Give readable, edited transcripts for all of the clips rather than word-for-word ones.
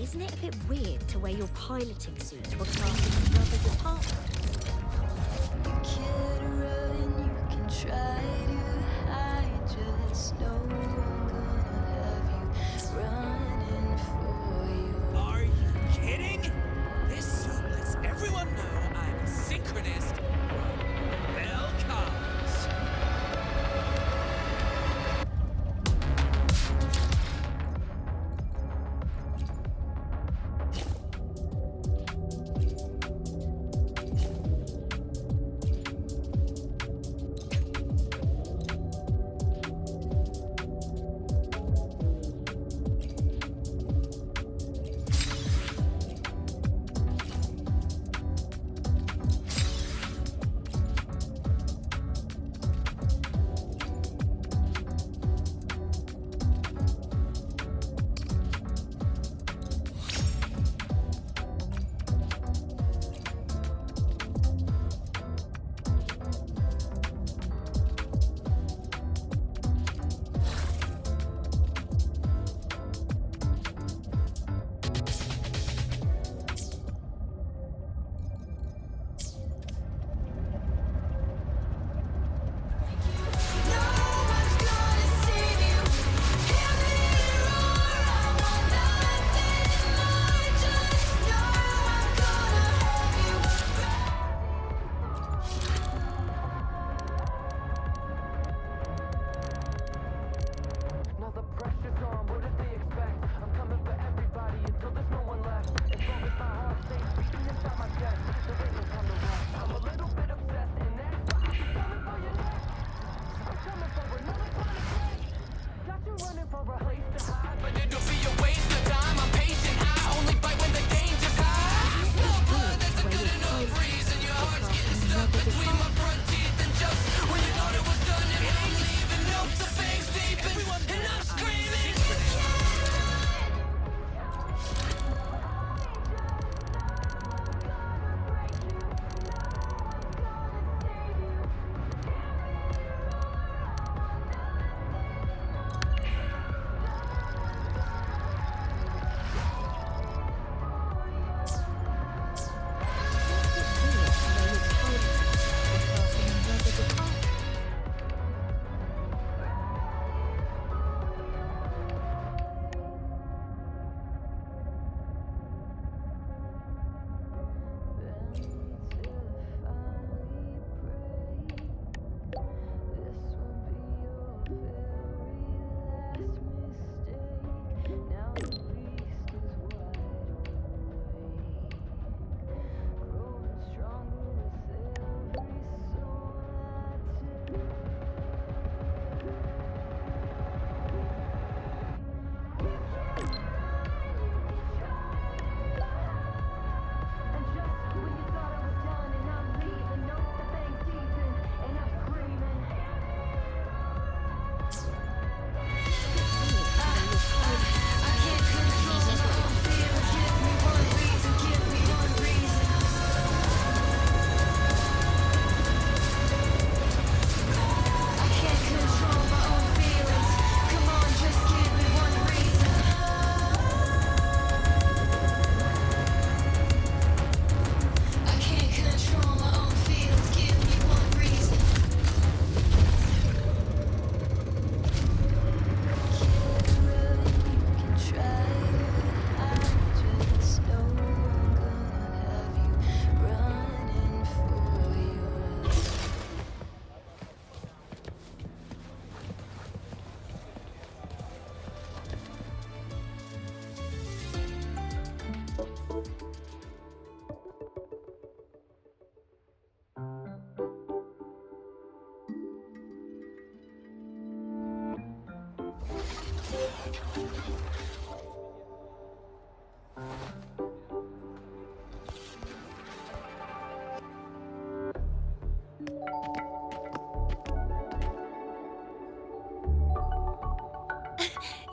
Isn't it a bit weird to wear your piloting suit to a class in another department? You can run, you can try to hide, just know I'm gonna have you running for you. Are you kidding? This suit lets everyone know I'm a synchronist from Bell College.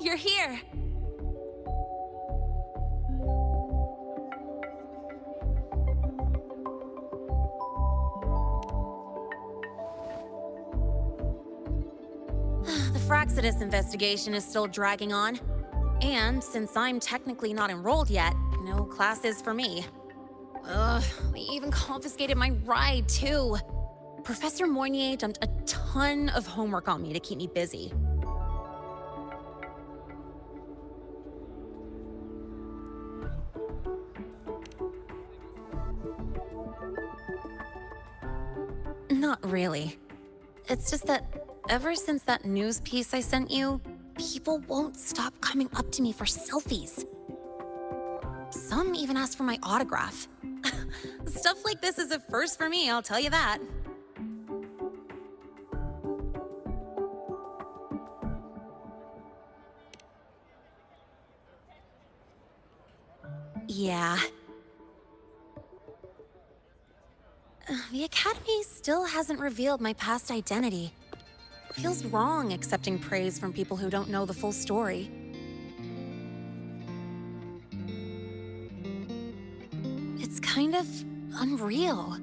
You're here! The Fraxidus investigation is still dragging on. And since I'm technically not enrolled yet, no classes for me. Ugh, they even confiscated my ride, too. Professor Moynier dumped a ton of homework on me to keep me busy. Not really. It's just that ever since that news piece I sent you, people won't stop coming up to me for selfies. Some even ask for my autograph. Stuff like this is a first for me, I'll tell you that. Yeah. The Academy still hasn't revealed my past identity. Feels wrong accepting praise from people who don't know the full story. It's kind of unreal.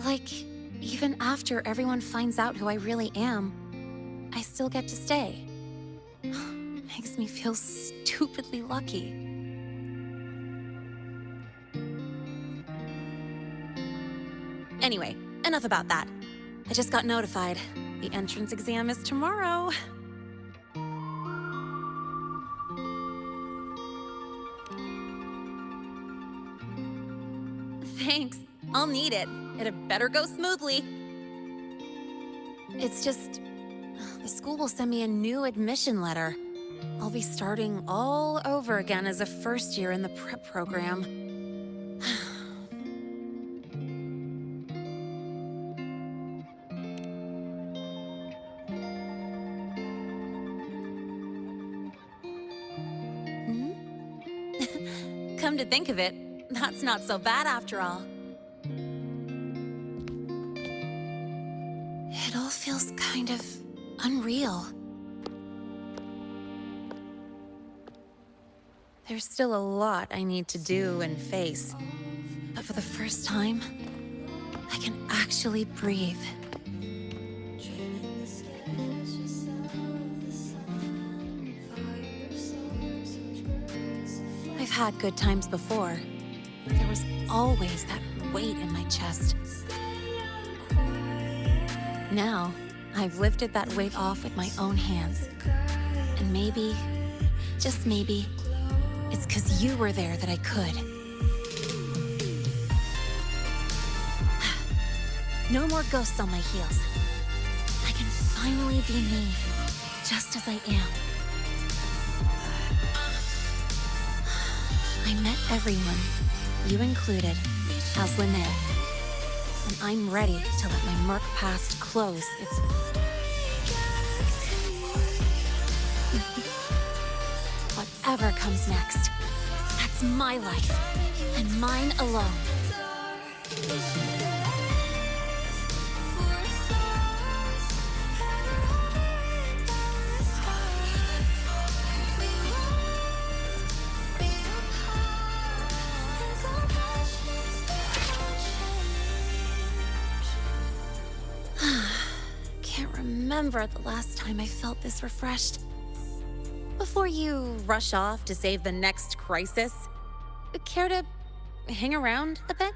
Like, even after everyone finds out who I really am, I still get to stay. Makes me feel stupidly lucky. Anyway, enough about that. I just got notified. The entrance exam is tomorrow. Thanks. I'll need it. It had better go smoothly. It's just, the school will send me a new admission letter. I'll be starting all over again as a first year in the prep program. Come to think of it, that's not so bad after all. It all feels kind of unreal. There's still a lot I need to do and face, but for the first time, I can actually breathe. I've had good times before. There was always that weight in my chest. Now, I've lifted that weight off with my own hands. And maybe, just maybe, it's 'cause you were there that I could. No more ghosts on my heels. I can finally be me, just as I am. I met everyone, you included, as Lynette. And I'm ready to let my murk past close its... Whatever comes next, that's my life, and mine alone. Remember the last time I felt this refreshed. Before you rush off to save the next crisis, care to hang around a bit?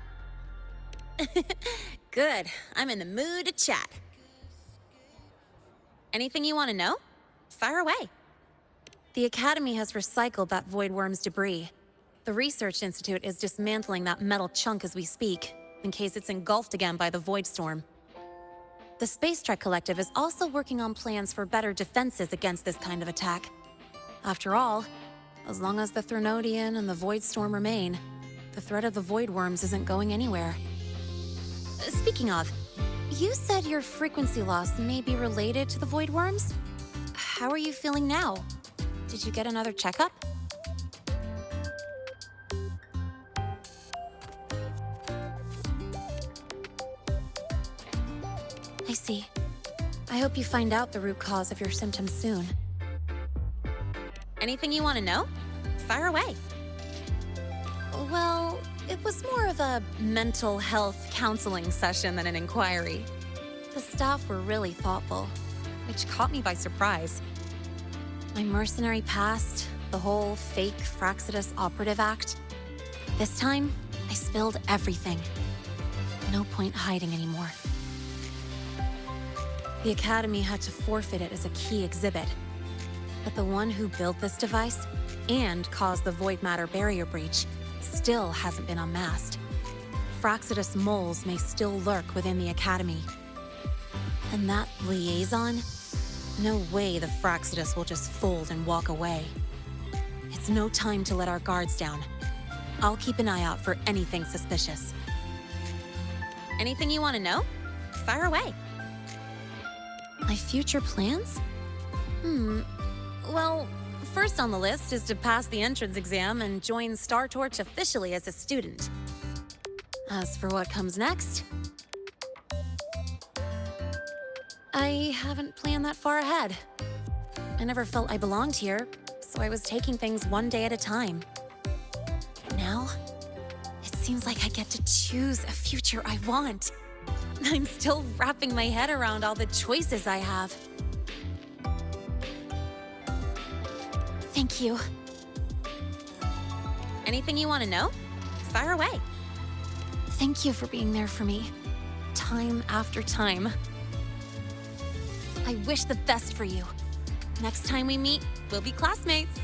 Good, I'm in the mood to chat. Anything you want to know? Fire away. The Academy has recycled that Void Worm's debris. The Research Institute is dismantling that metal chunk as we speak, in case it's engulfed again by the Void Storm. The Space Trek Collective is also working on plans for better defenses against this kind of attack. After all, as long as the Threnodian and the Void Storm remain, the threat of the Void Worms isn't going anywhere. Speaking of, you said your frequency loss may be related to the Void Worms? How are you feeling now? Did you get another checkup? I see. I hope you find out the root cause of your symptoms soon. Anything you want to know? Fire away. Well, it was more of a mental health counseling session than an inquiry. The staff were really thoughtful, which caught me by surprise. My mercenary past, The whole fake Fraxidus operative act. This time, I spilled everything. No point hiding anymore. The Academy had to forfeit it as a key exhibit. But the one who built this device and caused the void matter barrier breach still hasn't been unmasked. Fraxidus moles may still lurk within the Academy. And that liaison? No way the Fraxidus will just fold and walk away. It's no time to let our guards down. I'll keep an eye out for anything suspicious. Anything you want to know? Fire away. My future plans? Well, first on the list is to pass the entrance exam and join Star Torch officially as a student. As for what comes next, I haven't planned that far ahead. I never felt I belonged here, so I was taking things one day at a time. But now, it seems like I get to choose a future I want. I'm still wrapping my head around all the choices I have. Thank you. Anything you want to know? Fire away. Thank you for being there for me, time after time. I wish the best for you. Next time we meet, we'll be classmates.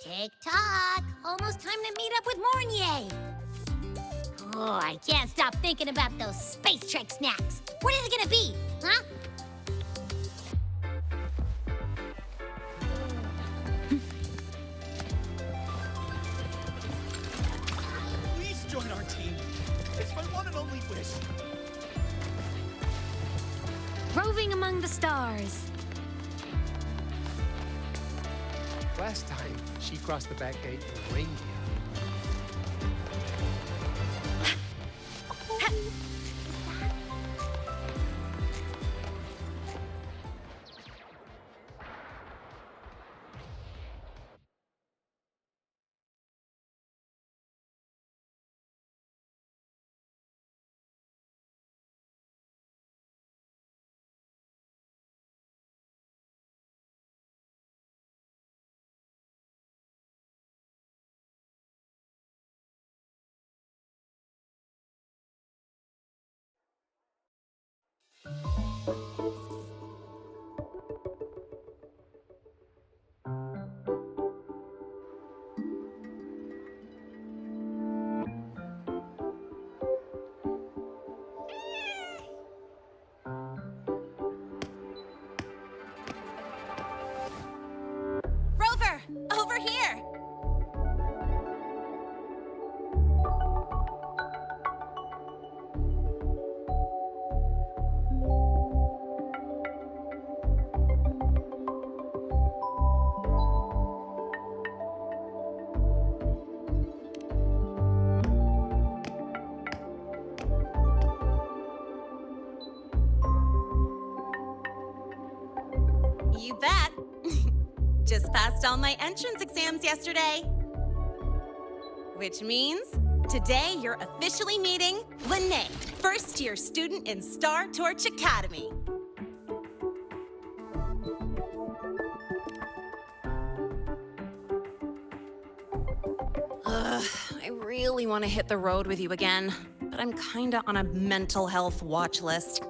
Tick-tock! Almost time to meet up with Mornier! Oh, I can't stop thinking about those space trek snacks. What are they gonna be, huh? Please join our team. It's my one and only wish. Roving among the stars. Last time, she crossed the back gate in reindeer. Rover, over here! that. Just passed all my entrance exams yesterday. Which means today you're officially meeting Lene, first-year student in Star Torch Academy. I really want to hit the road with you again, but I'm kinda on a mental health watch list.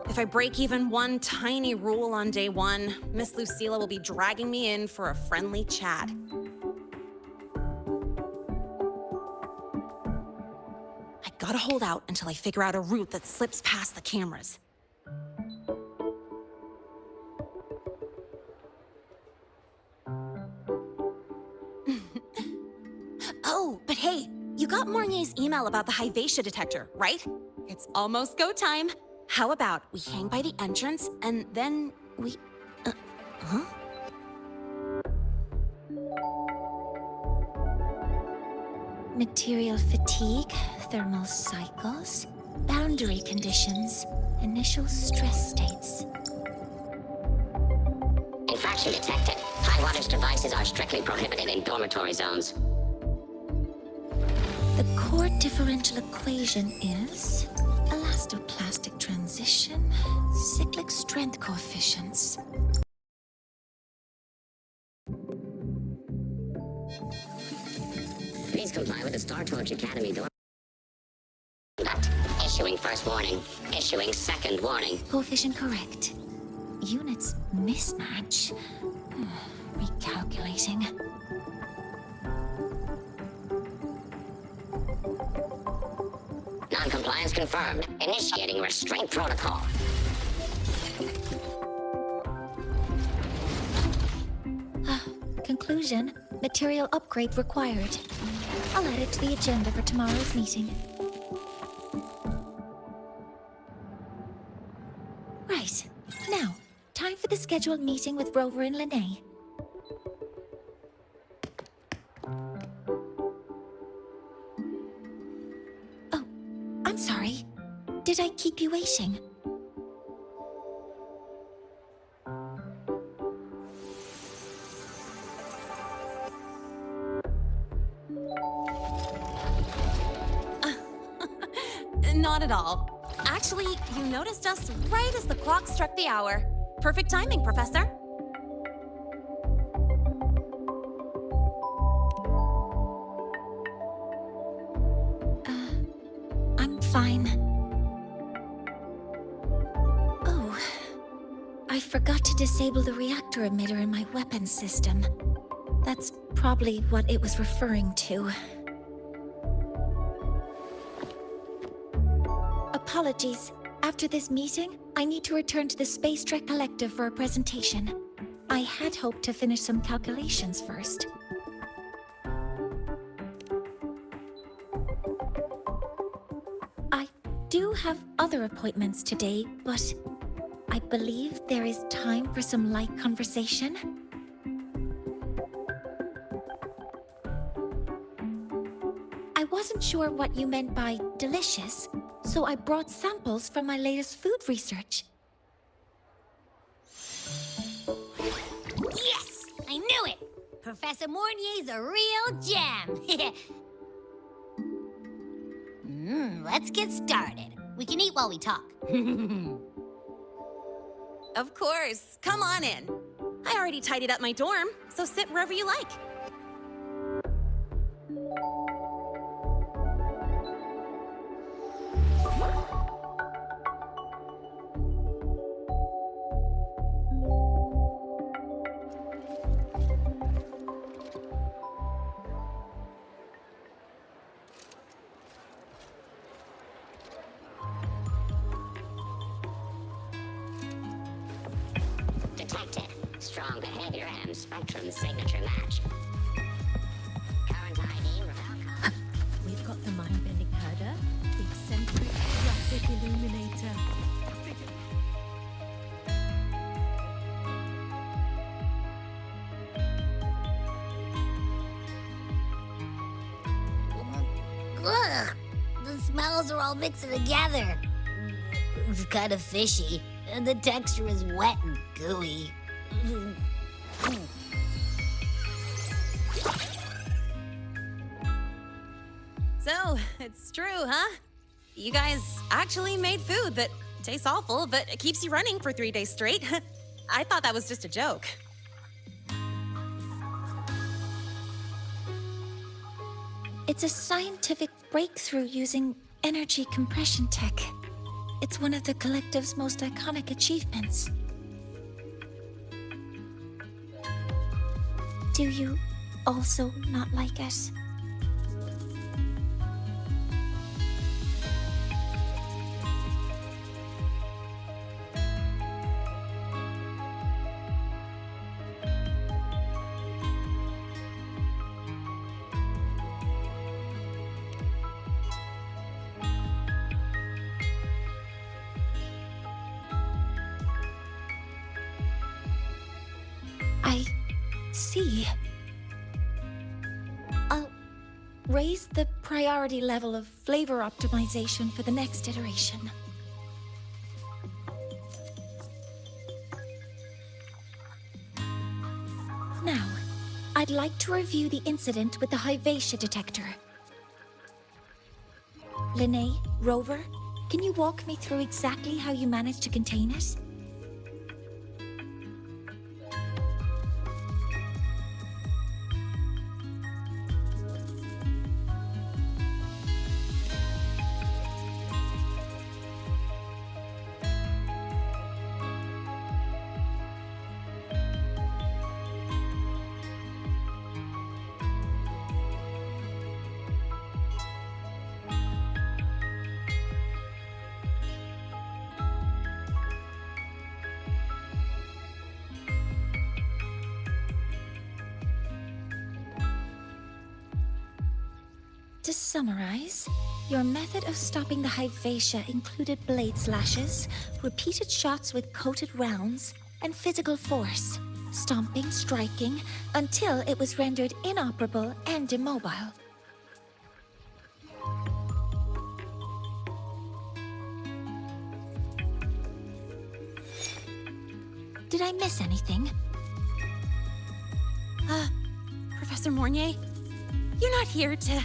If I break even one tiny rule on day one, Miss Lucilla will be dragging me in for a friendly chat. I gotta hold out until I figure out a route that slips past the cameras. Oh, but hey, you got Mornier's email about the Hyvatia detector, right? It's almost go time. How about we hang by the entrance and then we... huh? Material fatigue, thermal cycles, boundary conditions, initial stress states. Infraction detected. High wattage devices are strictly prohibited in dormitory zones. The core differential equation is elastoplastic transition, cyclic strength coefficients. Please comply with the Star Torch Academy door. Issuing first warning. Issuing second warning. Coefficient correct. Units mismatch. Recalculating. Non-compliance confirmed. Initiating restraint protocol. Conclusion, material upgrade required. I'll add it to the agenda for tomorrow's meeting. Right. Now, time for the scheduled meeting with Rover and Lene. Oh, I'm sorry. Did I keep you waiting? Not at all. Actually, you noticed us right as the clock struck the hour. Perfect timing, Professor. I'm fine. Oh, I forgot to disable the reactor emitter in my weapons system. That's probably what it was referring to. Apologies. After this meeting, I need to return to the Space Trek Collective for a presentation. I had hoped to finish some calculations first. I do have other appointments today, but I believe there is time for some light conversation. I wasn't sure what you meant by delicious, so I brought samples from my latest food research. Yes! I knew it! Professor Mornier's a real gem! Let's get started. We can eat while we talk. Of course. Come on in. I already tidied up my dorm, so sit wherever you like. Detected. Strong behavior and spectrum signature match. Current ID reveal. We've got the mind-bending herder, the eccentric graphic illuminator. Ugh! The smells are all mixed together. It's kind of fishy, and the texture is wet and gooey. So, it's true, huh? You guys actually made food that tastes awful, but it keeps you running for 3 days straight. I thought that was just a joke. It's a scientific breakthrough using energy compression tech. It's one of the collective's most iconic achievements. Do you also not like it? I see. I'll raise the priority level of flavor optimization for the next iteration. Now, I'd like to review the incident with the Hyvatia detector. Linnae, Rover, can you walk me through exactly how you managed to contain it? To summarize, your method of stopping the Hyvatia included blade slashes, repeated shots with coated rounds, and physical force, stomping, striking, until it was rendered inoperable and immobile. Did I miss anything? Professor Mornier, you're not here to...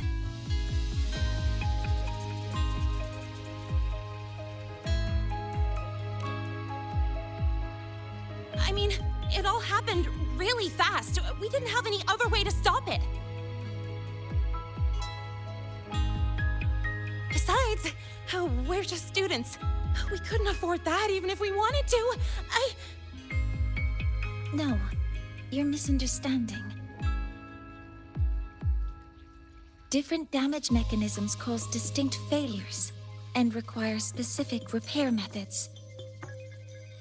I mean, it all happened really fast. We didn't have any other way to stop it. Besides, we're just students. We couldn't afford that even if we wanted to. No, you're misunderstanding. Different damage mechanisms cause distinct failures and require specific repair methods.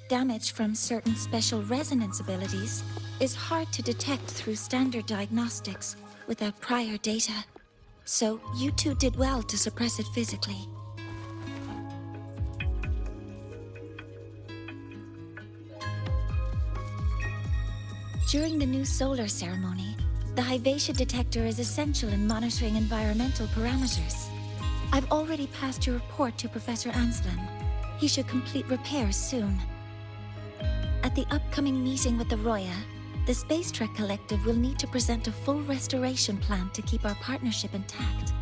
Damage from certain special resonance abilities is hard to detect through standard diagnostics without prior data. So you two did well to suppress it physically. During the new solar ceremony, the Hyvatia detector is essential in monitoring environmental parameters. I've already passed your report to Professor Anslin. He should complete repairs soon. At the upcoming meeting with the Roya, the Space Trek Collective will need to present a full restoration plan to keep our partnership intact.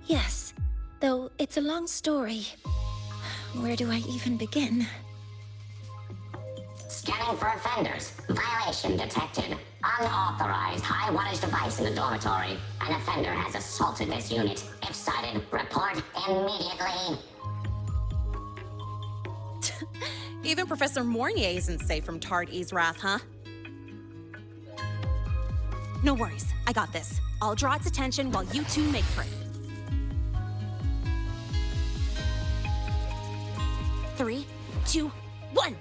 Yes, though it's a long story. Where do I even begin? Scanning for offenders. Violation detected. Unauthorized high wattage device in the dormitory. An offender has assaulted this unit. If sighted, report immediately. Even Professor Mornier isn't safe from Tard E's wrath, huh? No worries, I got this. I'll draw its attention while you two make for it. 3, 2, 1!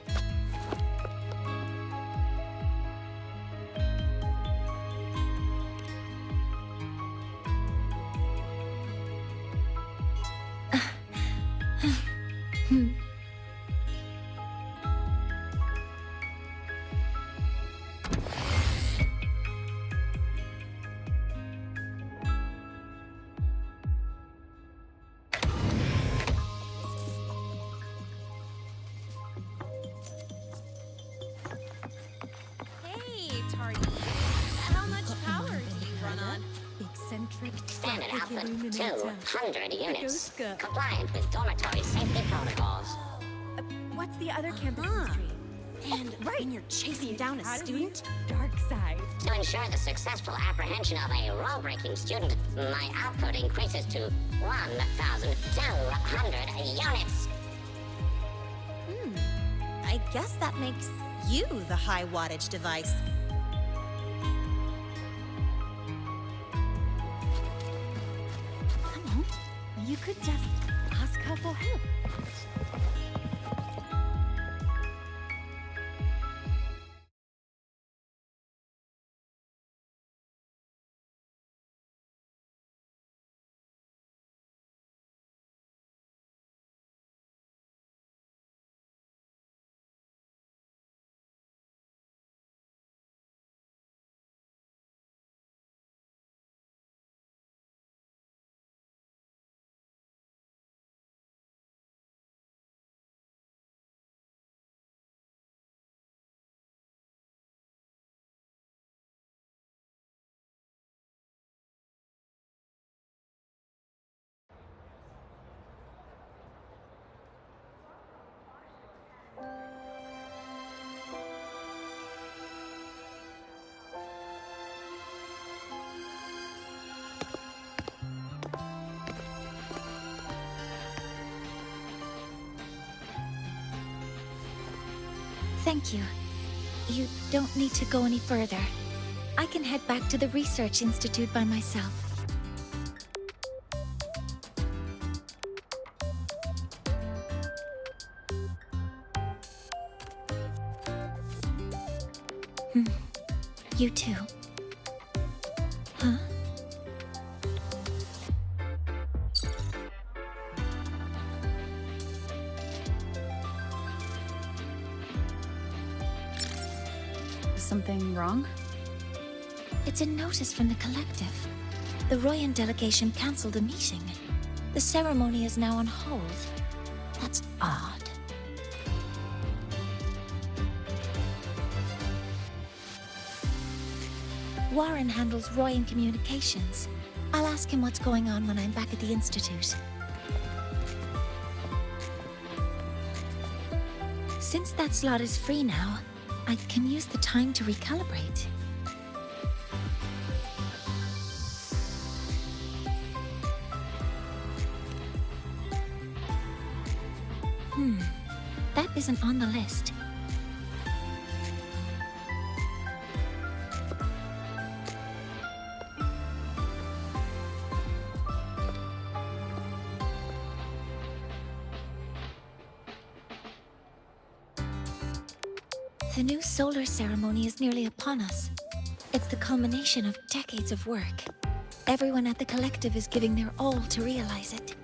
eccentric Standard traffic output, illuminator. 200 units. skirt. Compliant with dormitory safety protocols. What's the other campus Uh-huh. history? And when you're chasing down a student? Dark side. To ensure the successful apprehension of a rule-breaking student, my output increases to 1,200 units. I guess that makes you the high wattage device. Come on. You could just ask her for help. Thank you. You don't need to go any further. I can head back to the Research Institute by myself. You too. Huh? Is something wrong? It's a notice from the collective. The Royan delegation cancelled a meeting. The ceremony is now on hold. That's odd. Warren handles Royan communications. I'll ask him what's going on when I'm back at the Institute. Since that slot is free now, I can use the time to recalibrate. That isn't on the list. The new solar ceremony is nearly upon us. It's the culmination of decades of work. Everyone at the collective is giving their all to realize it.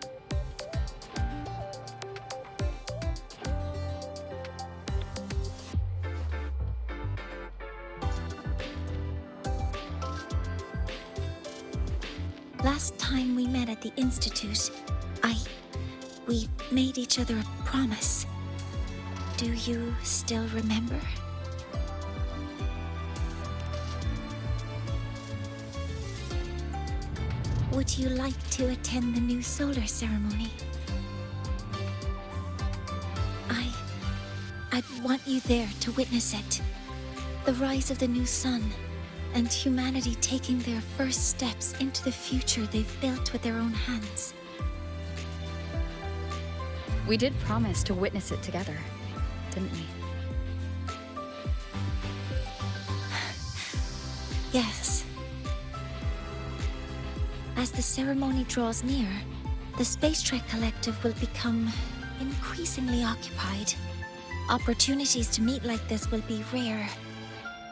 Last time we met at the Institute, we made each other a promise. Do you still remember? Would you like to attend the new solar ceremony? I'd want you there to witness it. The rise of the new sun, and humanity taking their first steps into the future they've built with their own hands. We did promise to witness it together, didn't we? Yes. As the ceremony draws near, the Space Trek Collective will become increasingly occupied. Opportunities to meet like this will be rare,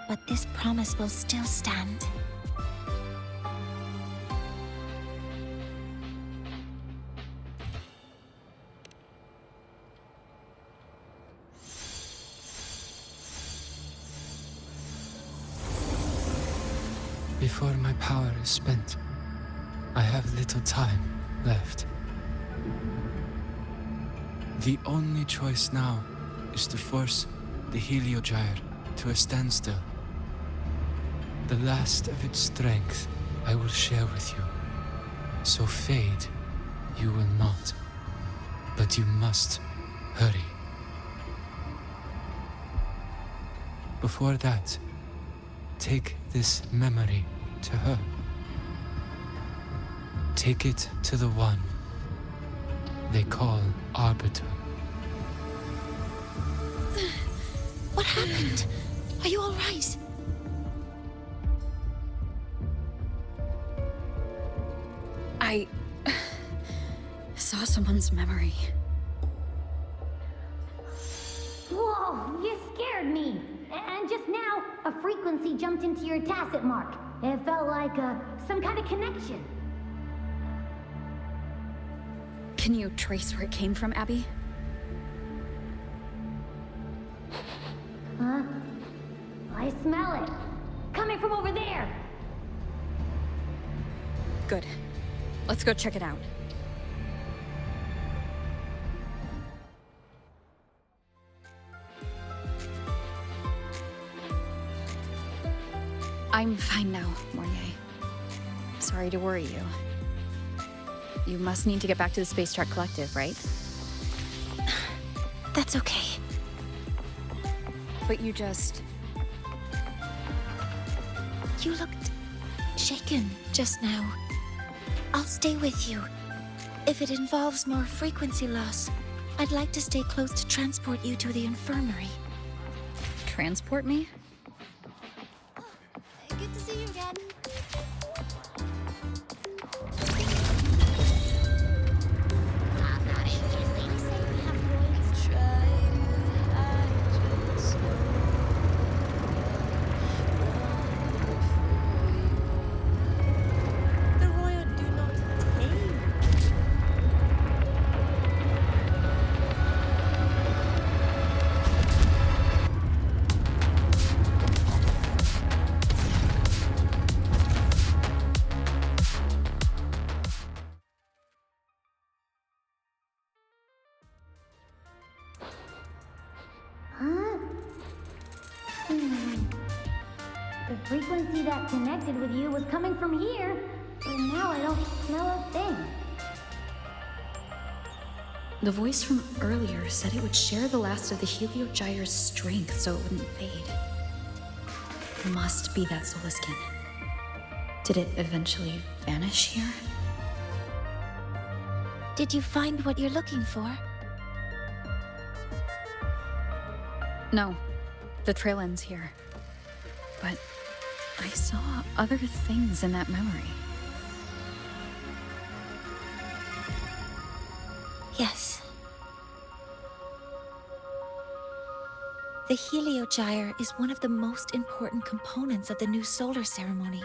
but this promise will still stand. Before my power is spent, I have little time left. The only choice now is to force the Heliogyre to a standstill. The last of its strength I will share with you. So fade, you will not. But you must hurry. Before that, take this memory to her. Take it to the one they call Arbiter. What happened? Are you all right? I saw someone's memory. Whoa, you scared me. And just now, a frequency jumped into your tacit mark. It felt like some kind of connection. Can you trace where it came from, Abby? Huh? I smell it. Coming from over there. Good. Let's go check it out. I'm fine now, Mornier. Sorry to worry you. You must need to get back to the Space Trek Collective, right? That's okay. But you just... You looked shaken just now. I'll stay with you. If it involves more frequency loss, I'd like to stay close to transport you to the infirmary. transport me? Good to see you again. The frequency that connected with you was coming from here, but now I don't smell a thing. The voice from earlier said it would share the last of the Heliogyre's strength so it wouldn't fade. Must be that solar skin. Did it eventually vanish here? Did you find what you're looking for? No. The trail ends here. But I saw other things in that memory. Yes. The Heliogyre is one of the most important components of the new solar ceremony.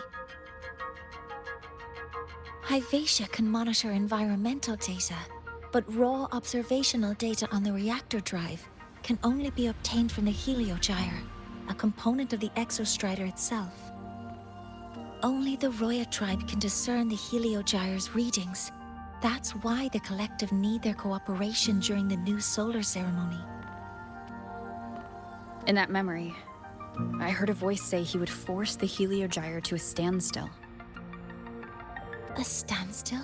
Hyvatia can monitor environmental data, but raw observational data on the reactor drive can only be obtained from the Heliogyre, a component of the exostrider itself. Only the Roya tribe can discern the Heliogyre's readings. That's why the collective need their cooperation during the new solar ceremony. In that memory, I heard a voice say he would force the Heliogyre to a standstill. A standstill?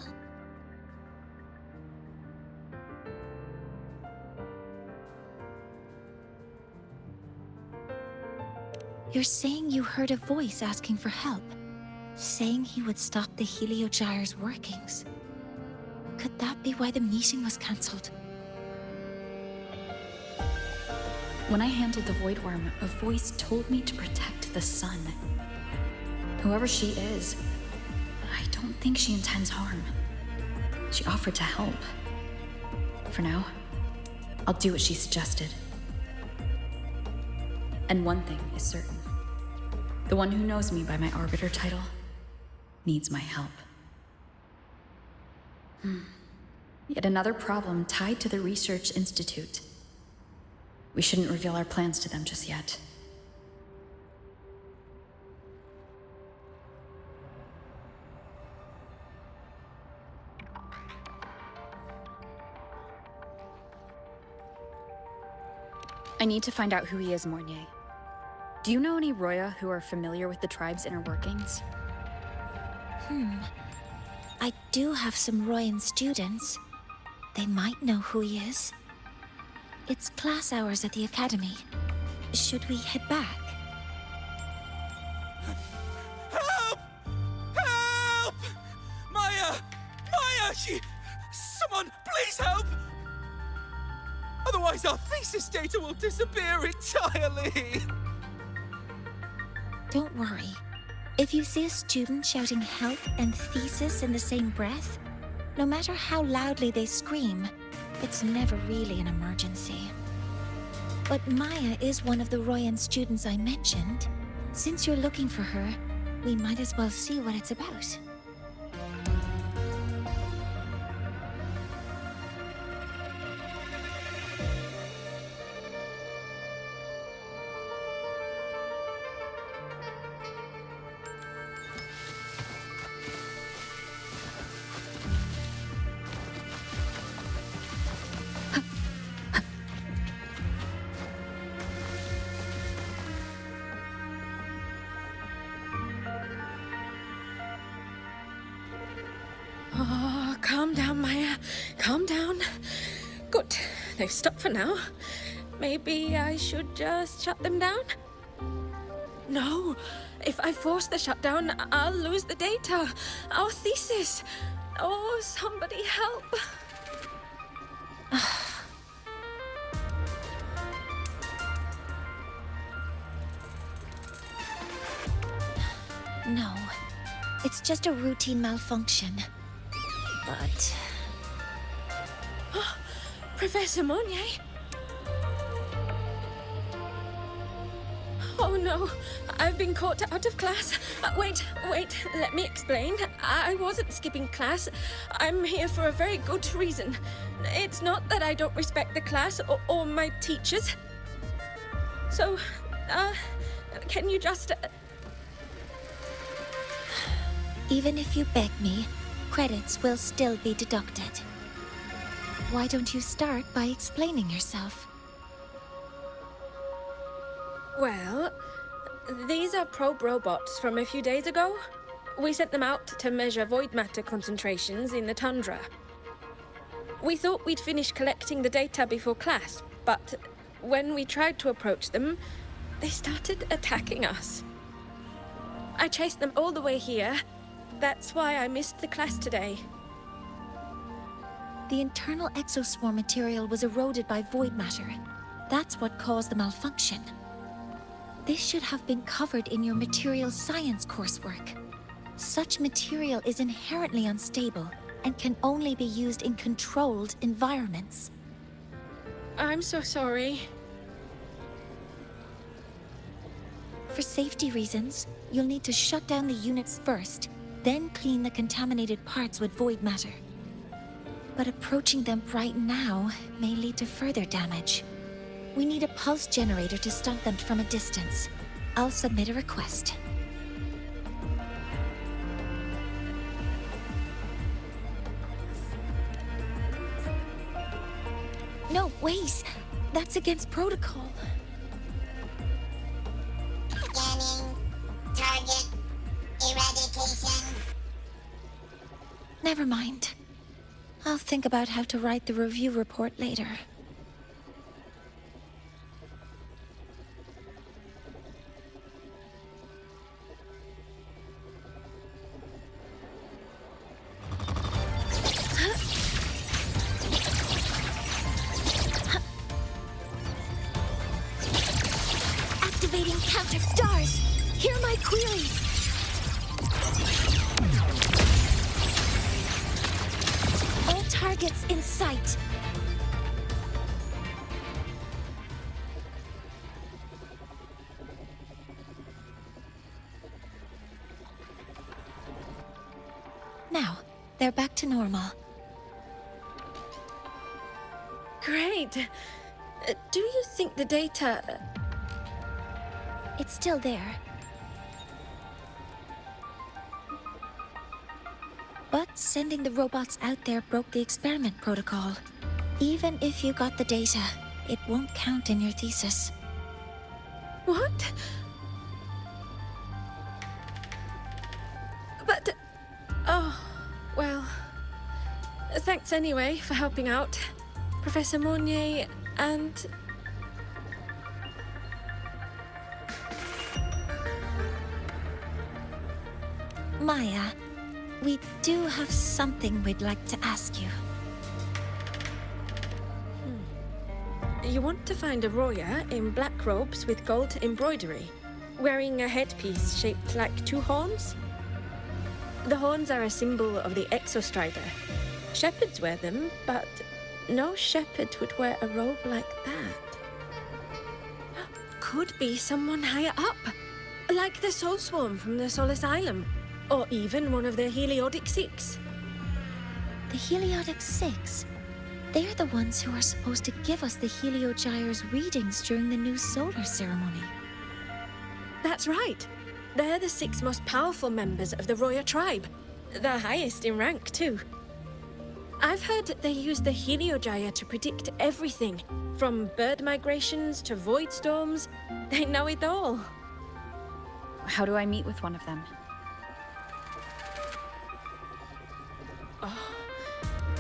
You're saying you heard a voice asking for help, saying he would stop the Heliogyre's workings. Could that be why the meeting was cancelled? When I handled the Void Worm, a voice told me to protect the sun. Whoever she is, I don't think she intends harm. She offered to help. For now, I'll do what she suggested. And one thing is certain. The one who knows me by my Arbiter title needs my help. Yet another problem tied to the Research Institute. We shouldn't reveal our plans to them just yet. I need to find out who he is, Mornier. Do you know any Roya who are familiar with the tribe's inner workings? I do have some Royan students. They might know who he is. It's class hours at the academy. Should we head back? Help! Help! Maya! Maya! Someone, please help! Otherwise our thesis data will disappear entirely! Don't worry. If you see a student shouting help and thesis in the same breath, no matter how loudly they scream, it's never really an emergency. But Maya is one of the Royan students I mentioned. Since you're looking for her, we might as well see what it's about. Oh, calm down, Maya. Calm down. Good. They've stopped for now. Maybe I should just shut them down? No. If I force the shutdown, I'll lose the data. Our thesis. Oh, somebody help. No. It's just a routine malfunction. But... Professor Monnier? Oh no, I've been caught out of class. Wait, let me explain. I wasn't skipping class. I'm here for a very good reason. It's not that I don't respect the class or my teachers. So, can you just... Even if you beg me, credits will still be deducted. Why don't you start by explaining yourself? Well, these are probe robots from a few days ago. We sent them out to measure void matter concentrations in the tundra. We thought we'd finish collecting the data before class, but when we tried to approach them, they started attacking us. I chased them all the way here. That's why I missed the class today. The internal exoswarm material was eroded by void matter. That's what caused the malfunction. This should have been covered in your material science coursework. Such material is inherently unstable and can only be used in controlled environments. I'm so sorry. For safety reasons, you'll need to shut down the units first, then clean the contaminated parts with void matter. But approaching them right now may lead to further damage. We need a pulse generator to stop them from a distance. I'll submit a request. No, wait! That's against protocol. Scanning. Target. Eradication. Never mind. I'll think about how to write the review report later. Activating counter stars! Hear my queries! All targets in sight. Now, they're back to normal. Great. Do you think the data... It's still there. But sending the robots out there broke the experiment protocol. Even if you got the data, it won't count in your thesis. What? But... Oh, well... Thanks anyway for helping out, Professor Mornier and... Maya, we do have something we'd like to ask you. You want to find a Roya in black robes with gold embroidery, wearing a headpiece shaped like two horns? The horns are a symbol of the Exostrider. Shepherds wear them, but no shepherd would wear a robe like that. Could be someone higher up, like the Soul Swarm from the Soul Asylum, or even one of the Heliodic Six. The Heliodic Six? They're the ones who are supposed to give us the Heliogyre's readings during the new solar ceremony. That's right. They're the 6 most powerful members of the Roya tribe. The highest in rank, too. I've heard they use the Heliogyre to predict everything, from bird migrations to void storms. They know it all. How do I meet with one of them?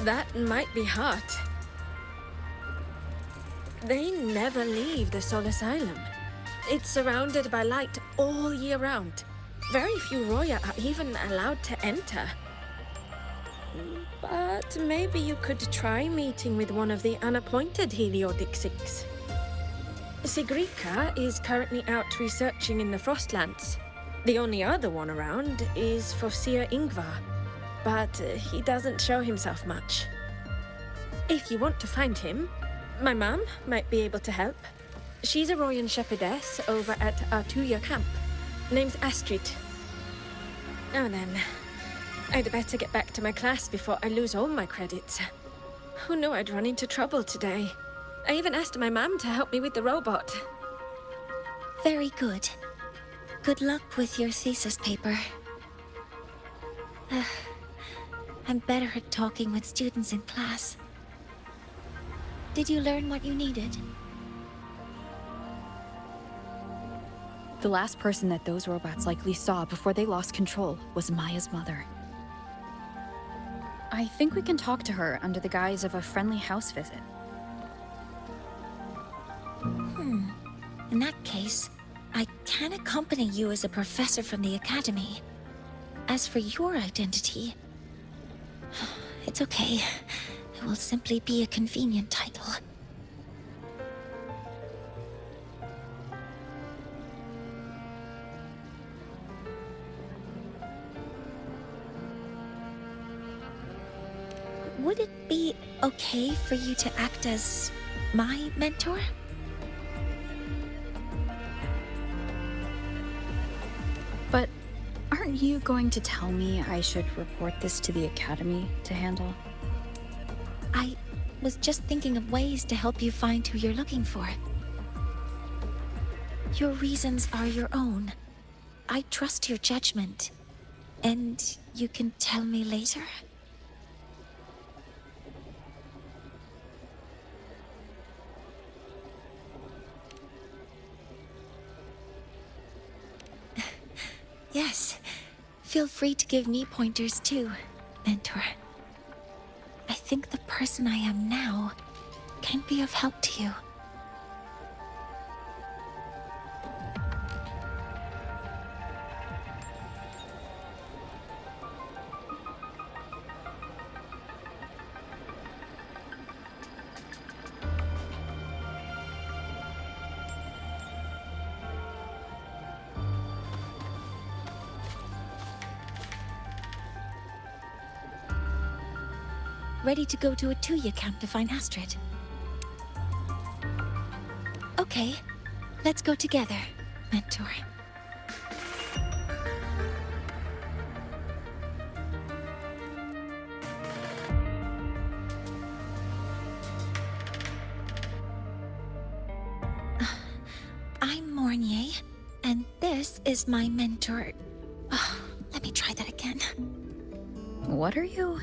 That might be hard. They never leave the Soul Asylum. It's surrounded by light all year round. Very few Roya are even allowed to enter. But maybe you could try meeting with one of the unappointed Heliodic Six. Sigrika is currently out researching in the Frostlands. The only other one around is Fossir Ingvar, but he doesn't show himself much. If you want to find him, my mum might be able to help. She's a Royan shepherdess over at Artuya camp. Name's Astrid. Now then, I'd better get back to my class before I lose all my credits. Who knew I'd run into trouble today? I even asked my mum to help me with the robot. Very good. Good luck with your thesis paper. I'm better at talking with students in class. Did you learn what you needed? The last person that those robots likely saw before they lost control was Maya's mother. I think we can talk to her under the guise of a friendly house visit. In that case, I can accompany you as a professor from the academy. As for your identity, it's okay. It will simply be a convenient title. Would it be okay for you to act as my mentor? But aren't you going to tell me I should report this to the Academy to handle? I was just thinking of ways to help you find who you're looking for. Your reasons are your own. I trust your judgment. And you can tell me later? Yes. Feel free to give me pointers too, mentor. I think the person I am now can be of help to you. Ready to go to a Tuya camp to find Astrid. Okay, let's go together, mentor. I'm Mornier, and this is my mentor. Let me try that again. What are you?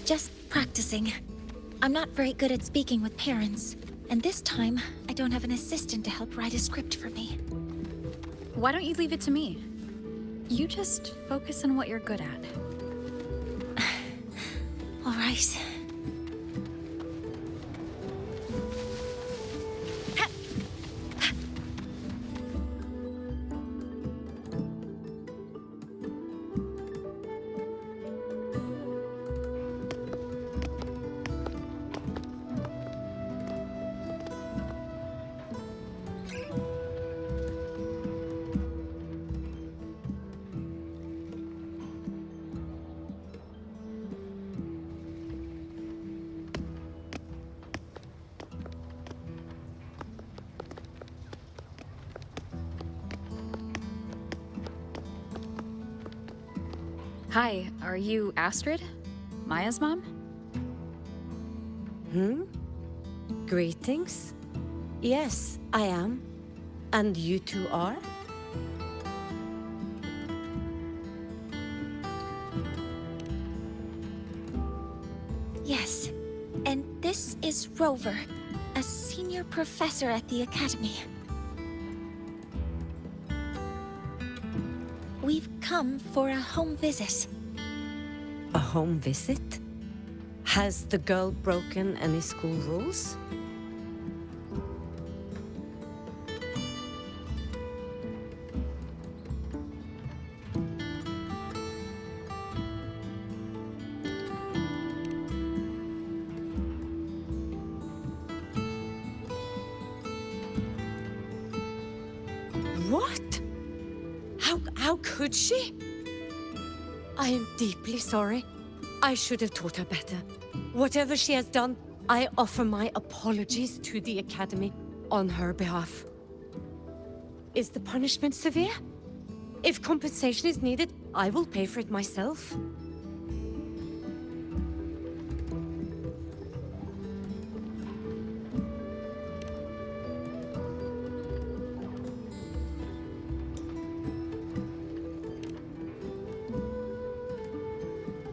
Just practicing. I'm not very good at speaking with parents, and this time, I don't have an assistant to help write a script for me. Why don't you leave it to me? You just focus on what you're good at. right. Hi, are you Astrid? Maya's mom? Greetings. Yes, I am. And you two are? Yes. And this is Rover, a senior professor at the Academy. We've come for a home visit. A home visit? Has the girl broken any school rules? What? How could she? I am deeply sorry. I should have taught her better. Whatever she has done, I offer my apologies to the Academy on her behalf. Is the punishment severe? If compensation is needed, I will pay for it myself.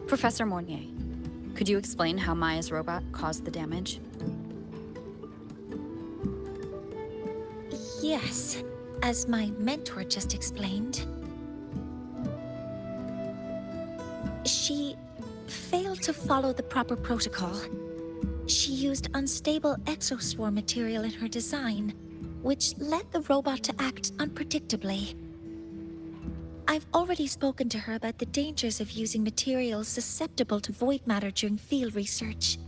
Professor Mornier, could you explain how Maya's robot caused the damage? Yes, as my mentor just explained. She failed to follow the proper protocol. She used unstable exoswarm material in her design, which led the robot to act unpredictably. I've already spoken to her about the dangers of using materials susceptible to void matter during field research.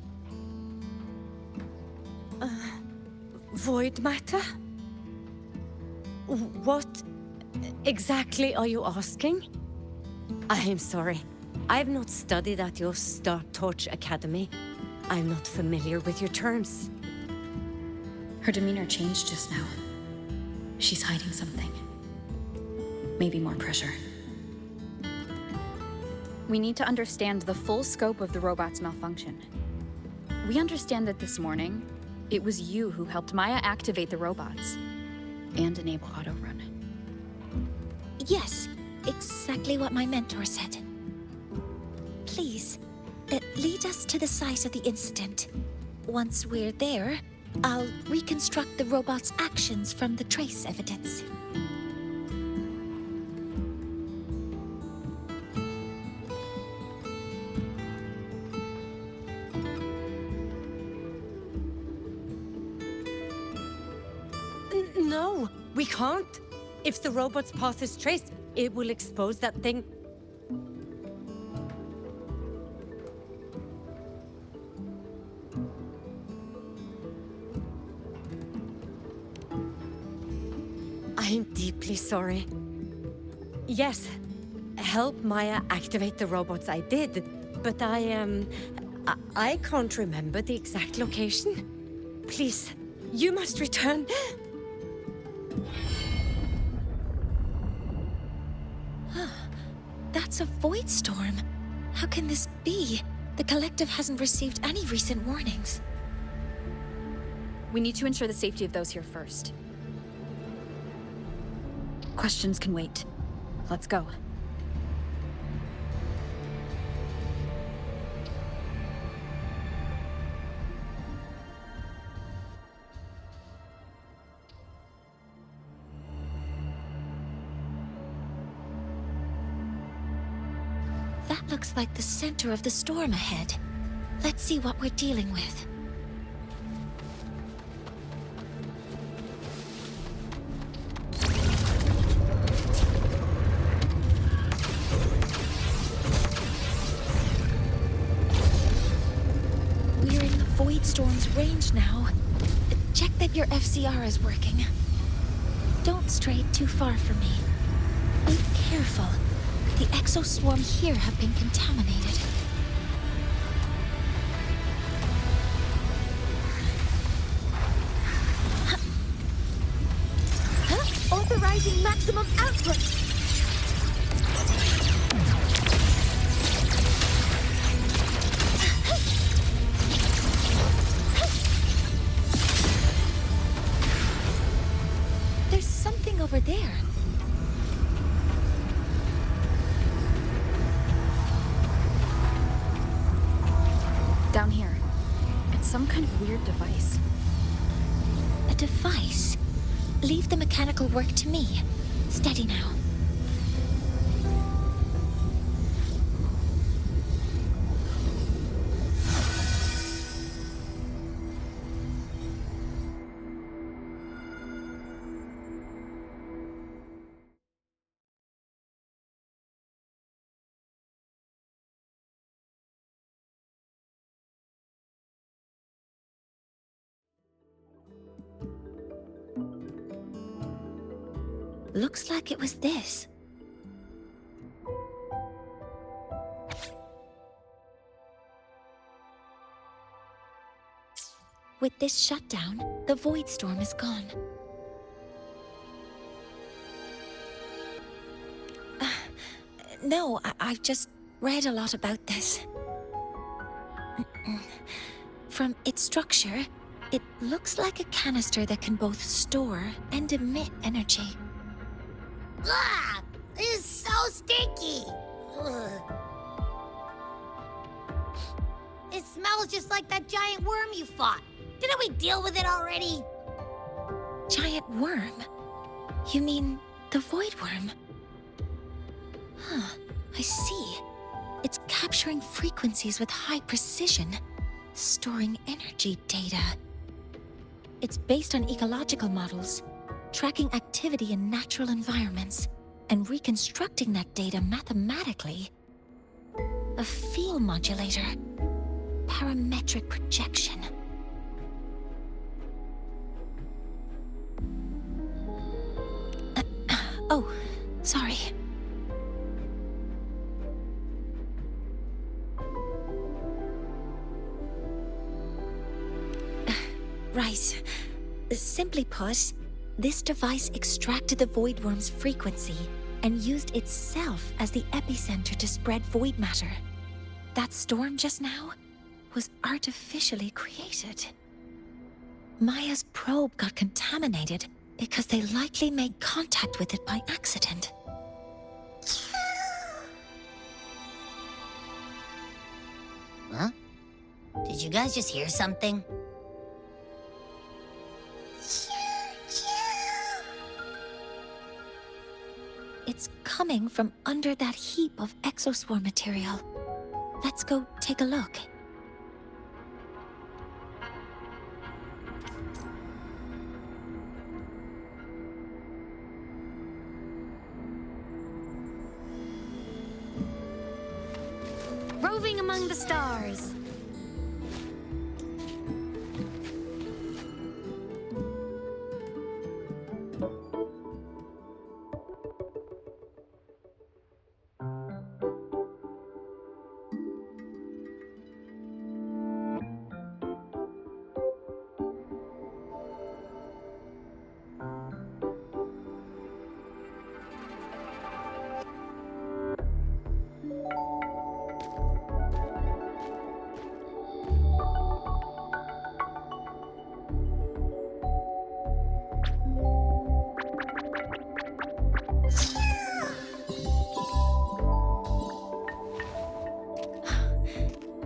Void matter? What exactly are you asking? I am sorry. I have not studied at your Star Torch Academy. I'm not familiar with your terms. Her demeanor changed just now. She's hiding something. Maybe more pressure. We need to understand the full scope of the robot's malfunction. We understand that this morning, it was you who helped Maya activate the robots and enable auto-run. Yes, exactly what my mentor said. Please, lead us to the site of the incident. Once we're there, I'll reconstruct the robot's actions from the trace evidence. No, we can't. If the robot's path is traced, it will expose that thing. I am deeply sorry. Yes, help Maya activate the robots I did, but I can't remember the exact location. Please, you must return. That's a void storm. How can this be? The Collective hasn't received any recent warnings. We need to ensure the safety of those here first. Questions can wait. Let's go. That looks like the center of the storm ahead. Let's see what we're dealing with. We're in the Void Storm's range now. Check that your FCR is working. Don't stray too far from me. Be careful. The exoswarms here have been contaminated. Authorizing maximum output! There's something over there. Down here. It's some kind of weird device. A device? Leave the mechanical work to me. Steady now. Looks like it was this. With this shutdown, the Void Storm is gone. No, I've just read a lot about this. From its structure, it looks like a canister that can both store and emit energy. Ugh! This is so stinky! Ugh. It smells just like that giant worm you fought. Didn't we deal with it already? Giant worm? You mean the Void Worm? Huh, I see. It's capturing frequencies with high precision, storing energy data. It's based on ecological models, tracking activity in natural environments, and reconstructing that data mathematically. A field modulator. Parametric projection. Oh, sorry. Right. Simply put, this device extracted the Void Worm's frequency and used itself as the epicenter to spread void matter. That storm just now was artificially created. Maya's probe got contaminated because they likely made contact with it by accident. Huh? Did you guys just hear something? It's coming from under that heap of exoswarm material. Let's go take a look. Roving among the stars.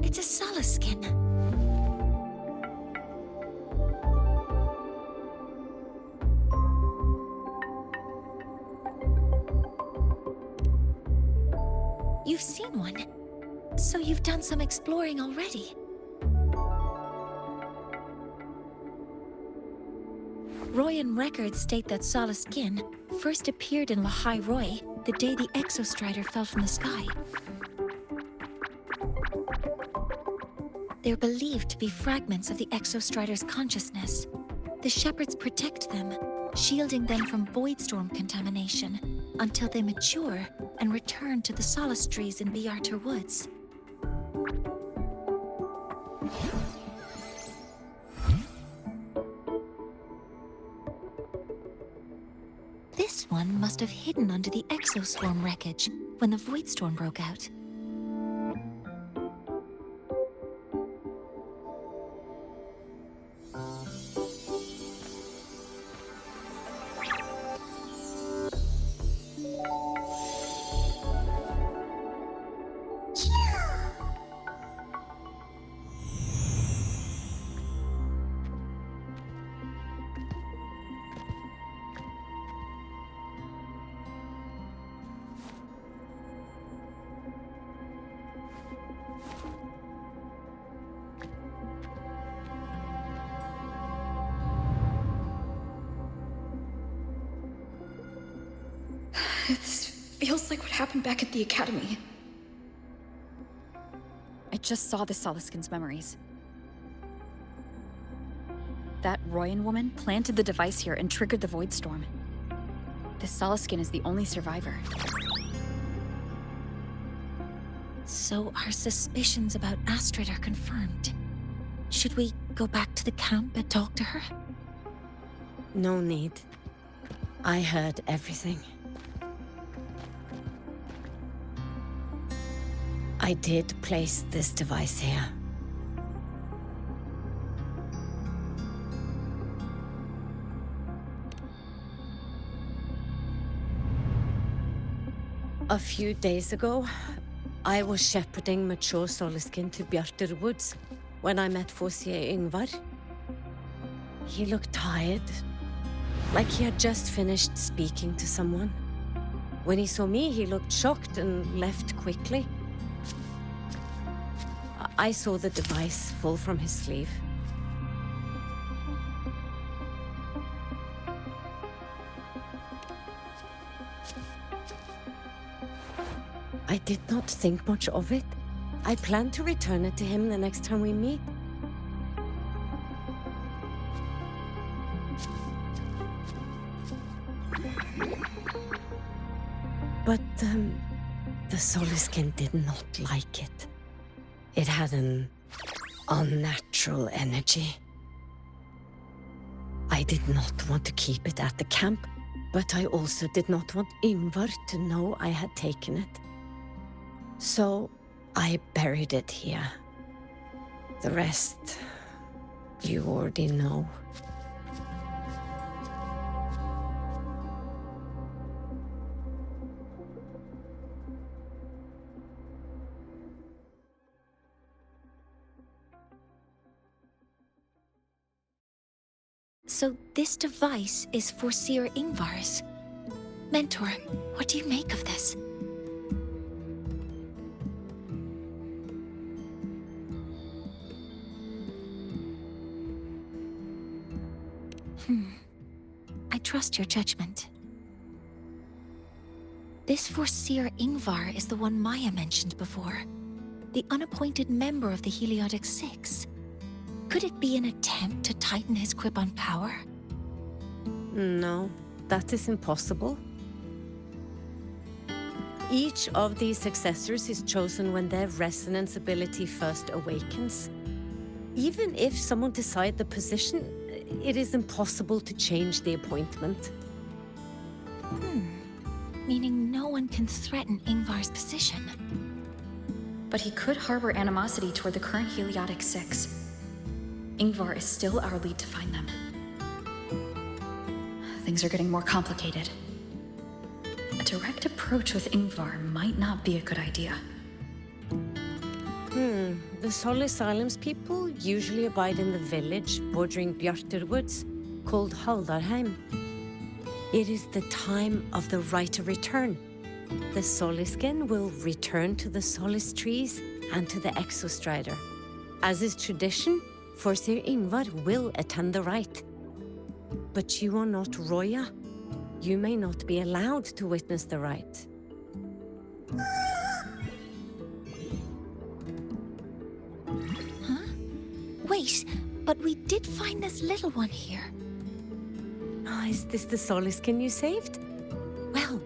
It's a Solace skin. You've seen one, so you've done some exploring already. Royan records state that Solace Skin first appeared in Lahai Roy the day the Exostrider fell from the sky. They're believed to be fragments of the Exostrider's consciousness. The Shepherds protect them, shielding them from Voidstorm contamination until they mature and return to the Solace trees in Biarter Woods. This one must have hidden under the Exoswarm wreckage when the Voidstorm broke out. This feels like what happened back at the Academy. I just saw the Solaskin's memories. That Royan woman planted the device here and triggered the Voidstorm. The Solaskin is the only survivor. So our suspicions about Astrid are confirmed. Should we go back to the camp and talk to her? No need. I heard everything. I did place this device here. A few days ago, I was shepherding mature Solaskin to Biarter Woods when I met Fossier Ingvar. He looked tired, like he had just finished speaking to someone. When he saw me, he looked shocked and left quickly. I saw the device fall from his sleeve. I did not think much of it. I plan to return it to him the next time we meet. But the Solaskin did not like it. It had an unnatural energy. I did not want to keep it at the camp, but I also did not want Ingvar to know I had taken it. So I buried it here. The rest, you already know. So this device is for Seer Ingvar's. Mentor, what do you make of this? I trust your judgment. This Forseer Ingvar is the one Maya mentioned before. The unappointed member of the Heliotic Six. Could it be an attempt to tighten his grip on power? No, that is impossible. Each of these successors is chosen when their resonance ability first awakens. Even if someone decides the position, it is impossible to change the appointment. Meaning no one can threaten Ingvar's position. But he could harbor animosity toward the current Heliotic Six. Ingvar is still our lead to find them. Things are getting more complicated. A direct approach with Ingvar might not be a good idea. The Solis Islands people usually abide in the village bordering Bjarter Woods, called Haldarheim. It is the time of the right of return. The Soliskin will return to the Solis trees and to the Exostrider. As is tradition, Forseer Ingvar will attend the rite. But you are not Roya. You may not be allowed to witness the rite. Huh? Wait, but we did find this little one here. Ah, is this the Soliskin you saved? Well,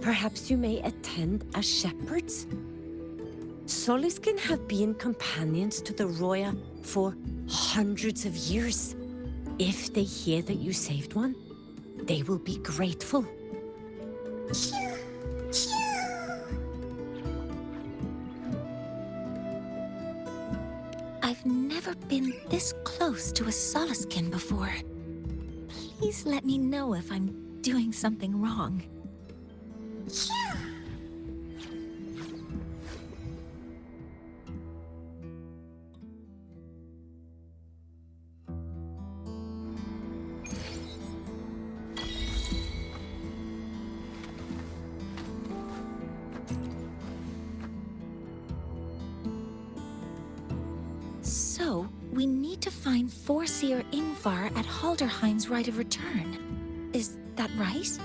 perhaps you may attend as shepherds. Soliskin have been companions to the Roya for hundreds of years. If they hear that you saved one, they will be grateful. I've never been this close to a Soliskin before. Please let me know if I'm doing something wrong. So, we need to find Forseer Ingvar at Halderheim's Rite of Return. Is that right?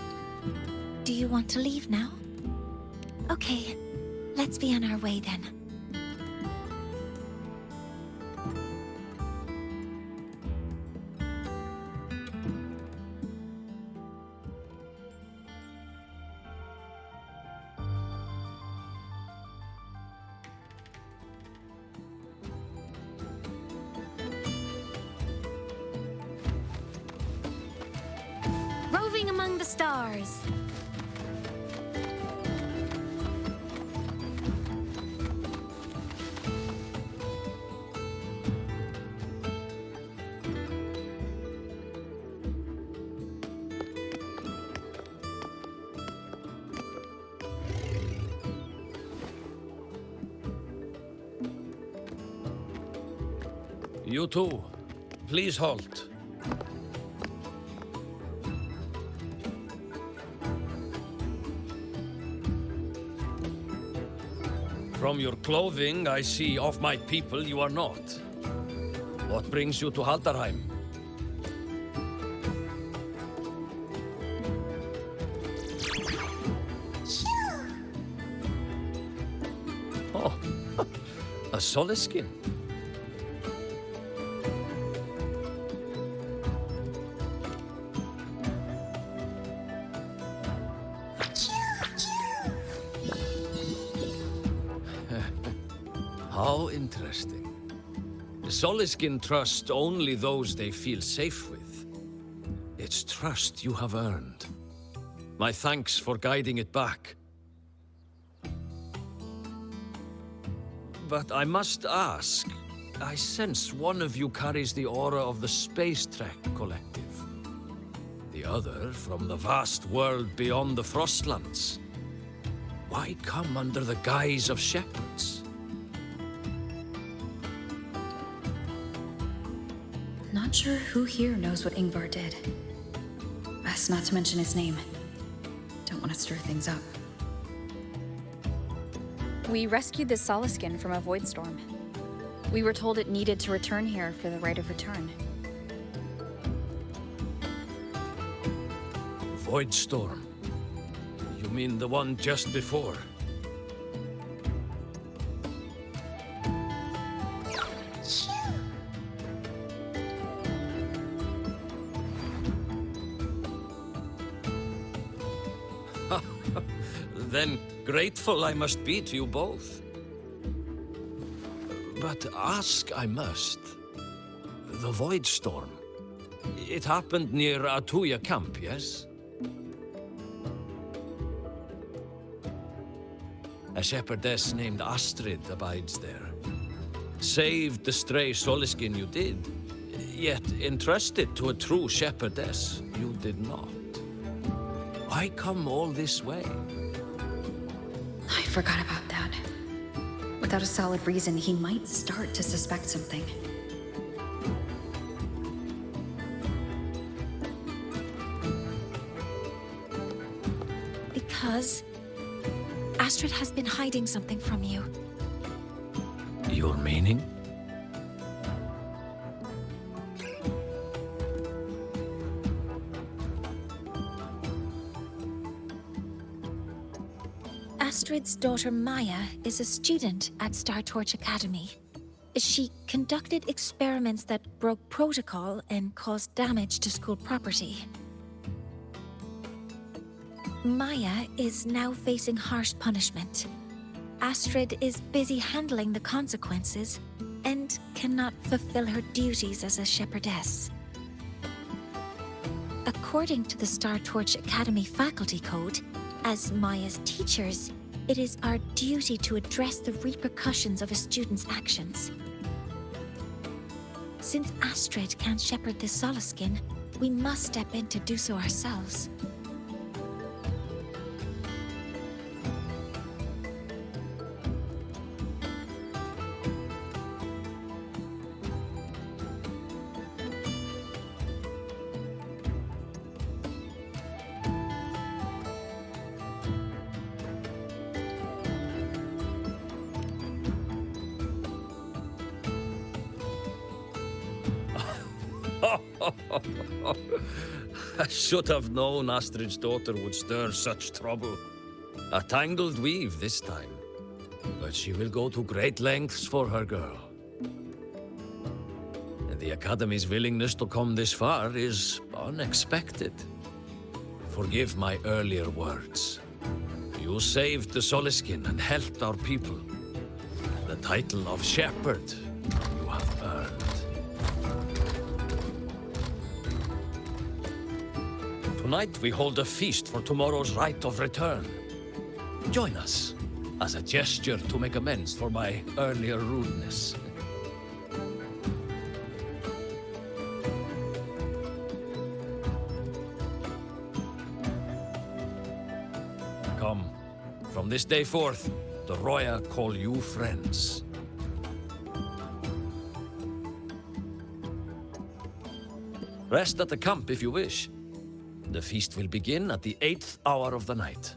Do you want to leave now? Okay, let's be on our way then. Roving among the stars. You two, please halt. From your clothing, I see of my people you are not. What brings you to Haldarheim? Oh, a Soliskin. How interesting. Soliskin trust only those they feel safe with. It's trust you have earned. My thanks for guiding it back. But I must ask, I sense one of you carries the aura of the Space Trek Collective. The other from the vast world beyond the Frostlands. Why come under the guise of shepherds? Not sure who here knows what Ingvar did. Best not to mention his name. Don't want to stir things up. We rescued the Soliskin from a void storm. We were told it needed to return here for the Rite of Return. Void storm? You mean the one just before? Then grateful I must be to you both. But ask I must. The Void Storm. It happened near Atuya camp, yes? A shepherdess named Astrid abides there. Saved the stray Soliskin you did, yet entrusted to a true shepherdess you did not. Why come all this way? I forgot about that. Without a solid reason, he might start to suspect something. Because Astrid has been hiding something from you. Your meaning? Astrid's daughter Maya is a student at Star Torch Academy. She conducted experiments that broke protocol and caused damage to school property. Maya is now facing harsh punishment. Astrid is busy handling the consequences and cannot fulfill her duties as a shepherdess. According to the Star Torch Academy faculty code, as Maya's teachers, it is our duty to address the repercussions of a student's actions. Since Astrid can't shepherd this Solaskin, we must step in to do so ourselves. I should have known Astrid's daughter would stir such trouble. A tangled weave this time. But she will go to great lengths for her girl. And the Academy's willingness to come this far is unexpected. Forgive my earlier words. You saved the Solaskin and helped our people. The title of Shepherd you have earned. Tonight we hold a feast for tomorrow's rite of return. Join us, as a gesture to make amends for my earlier rudeness. Come, from this day forth, the Roya call you friends. Rest at the camp if you wish. The feast will begin at the 8th hour of the night.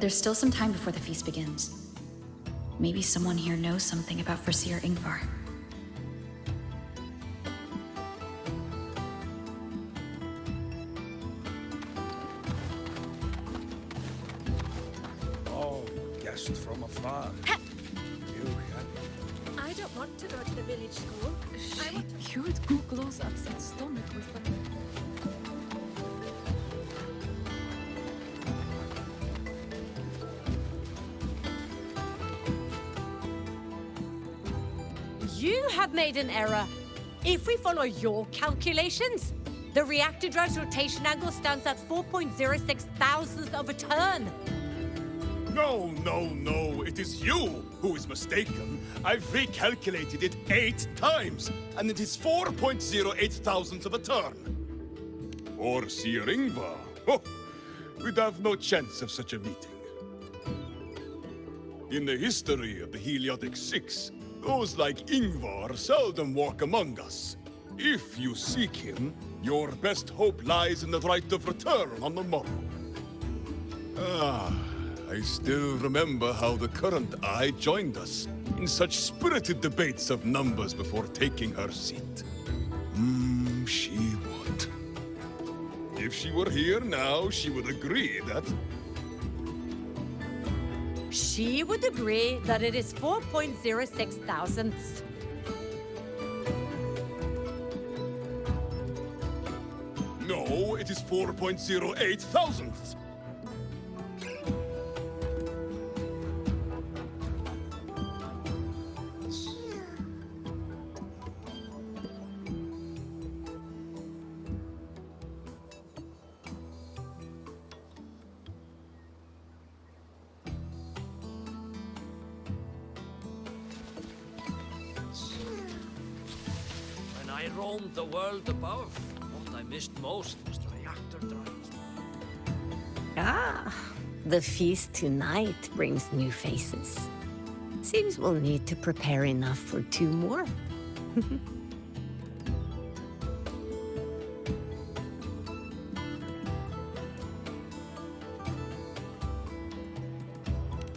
There's still some time before the feast begins. Maybe someone here knows something about Foreseer Ingvar. From afar. I don't want to go to the village school. She cured Google's upset stomach with them. You have made an error. If we follow your calculations, the reactor drive's rotation angle stands at 4.06 thousandths of a turn. No, it is you who is mistaken. I've recalculated it 8 times, and it is 4.08 thousandths of a turn. Or Sir Ingvar. Oh, we'd have no chance of such a meeting. In the history of the Heliotic Six, those like Ingvar seldom walk among us. If you seek him, your best hope lies in the right of return on the morrow. I still remember how the current eye joined us in such spirited debates of numbers before taking her seat. She would. If she were here now, she would agree that... She would agree that it is 4.06 thousandths. No, it is 4.08 thousandths. I roamed the world above. What I missed most was the reactor drive. Ah, the feast tonight brings new faces. Seems we'll need to prepare enough for 2 more.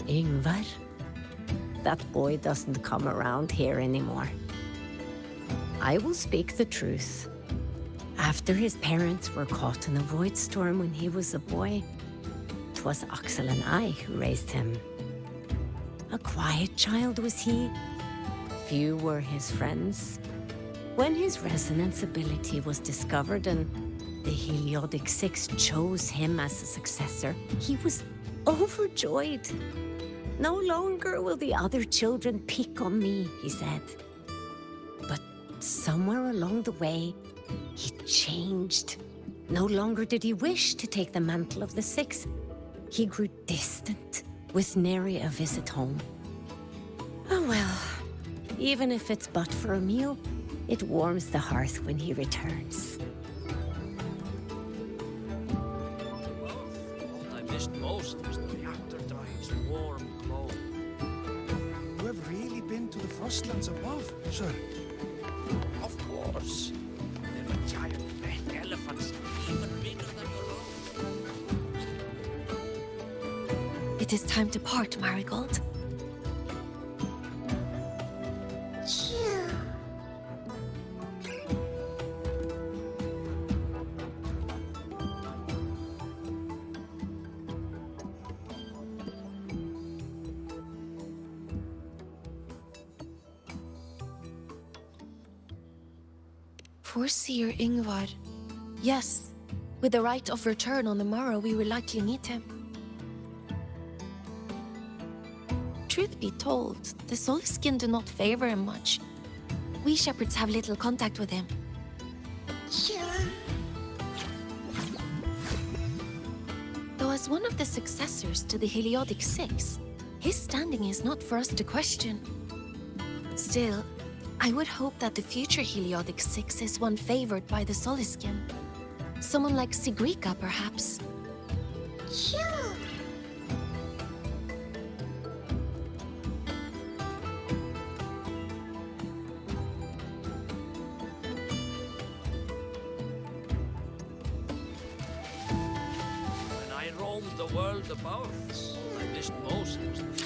Ingvar? That boy doesn't come around here anymore. I will speak the truth. After his parents were caught in a void storm when he was a boy, 'twas Axel and I who raised him. A quiet child was he. Few were his friends. When his resonance ability was discovered and the Heliodic Six chose him as a successor, he was overjoyed. No longer will the other children pick on me, he said. But somewhere along the way, he changed. No longer did he wish to take the mantle of the Six. He grew distant, with nary a visit home. Oh well, even if it's but for a meal, it warms the hearth when he returns. What I missed most was the reactor drive's warm glow. You have really been to the Frostlands above, sir? Of course. There were giant red elephants, even bigger than your own. It is time to part, Marigold. Foreseer Ingvar. Yes, with the right of return on the morrow, we will likely meet him. Truth be told, the Soulskin do not favor him much. We shepherds have little contact with him. Though as one of the successors to the Heliodic Six, his standing is not for us to question. Still, I would hope that the future Heliodic Six is one favored by the Soulskin. Someone like Sigrica, perhaps. When I roamed the world about, I missed most was the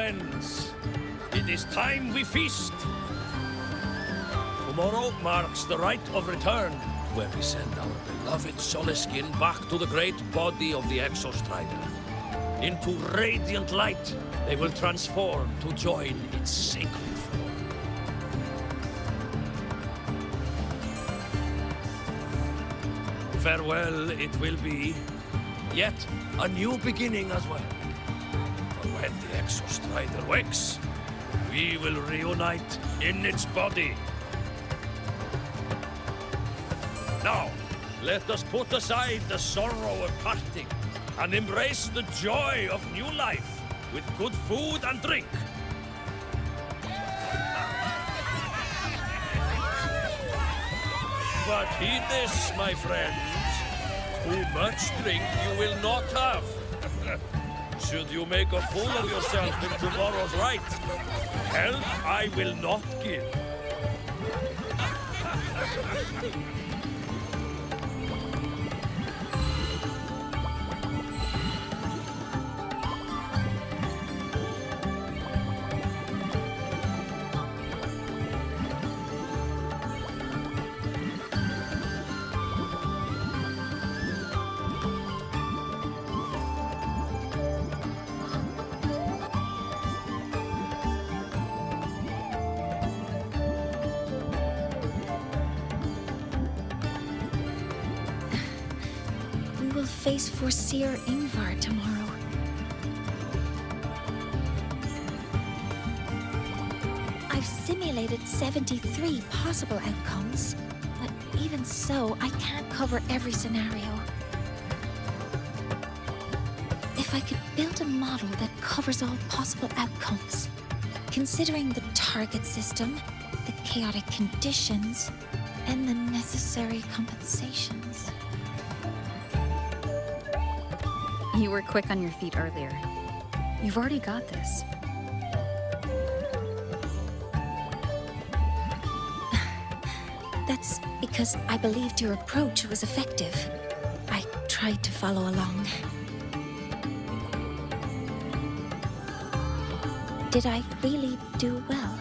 friends, it is time we feast. Tomorrow marks the rite of return, where we send our beloved Soliskin back to the great body of the Exostrider. Into radiant light, they will transform to join its sacred form. Farewell it will be, yet a new beginning as well. For when the Exostrider wakes, we will reunite in its body. Now, let us put aside the sorrow of parting and embrace the joy of new life with good food and drink. But heed this, my friends. Too much drink you will not have. Should you make a fool of yourself in tomorrow's rite, help I will not give. Face for Seer Ingvar tomorrow. I've simulated 73 possible outcomes, but even so, I can't cover every scenario. If I could build a model that covers all possible outcomes, considering the target system, the chaotic conditions, and the necessary compensations. You were quick on your feet earlier. You've already got this. That's because I believed your approach was effective. I tried to follow along. Did I really do well?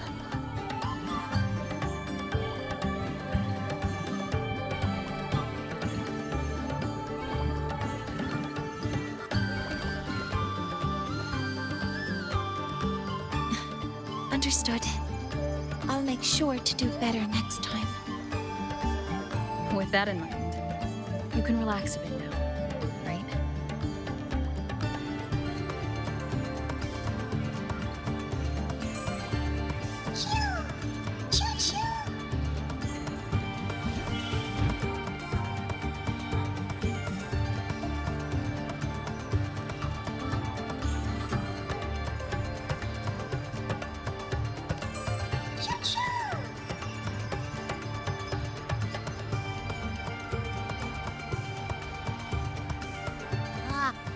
Understood. I'll make sure to do better next time. With that in mind, you can relax a bit now, right?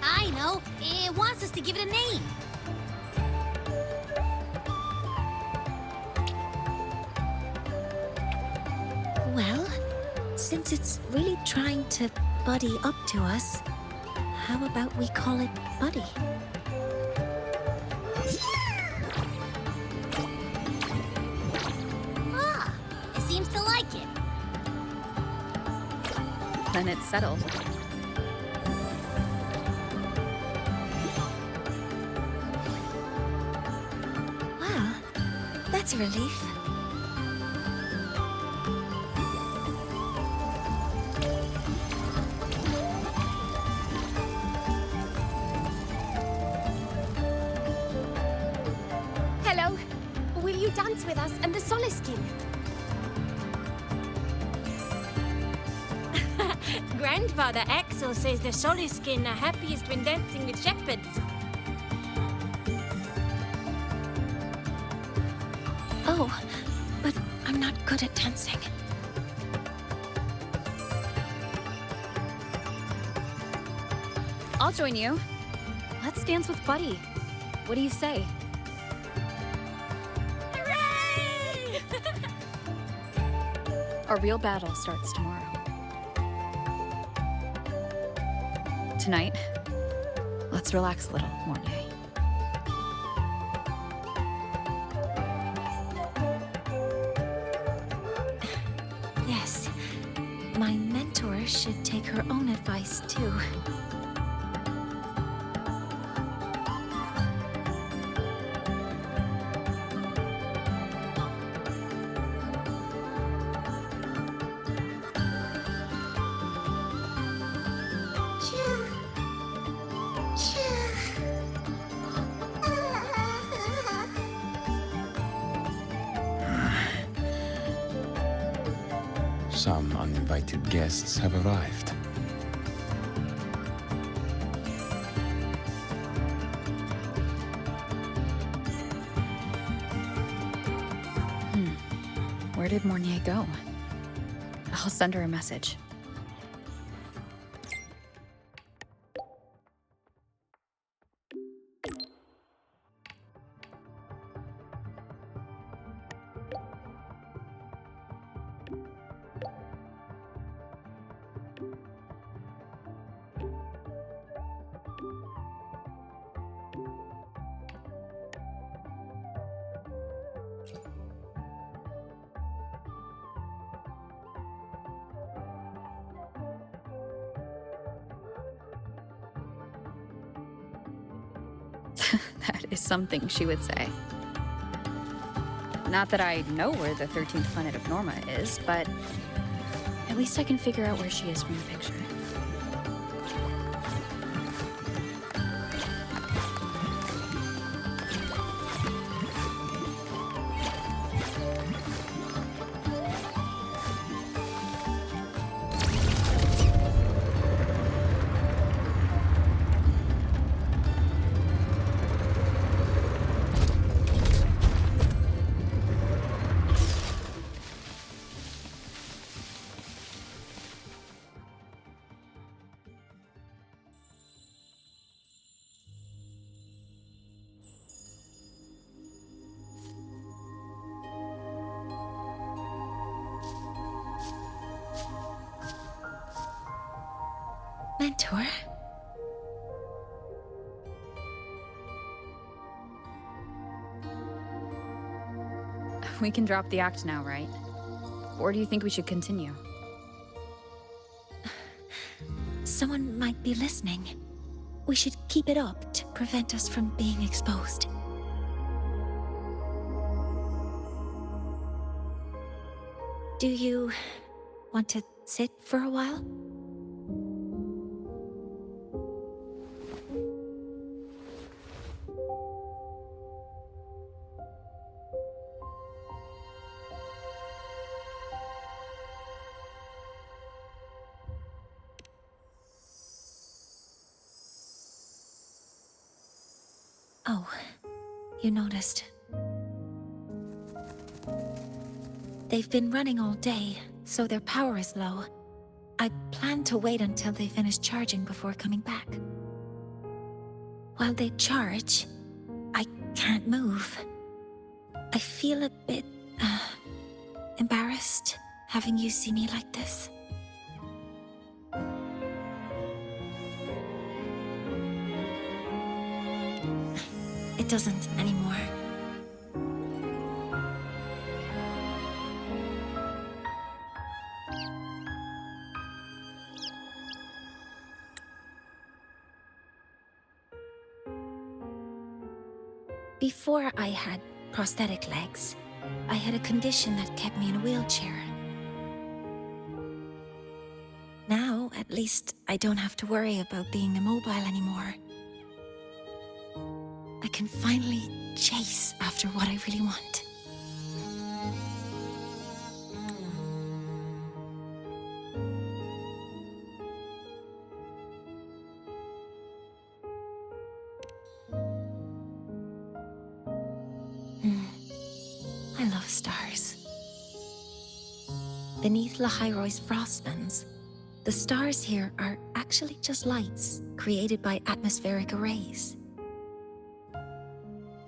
I know. It wants us to give it a name. Well, since it's really trying to buddy up to us, how about we call it Buddy? Ah, it seems to like it. Then it's settled. Wow, that's a relief. Hello. Will you dance with us and the Soliskin? Grandfather Axel says the Soliskin are happiest when dancing with shepherds. Oh, but I'm not good at dancing. I'll join you. Let's dance with Buddy. What do you say? Hooray! Our real battle starts tomorrow. Tonight, let's relax a little, Mornay. Mentor should take her own advice, too. Some uninvited guests have arrived. Where did Mornier go? I'll send her a message. That is something she would say. Not that I know where the 13th planet of Norma is, but at least I can figure out where she is from the picture. Mentor? We can drop the act now, right? Or do you think we should continue? Someone might be listening. We should keep it up to prevent us from being exposed. Do you want to sit for a while? Oh, you noticed. They've been running all day, so their power is low. I plan to wait until they finish charging before coming back. While they charge, I can't move. I feel a bit, embarrassed having you see me like this. It doesn't anymore. Before I had prosthetic legs, I had a condition that kept me in a wheelchair. Now, at least, I don't have to worry about being immobile anymore. I can finally chase after what I really want. I love stars. Beneath Lahairoy's frostlands, the stars here are actually just lights created by atmospheric arrays.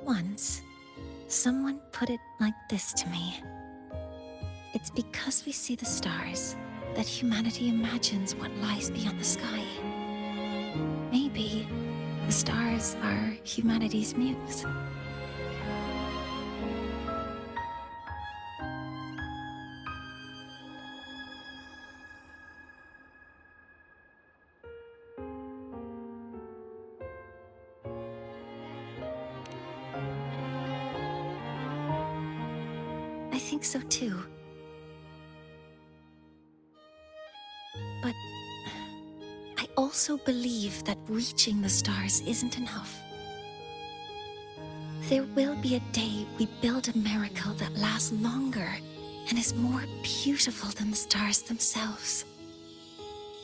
Once, someone put it like this to me. It's because we see the stars that humanity imagines what lies beyond the sky. Maybe the stars are humanity's muse. think so too. But I also believe that reaching the stars isn't enough. There will be a day we build a miracle that lasts longer and is more beautiful than the stars themselves.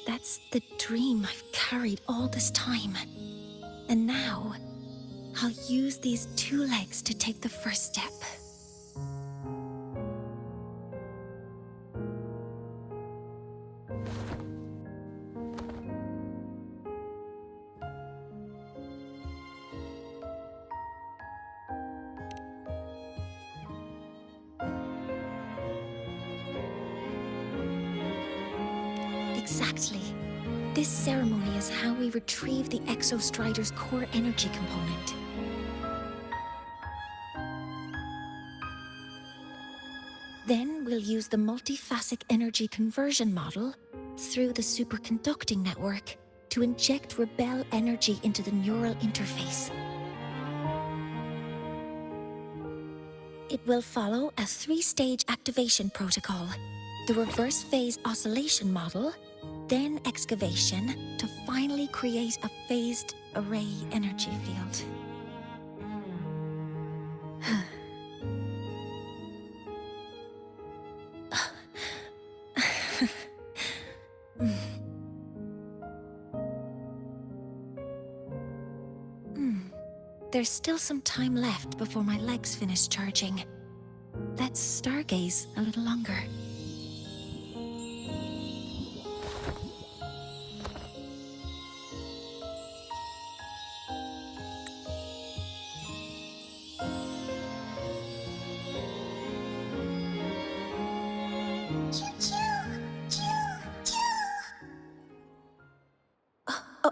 That's the dream I've carried all this time. And now, I'll use these 2 legs to take the first step. Exactly. This ceremony is how we retrieve the Exostrider's core energy component. Then we'll use the multiphasic energy conversion model through the superconducting network to inject rebel energy into the neural interface. It will follow a 3-stage activation protocol: the reverse phase oscillation model, then excavation, to finally create a phased array energy field. There's still some time left before my legs finish charging. Let's stargaze a little longer.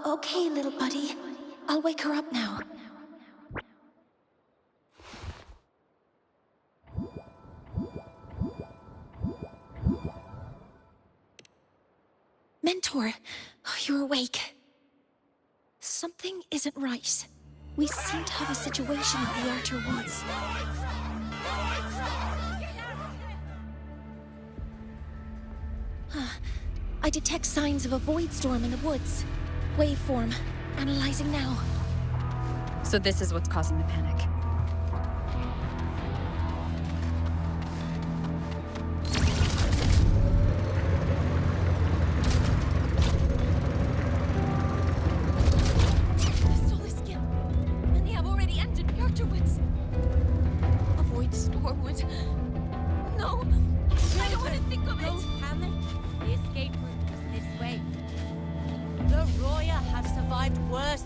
Okay, little buddy. I'll wake her up now. Mentor, you're awake. Something isn't right. We seem to have a situation at the Outer Woods. I detect signs of a void storm in the woods. Waveform. Analyzing now. So this is what's causing the panic.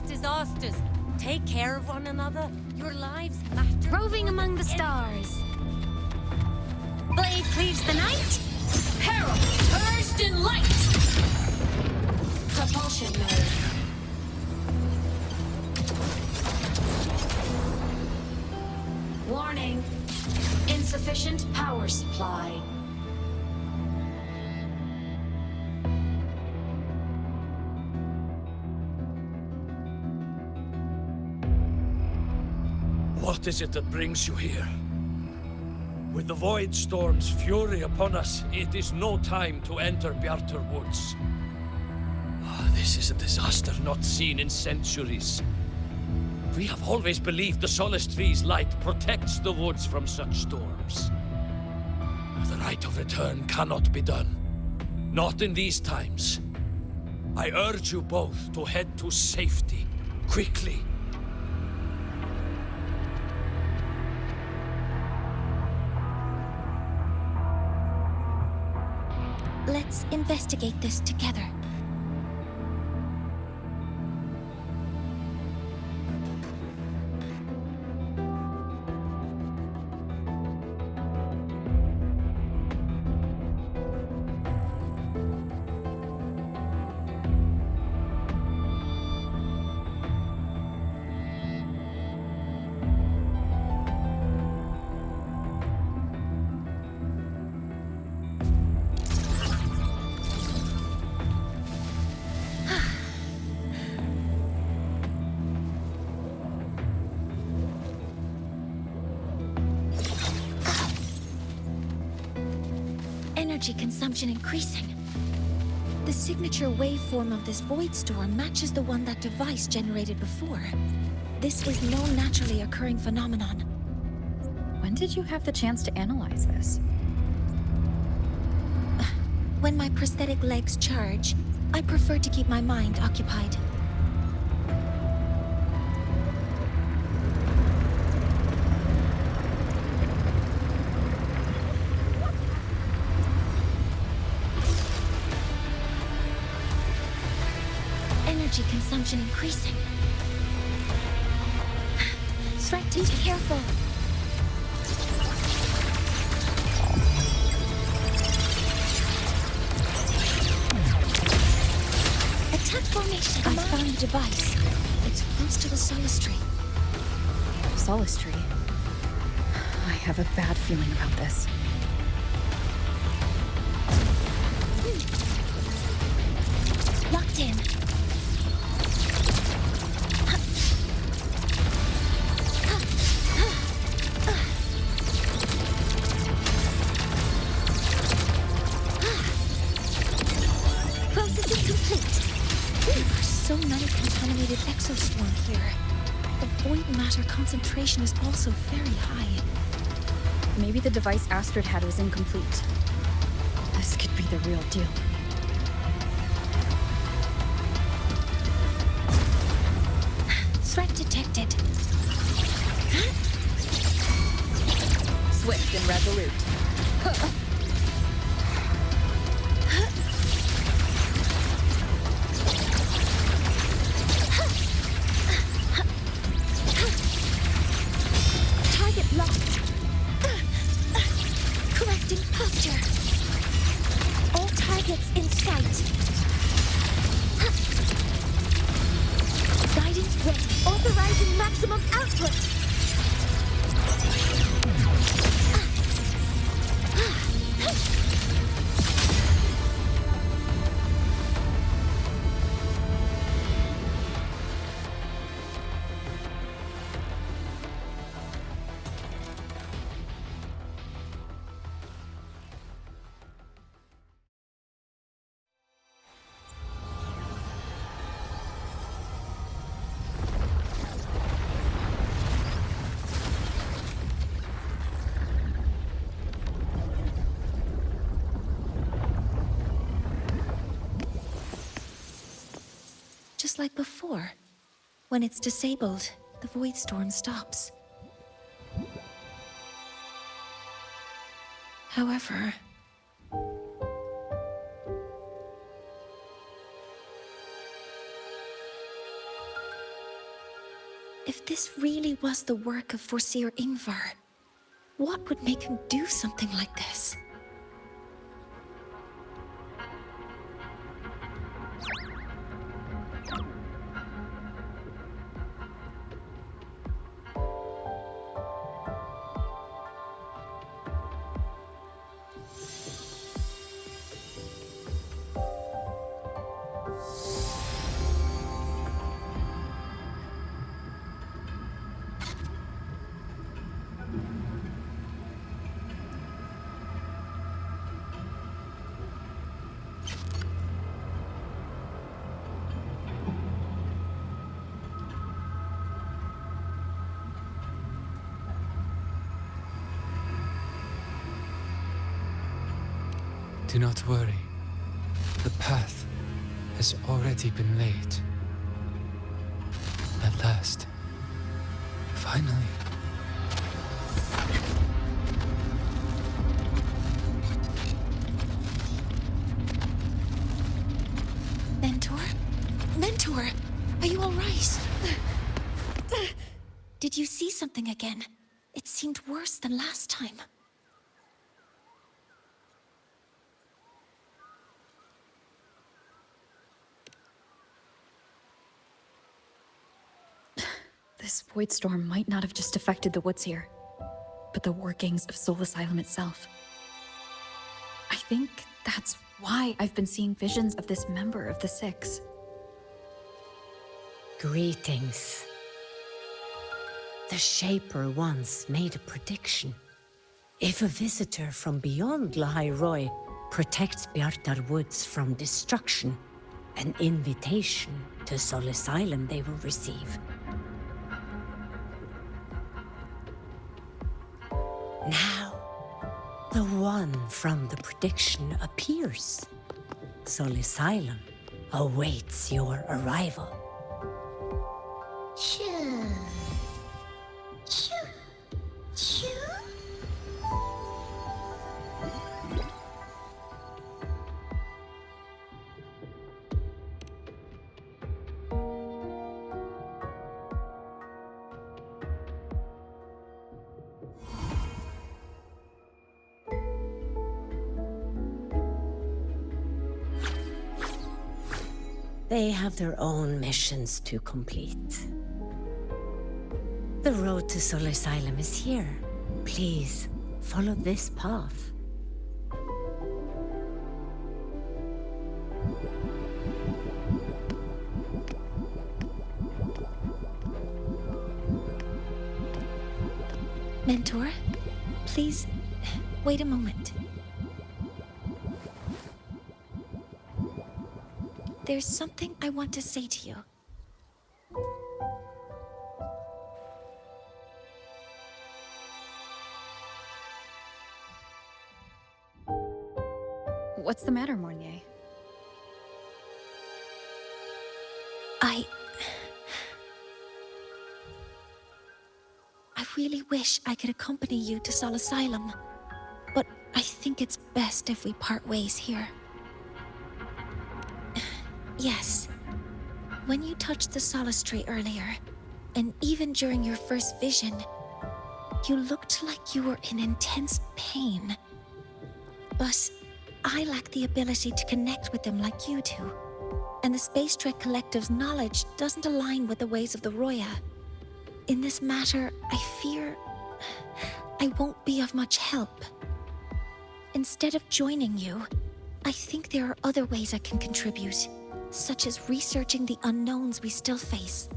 Disasters. Take care of one another. Your lives matter. Roving among the stars. Blade cleaves the night. Peril purged in light. Propulsion mode. Warning. Insufficient power supply. What is it that brings you here? With the Void Storm's fury upon us, it is no time to enter Bjartur Woods. This is a disaster not seen in centuries. We have always believed the Solace Tree's light protects the woods from such storms. The rite of return cannot be done. Not in these times. I urge you both to head to safety, quickly. Let's investigate this together. energy consumption increasing. The signature waveform of this void storm matches the one that device generated before. This is no naturally occurring phenomenon. When did you have the chance to analyze this? When my prosthetic legs charge, I prefer to keep my mind occupied. Energy consumption increasing. Threat to be careful. Attack formation. I found the device. It's close to the Solace Tree. Solace Tree? I have a bad feeling about this. Locked in. Processing complete. There are so many contaminated exoswarm here. The void matter concentration is also very high. Maybe the device Astrid had was incomplete. This could be the real deal. Threat detected. Swift and resolute. Target locked. Correcting posture. All targets in sight. Guidance ready. Authorizing maximum output. Just like before. When it's disabled, the void storm stops. However... if this really was the work of Foreseer Ingvar, what would make him do something like this? Do not worry. The path has already been laid. At last. Finally. Mentor? Mentor! Are you alright? Did you see something again? It seemed worse than last time. This void storm might not have just affected the woods here, but the workings of Soul Asylum itself. I think that's why I've been seeing visions of this member of the Six. Greetings. The Shaper once made a prediction. If a visitor from beyond Lahai Roy protect Bjartar Woods from destruction, an invitation to Sol Asylum they will receive. Now, the one from the prediction appears. Sol Asylum awaits your arrival. Choo. Choo. Choo. They have their own missions to complete. The road to Sol Asylum is here. Please, follow this path. Mentor, please, wait a moment. There's something I want to say to you. What's the matter, Mornier? I really wish I could accompany you to Sol Asylum, but I think it's best if we part ways here. Yes, when you touched the Solace Tree earlier, and even during your first vision, you looked like you were in intense pain. But I lack the ability to connect with them like you do, and the Space Trek Collective's knowledge doesn't align with the ways of the Roya. In this matter, I fear I won't be of much help. Instead of joining you, I think there are other ways I can contribute, such as researching the unknowns we still face.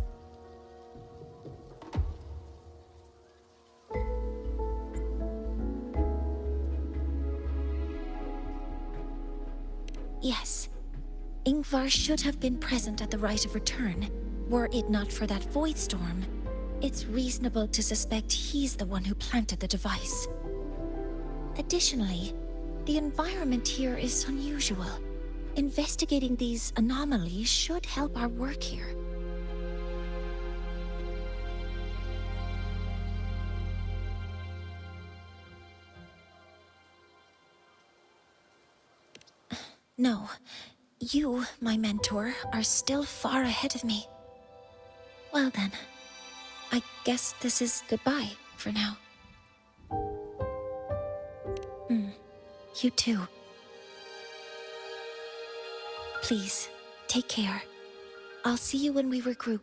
Yes, Ingvar should have been present at the Rite of Return. Were it not for that void storm, it's reasonable to suspect he's the one who planted the device. Additionally, the environment here is unusual. Investigating these anomalies should help our work here. No, you, my mentor, are still far ahead of me. Well then, I guess this is goodbye for now. You too. Please, take care. I'll see you when we regroup.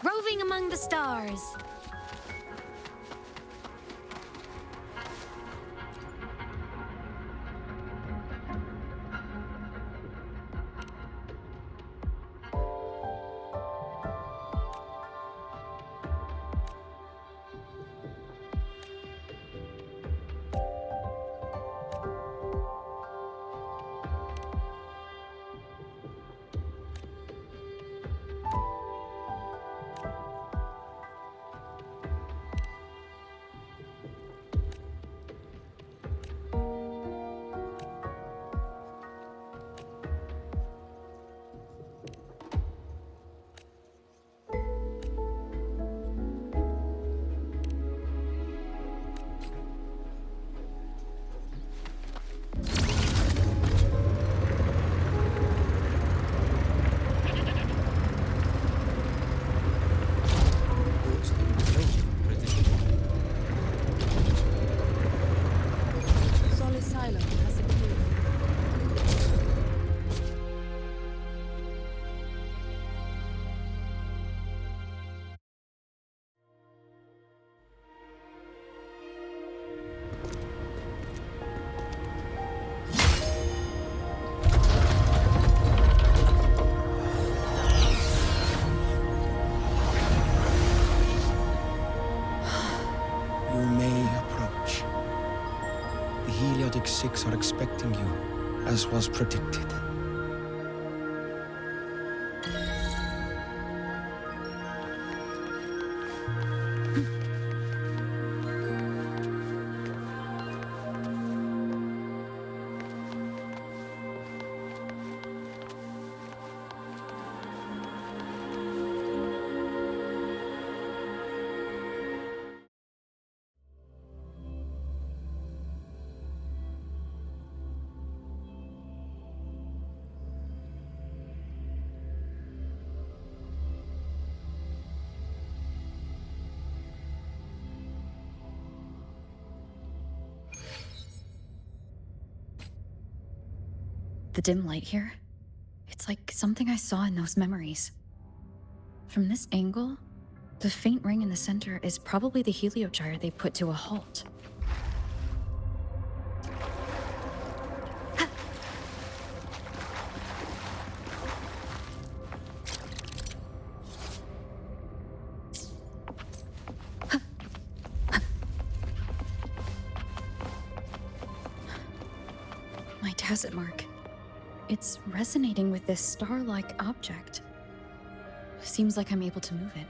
Roving among the stars. Heliodic Six are expecting you, as was predicted. The dim light here, it's like something I saw in those memories. From this angle, the faint ring in the center is probably the heliogyre they put to a halt. My tacit mark. It's resonating with this star-like object. Seems like I'm able to move it.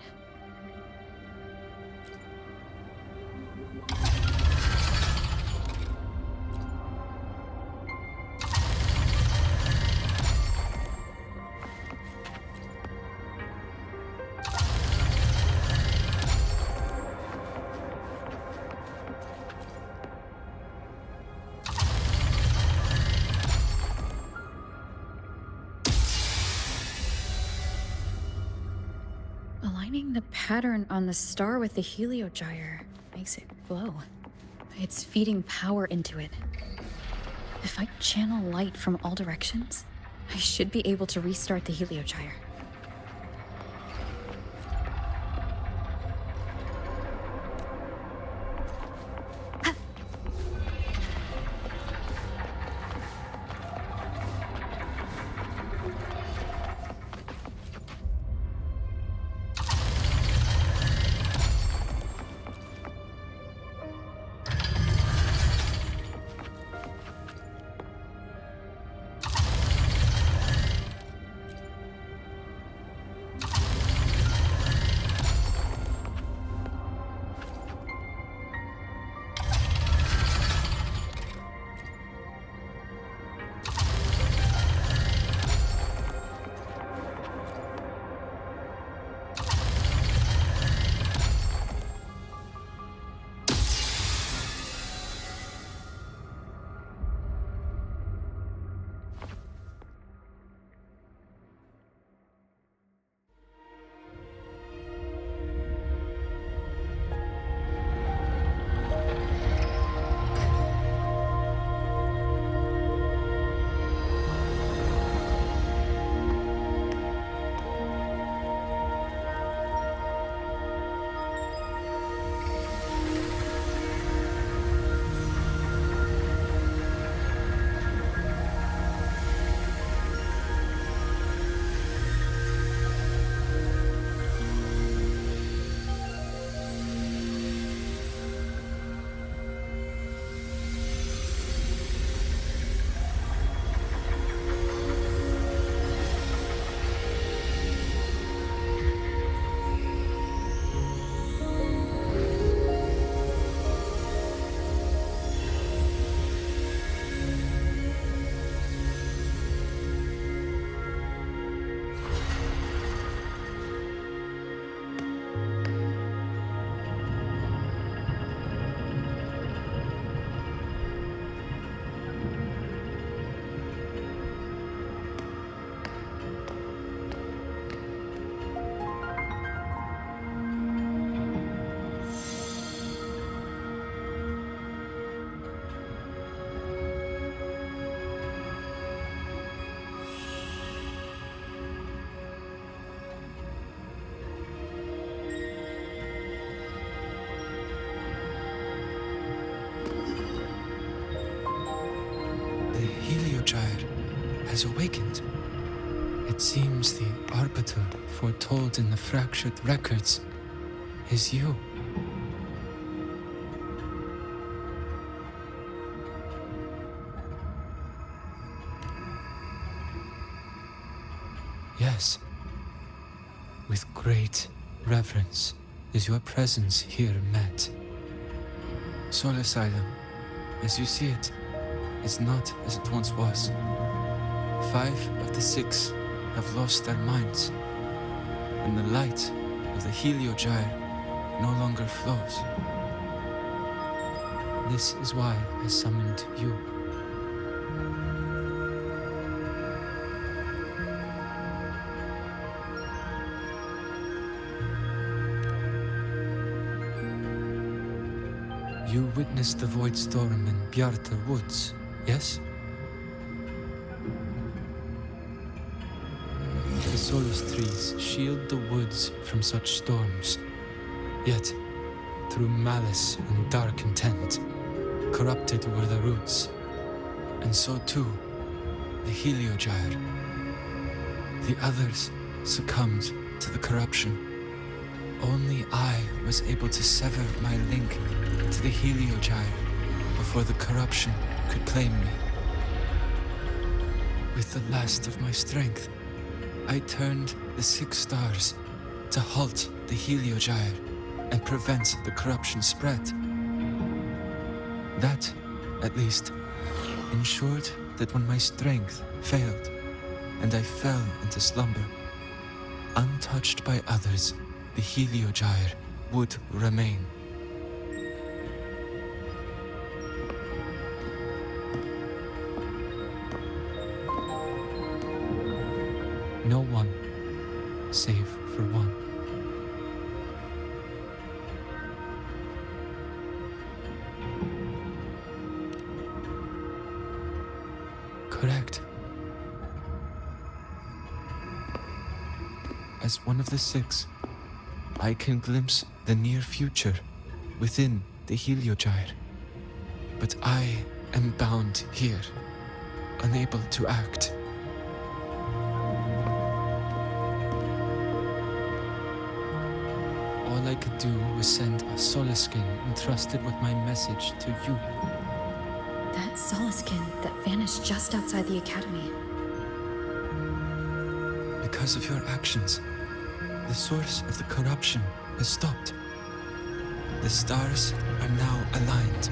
Aligning the pattern on the star with the heliogyre makes it glow. It's feeding power into it. If I channel light from all directions, I should be able to restart the heliogyre. Has awakened. It seems the arbiter foretold in the fractured records is you. Yes. With great reverence is your presence here met. Soul Asylum, as you see it, is not as it once was. 5 of the 6 have lost their minds, and the light of the Heliogyre no longer flows. This is why I summoned you. You witnessed the Void Storm in Bjartar Woods, yes? The Solus trees shield the woods from such storms, yet, through malice and dark intent, corrupted were the roots, and so too the Heliogyre. The others succumbed to the corruption. Only I was able to sever my link to the Heliogyre before the corruption could claim me. With the last of my strength, I turned the 6 stars to halt the Heliogyre and prevent the corruption spread. That, at least, ensured that when my strength failed and I fell into slumber, untouched by others, the Heliogyre would remain. No one, save for one. Correct. As one of the 6, I can glimpse the near future within the Heliogyre. But I am bound here, unable to act. All I could do was send a Solaskin entrusted with my message to you. That Solaskin that vanished just outside the academy. Because of your actions, the source of the corruption has stopped. The stars are now aligned,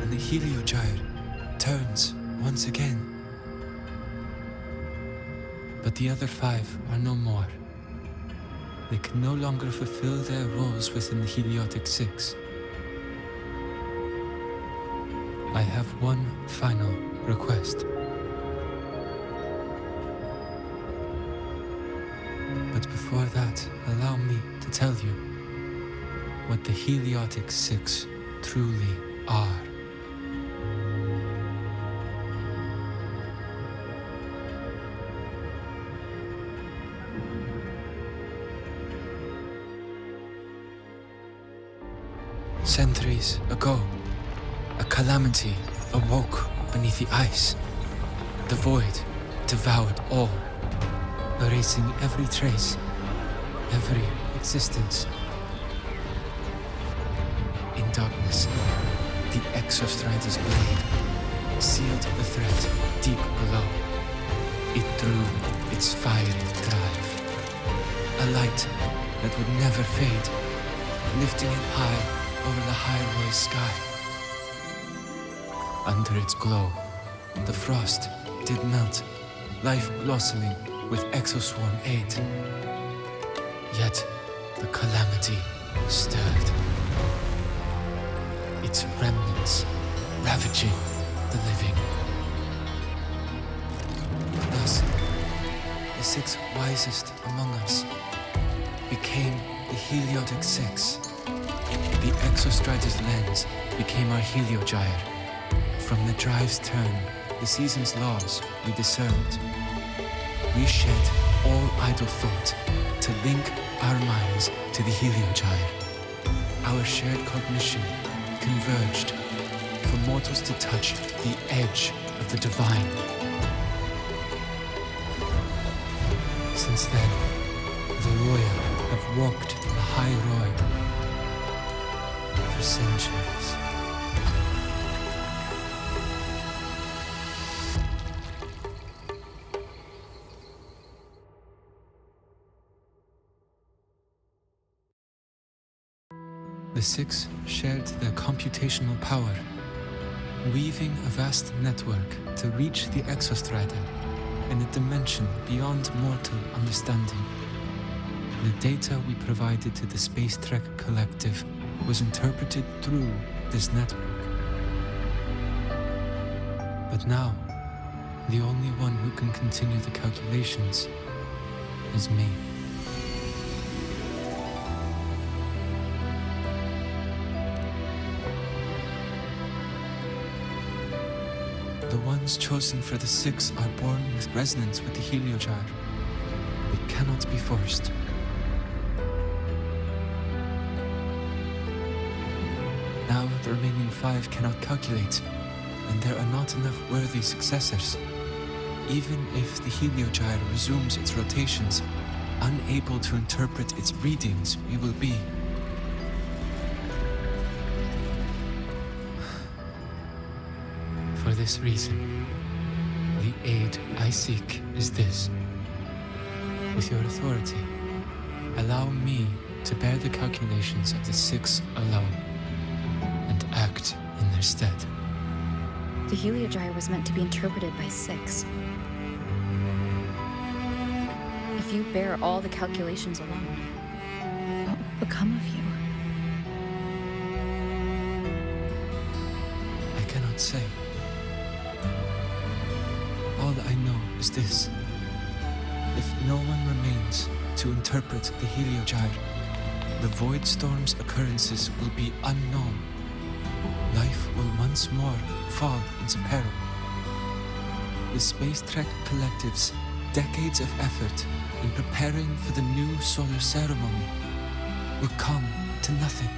and the Heliogyre turns once again. But the other 5 are no more. They can no longer fulfill their roles within the Heliotic 6. I have one final request. But before that, allow me to tell you what the Heliotic 6 truly are. Centuries ago, a calamity awoke beneath the ice. The void devoured all, erasing every trace, every existence. In darkness, the Exostrider's blade sealed the threat deep below. It drew its fiery drive, a light that would never fade, lifting it high over the highway sky. Under its glow, the frost did melt, life blossoming with Exoswarm aid. Yet the calamity stirred, its remnants ravaging the living. Thus, the 6 wisest among us became the Heliotic 6. The Exostrider's lens became our Heliogyre. From the drive's turn, the season's laws we discerned. We shed all idle thought to link our minds to the Heliogyre. Our shared cognition converged for mortals to touch the edge of the divine. Since then, the Royal have walked the High Road for centuries. The six shared their computational power, weaving a vast network to reach the exostrata in a dimension beyond mortal understanding. The data we provided to the Space Trek Collective was interpreted through this network. But now, the only one who can continue the calculations is me. The ones chosen for the six are born with resonance with the heliogyre. It cannot be forced. Now the remaining five cannot calculate, and there are not enough worthy successors. Even if the heliogyre resumes its rotations, unable to interpret its readings, we will be. For this reason, the aid I seek is this. With your authority, allow me to bear the calculations of the six alone, and act in their stead. The heliogyre was meant to be interpreted by six. If you bear all the calculations alone, what will become of you? I cannot say. All I know is this. If no one remains to interpret the heliogyre, the void storm's occurrences will be unknown. Life will once more fall into peril. The Space Trek Collective's decades of effort in preparing for the new solar ceremony will come to nothing.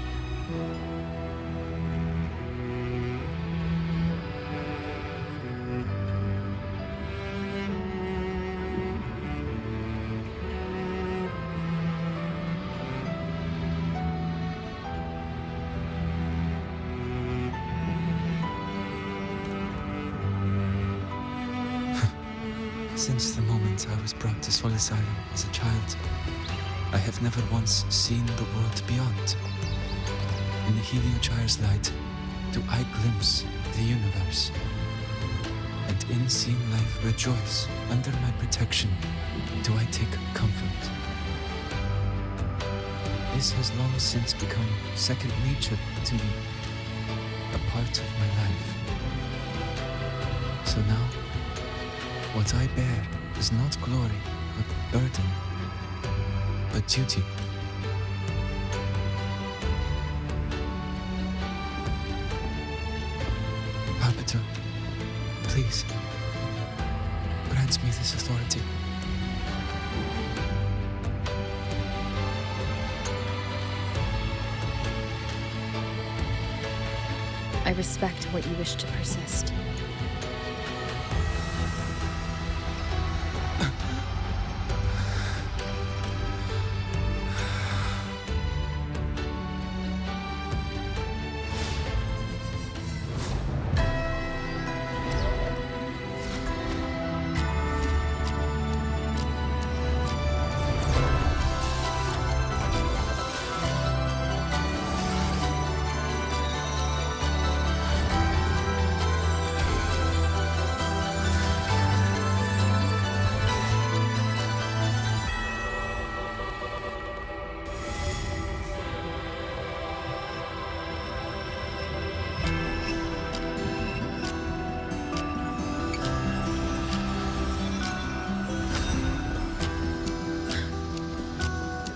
Since the moment I was brought to Sol Asylum as a child, I have never once seen the world beyond. In the heliogyre's light, do I glimpse the universe. And in seeing life rejoice under my protection, do I take comfort. This has long since become second nature to me, a part of my life. So now, what I bear is not glory, but burden, but duty. Arbiter, please, grant me this authority. I respect what you wish to persist.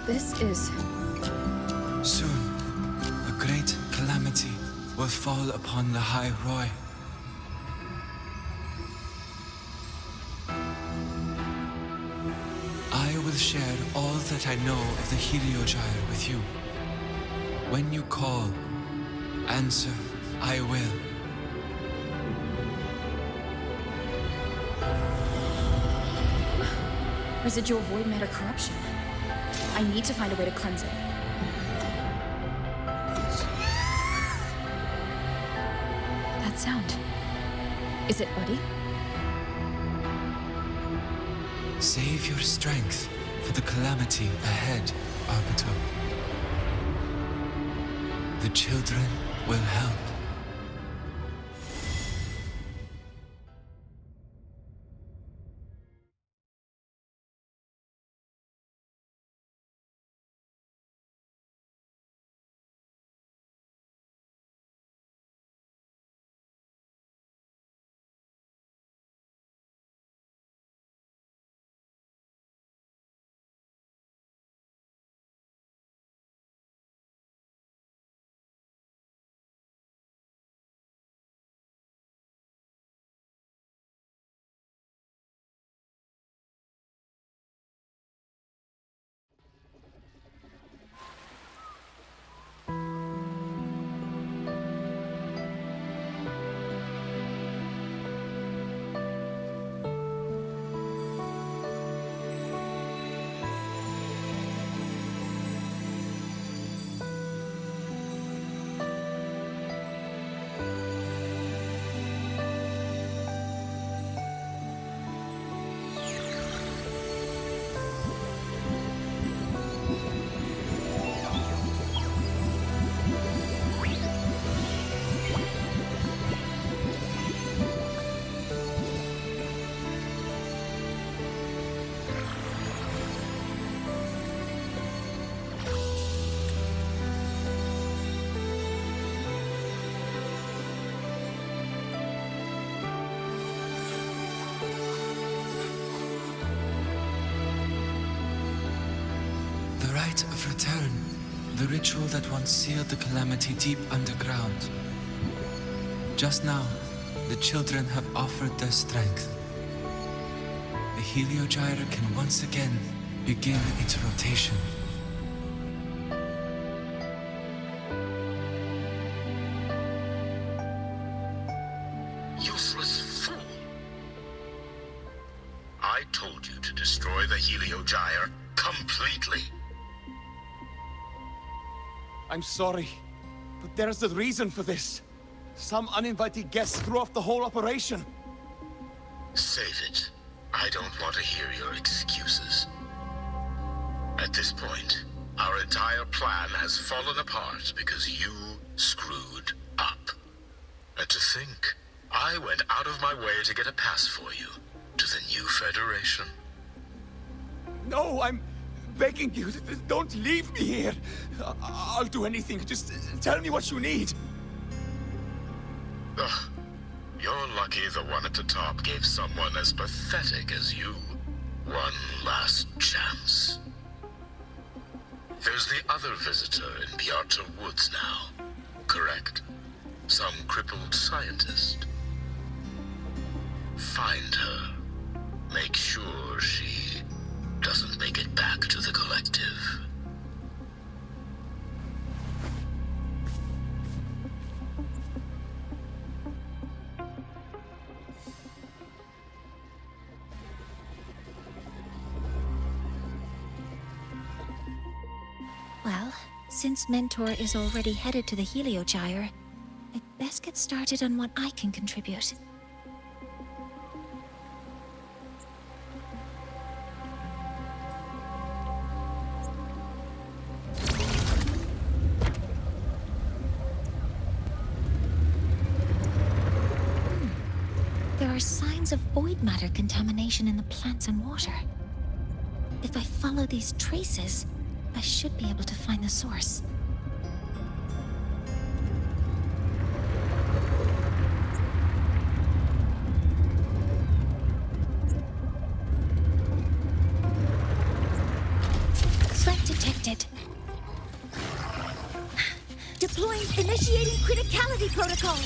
This is... Soon, a great calamity will fall upon the High Roy. I will share all that I know of the heliogyre with you. When you call, answer, I will. Residual void matter corruption. I need to find a way to cleanse it. That sound. Is it Buddy? Save your strength for the calamity ahead, Arbiter. The children will help. The rite of return, the ritual that once sealed the calamity deep underground. Just now, the children have offered their strength. The Heliogyre can once again begin its rotation. Useless fool! I told you to destroy the Heliogyre completely. I'm sorry, but there's a reason for this. Some uninvited guests threw off the whole operation. Save it. I don't want to hear your excuses. At this point, our entire plan has fallen apart because you screwed up. And to think, I went out of my way to get a pass for you to the new Federation. No, I'm begging you, don't leave me here. I'll do anything, just tell me what you need. Ugh. You're lucky the one at the top gave someone as pathetic as you one last chance. There's the other visitor in Bjarta Woods now, correct? Some crippled scientist. Find her. Make sure she doesn't make it back to the collective. Well, since Mentor is already headed to the Heliogyre, I'd best get started on what I can contribute. There are signs of void matter contamination in the plants and water. If I follow these traces, I should be able to find the source. Threat detected. Deploying initiating criticality protocol.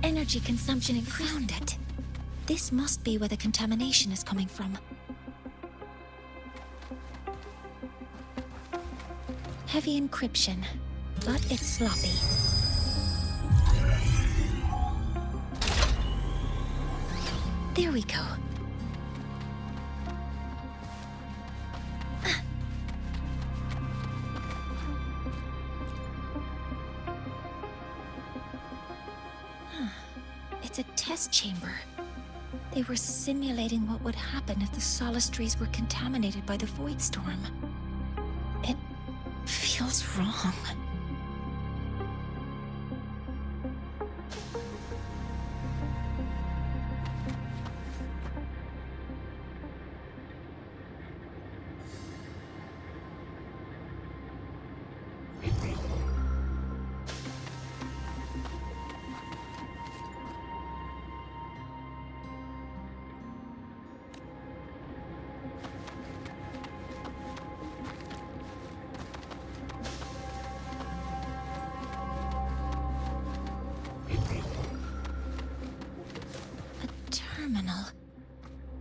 Energy consumption found it. This must be where the contamination is coming from. Heavy encryption, but it's sloppy. There we go. It's a test test chamber. They were simulating what would happen if the Solace trees were contaminated by the Void Storm. It feels wrong.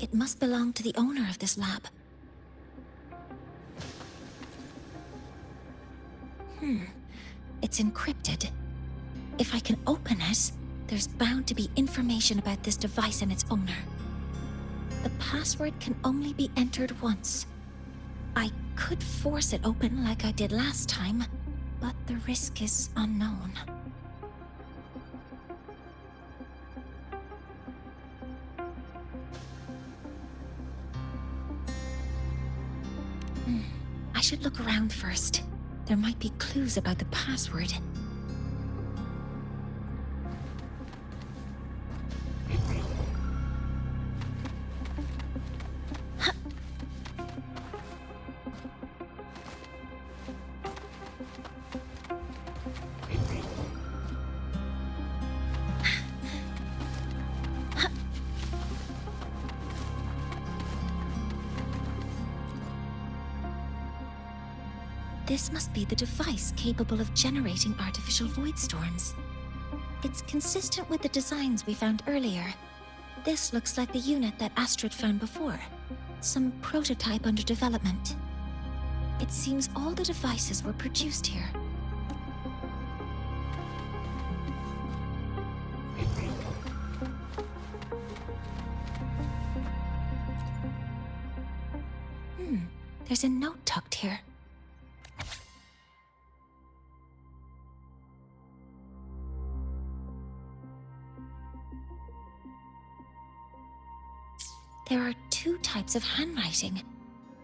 It must belong to the owner of this lab. It's encrypted. If I can open it, there's bound to be information about this device and its owner. The password can only be entered once. I could force it open like I did last time, but the risk is unknown. I should look around first. There might be clues about the password. This must be the device capable of generating artificial void storms. It's consistent with the designs we found earlier. This looks like the unit that Astrid found before. Some prototype under development. It seems all the devices were produced here. There's a note tucked here. There are two types of handwriting,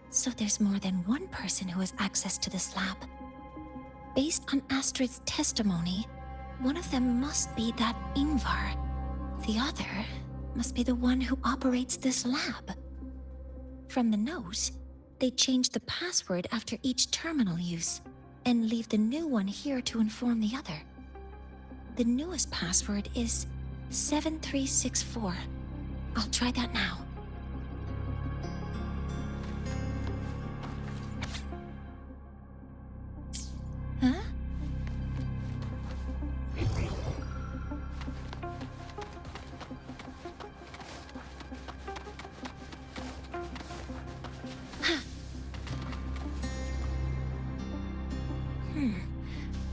so there's more than one person who has access to this lab. Based on Astrid's testimony, one of them must be that Ingvar. The other must be the one who operates this lab. From the note, they change the password after each terminal use, and leave the new one here to inform the other. The newest password is 7364. I'll try that now. Huh?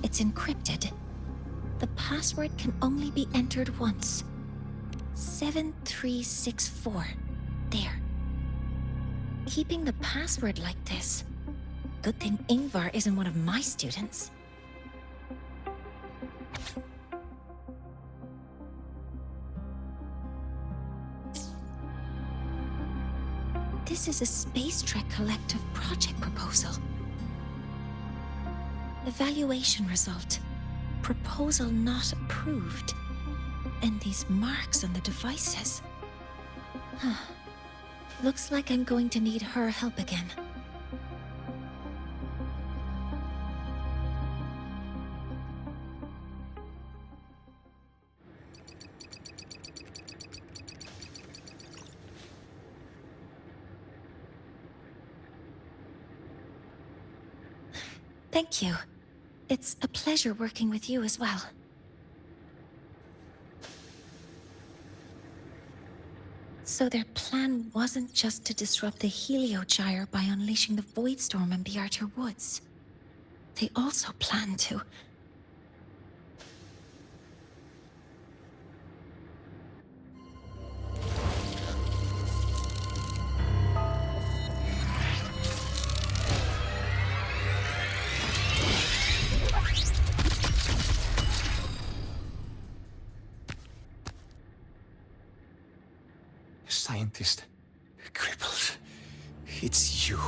It's encrypted. The password can only be entered once. 7364. There. Keeping the password like this. Good thing Ingvar isn't one of my students. This is a Space Trek Collective project proposal. Evaluation result. Proposal not approved. And these marks on the devices. Looks like I'm going to need her help again. Thank you. It's a pleasure working with you as well. So their plan wasn't just to disrupt the Heliogyre by unleashing the Void Storm in the Archer Woods. They also planned to... Scientist. Crippled. It's you.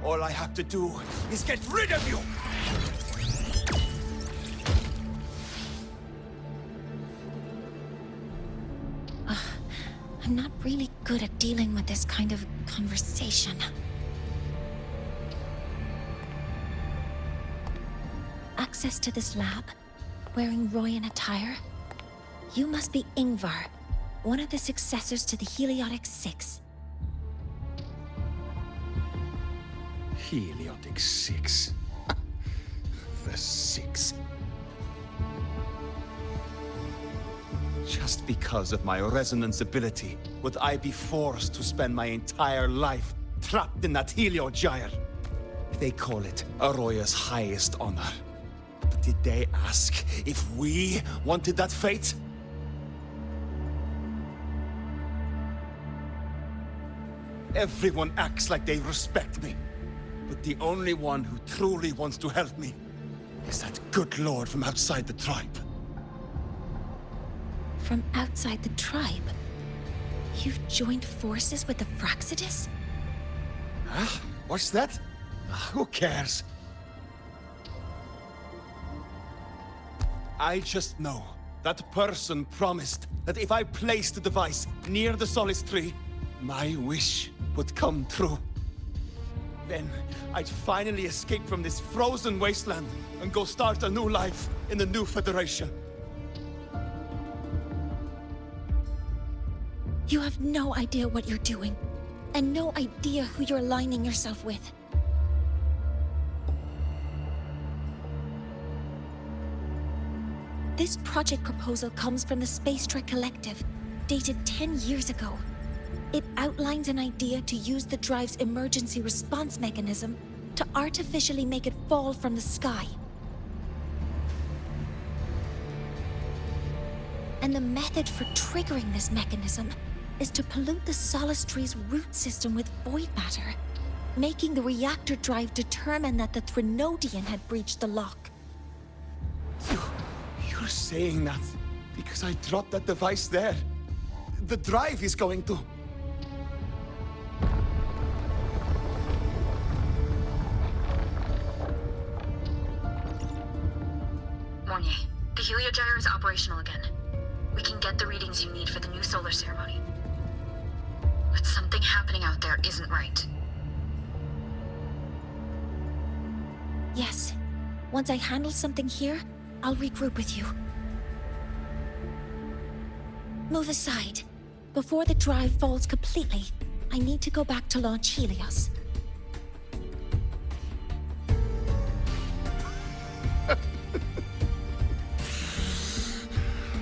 All I have to do is get rid of you! I'm not really good at dealing with this kind of conversation. Access to this lab? Wearing Royan attire? You must be Ingvar, one of the successors to the Heliotic Six. Heliotic Six. The Six. Just because of my resonance ability, would I be forced to spend my entire life trapped in that Heliogyre? They call it Aroya's highest honor. But did they ask if we wanted that fate? Everyone acts like they respect me. But the only one who truly wants to help me is that good lord from outside the tribe. From outside the tribe? You've joined forces with the Fraxidus? Huh? What's that? Who cares? I just know that person promised that if I placed the device near the Solace Tree, my wish would come true. Then I'd finally escape from this frozen wasteland and go start a new life in the new Federation. You have no idea what you're doing, and no idea who you're aligning yourself with. This project proposal comes from the Space Trek Collective, dated 10 years ago. It outlines an idea to use the drive's emergency response mechanism to artificially make it fall from the sky. And the method for triggering this mechanism is to pollute the Solace Tree's root system with void matter, making the reactor drive determine that the Threnodian had breached the lock. You're saying that because I dropped that device there. The drive is going to... Mornier, the Heliogyre is operational again. We can get the readings you need for the new solar ceremony. But something happening out there isn't right. Yes. Once I handle something here, I'll regroup with you. Move aside. Before the drive falls completely, I need to go back to launch Helios.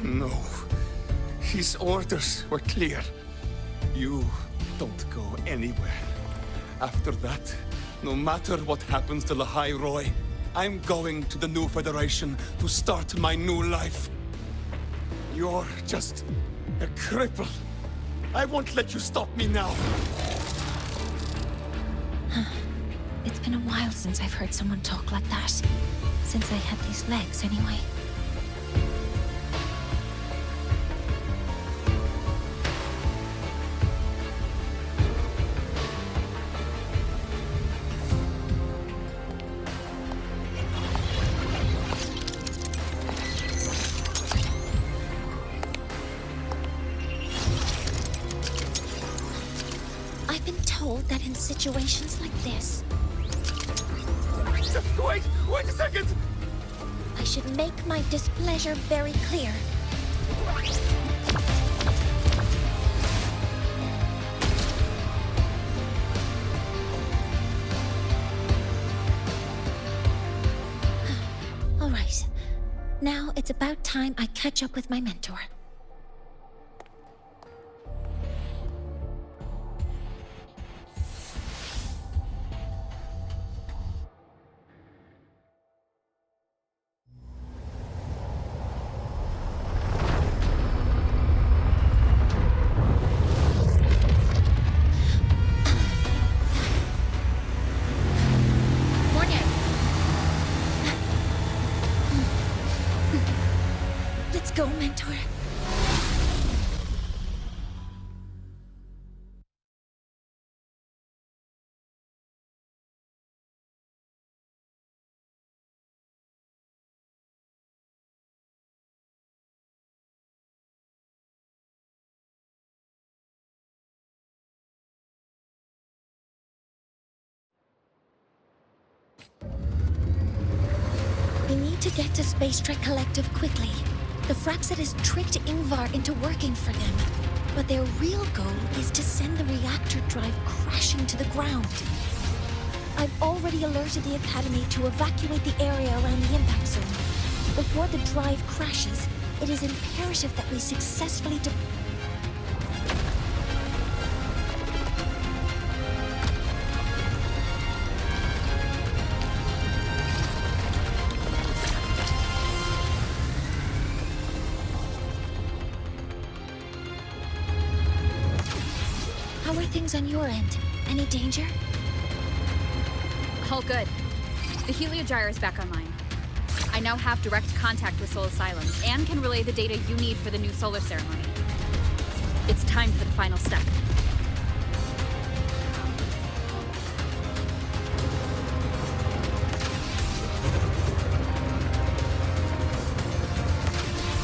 No. His orders were clear. You don't go anywhere. After that, no matter what happens to Lahai Roy, I'm going to the new Federation to start my new life. You're just a cripple. I won't let you stop me now. It's been a while since I've heard someone talk like that. Since I had these legs, anyway. I've been told that in situations like this... Wait a second! I should make my displeasure very clear. All right. Now it's about time I catch up with my mentor. Let's go, Mentor. We need to get to Space Trek Collective quickly. The Fraxit has tricked Ingvar into working for them, but their real goal is to send the reactor drive crashing to the ground. I've already alerted the Academy to evacuate the area around the impact zone. Before the drive crashes, it is imperative that we successfully How are things on your end? Any danger? All good. The Heliogyre is back online. I now have direct contact with Soul Asylum and can relay the data you need for the new solar ceremony. It's time for the final step.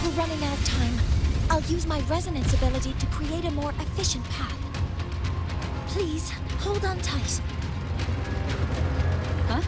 We're running out of time. I'll use my resonance ability to create a more efficient path. Please, hold on tight. Huh?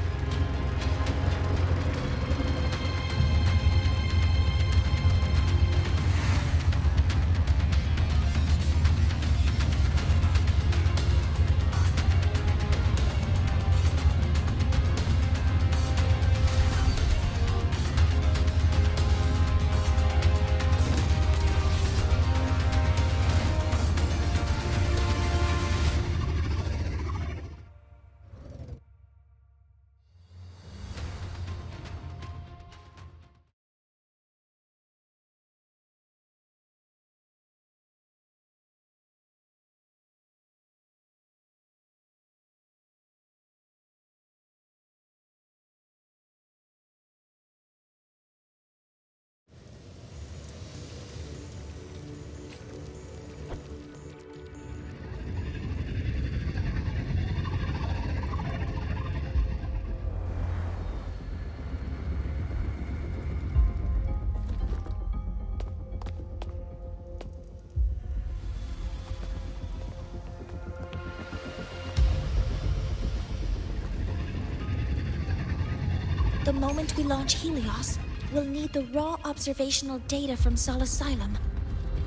The moment we launch Helios, we'll need the raw observational data from Sol Asylum.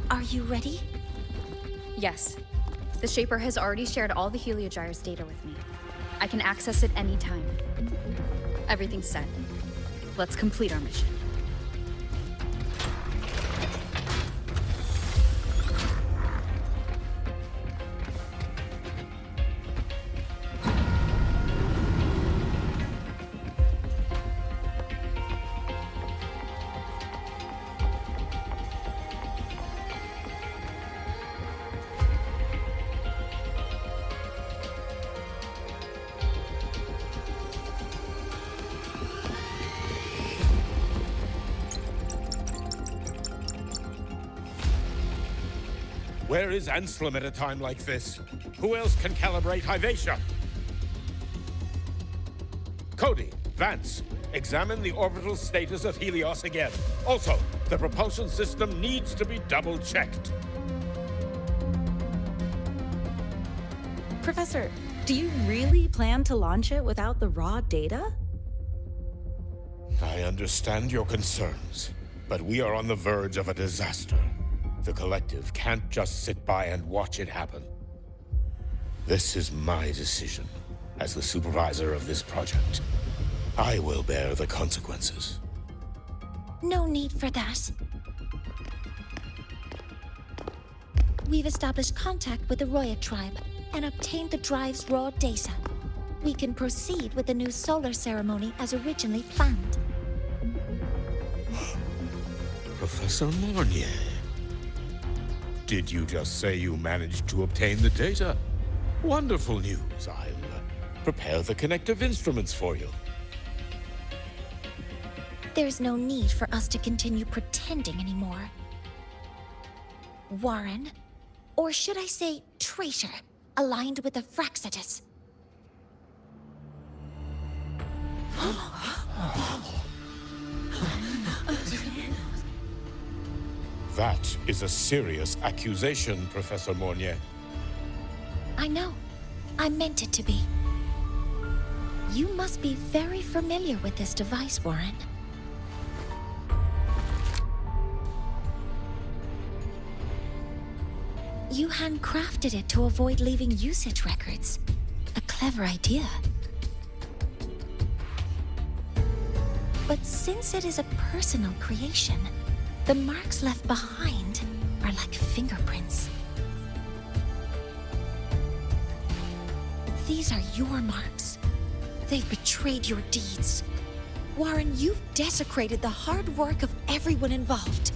Are you ready? Yes. The Shaper has already shared all the Heliogyre's data with me. I can access it anytime. Everything's set. Let's complete our mission. Where is Anselm at a time like this? Who else can calibrate Hyvatia? Cody, Vance, examine the orbital status of Helios again. Also, the propulsion system needs to be double-checked. Professor, do you really plan to launch it without the raw data? I understand your concerns, but we are on the verge of a disaster. The Collective can't just sit by and watch it happen. This is my decision. As the supervisor of this project, I will bear the consequences. No need for that. We've established contact with the Roya tribe and obtained the drive's raw data. We can proceed with the new solar ceremony as originally planned. Professor Mornier, did you just say you managed to obtain the data? Wonderful news. I'll prepare the connective instruments for you. There's no need for us to continue pretending anymore. Warren, or should I say traitor, aligned with the Fraxidus. That is a serious accusation, Professor Mornier. I know. I meant it to be. You must be very familiar with this device, Warren. You handcrafted it to avoid leaving usage records. A clever idea. But since it is a personal creation, the marks left behind are like fingerprints. These are your marks. They've betrayed your deeds. Warren, you've desecrated the hard work of everyone involved.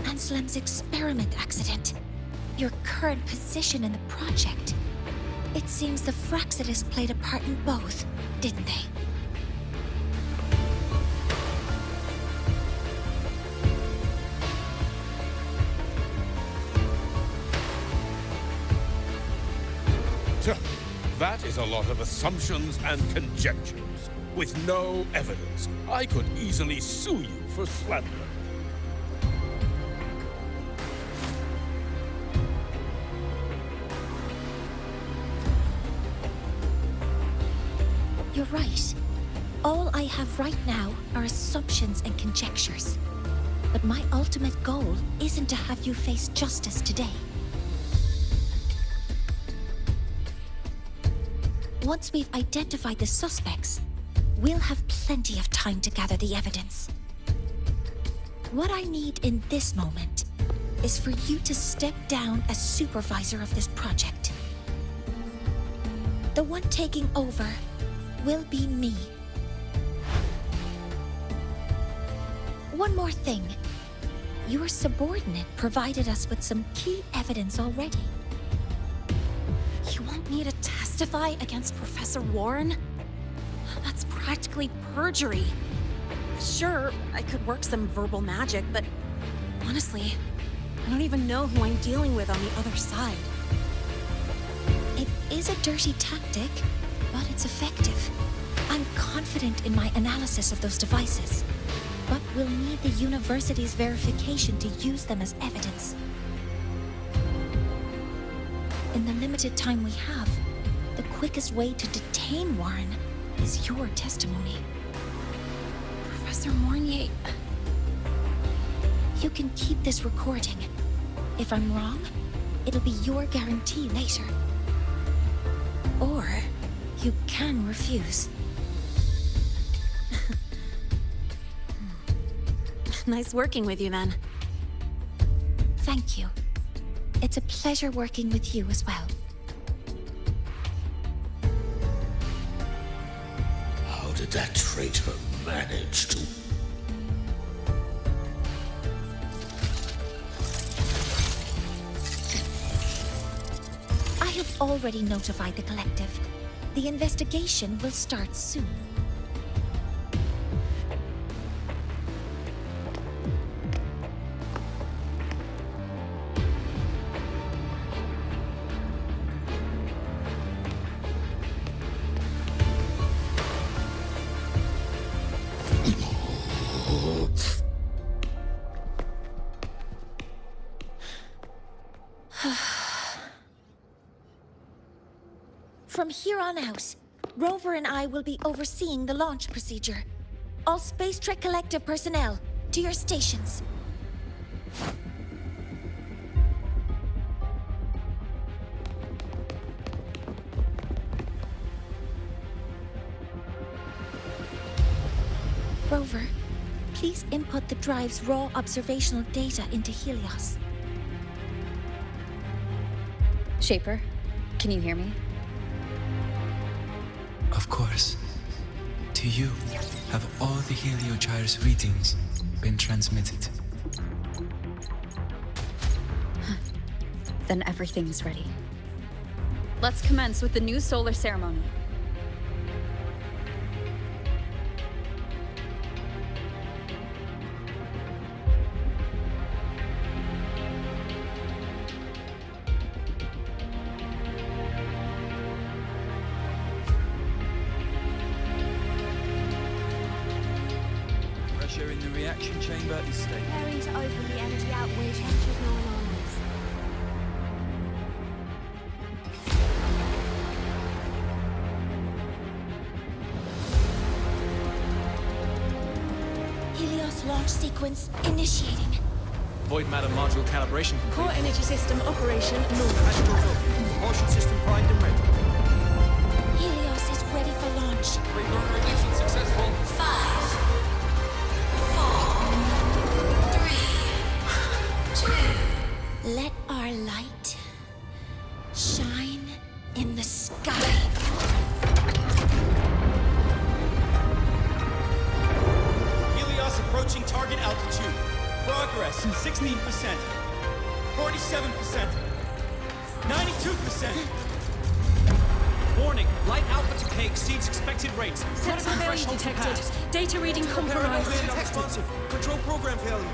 Anslem's experiment accident, your current position in the project. It seems the Fraxidus played a part in both, didn't they? That is a lot of assumptions and conjectures, with no evidence. I could easily sue you for slander. You're right. All I have right now are assumptions and conjectures. But my ultimate goal isn't to have you face justice today. Once we've identified the suspects, we'll have plenty of time to gather the evidence. What I need in this moment is for you to step down as supervisor of this project. The one taking over will be me. One more thing. Your subordinate provided us with some key evidence already. You want me to testify against Professor Warren? That's practically perjury. Sure, I could work some verbal magic, but honestly, I don't even know who I'm dealing with on the other side. It is a dirty tactic, but it's effective. I'm confident in my analysis of those devices, but we'll need the university's verification to use them as evidence. In the limited time we have, the quickest way to detain Warren is your testimony. Professor Mornier... You can keep this recording. If I'm wrong, it'll be your guarantee later. Or you can refuse. Nice working with you, then. Thank you. It's a pleasure working with you as well. How did that traitor manage to... I have already notified the collective. The investigation will start soon. From here on out, Rover and I will be overseeing the launch procedure. All Space Trek Collective personnel, to your stations. Rover, please input the drive's raw observational data into Helios. Shaper, can you hear me? Of course. To you, have all the Heliogyre's readings been transmitted? Then everything's ready. Let's commence with the new solar ceremony. inverted state. Preparing to open the energy out which enters no anomalies. Helios launch sequence initiating. Void matter module calibration complete. Core energy system operation normal. Astral filter. Propulsion system primed and ready. Helios is ready for launch. Reburner ignition successful. 5, 4, 3, 2. Let our light shine in the sky. Helios approaching target altitude. Progress 16%, 47%, 92%. Warning, light output decay exceeds expected rates. Sensor failure detected. Data reading compromised. Responsive. Control program failure.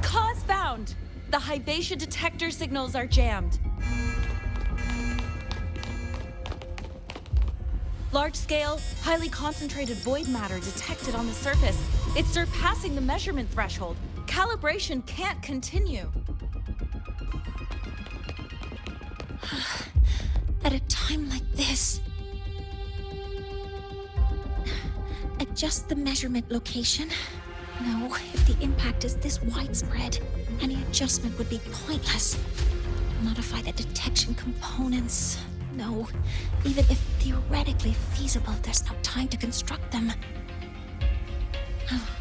Cause found! The Hyvatia detector signals are jammed. Large-scale, highly concentrated void matter detected on the surface. It's surpassing the measurement threshold. Calibration can't continue. At a time like this, adjust the measurement location. No, if the impact is this widespread, any adjustment would be pointless. Modify the detection components. No, even if theoretically feasible, there's no time to construct them.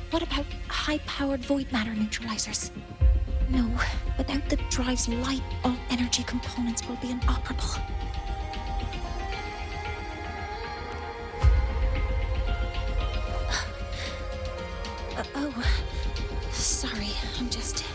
What about high-powered void matter neutralizers? No, without the drive's light, all energy components will be inoperable. Oh, sorry, I'm just...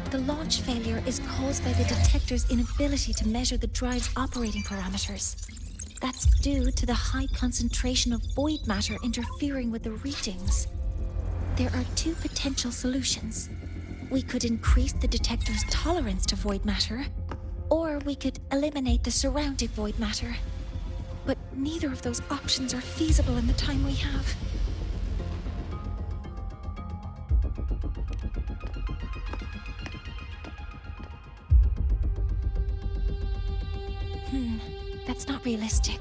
The launch failure is caused by the detector's inability to measure the drive's operating parameters. That's due to the high concentration of void matter interfering with the readings. There are two potential solutions. We could increase the detector's tolerance to void matter, or we could eliminate the surrounding void matter. But neither of those options are feasible in the time we have. That's not realistic.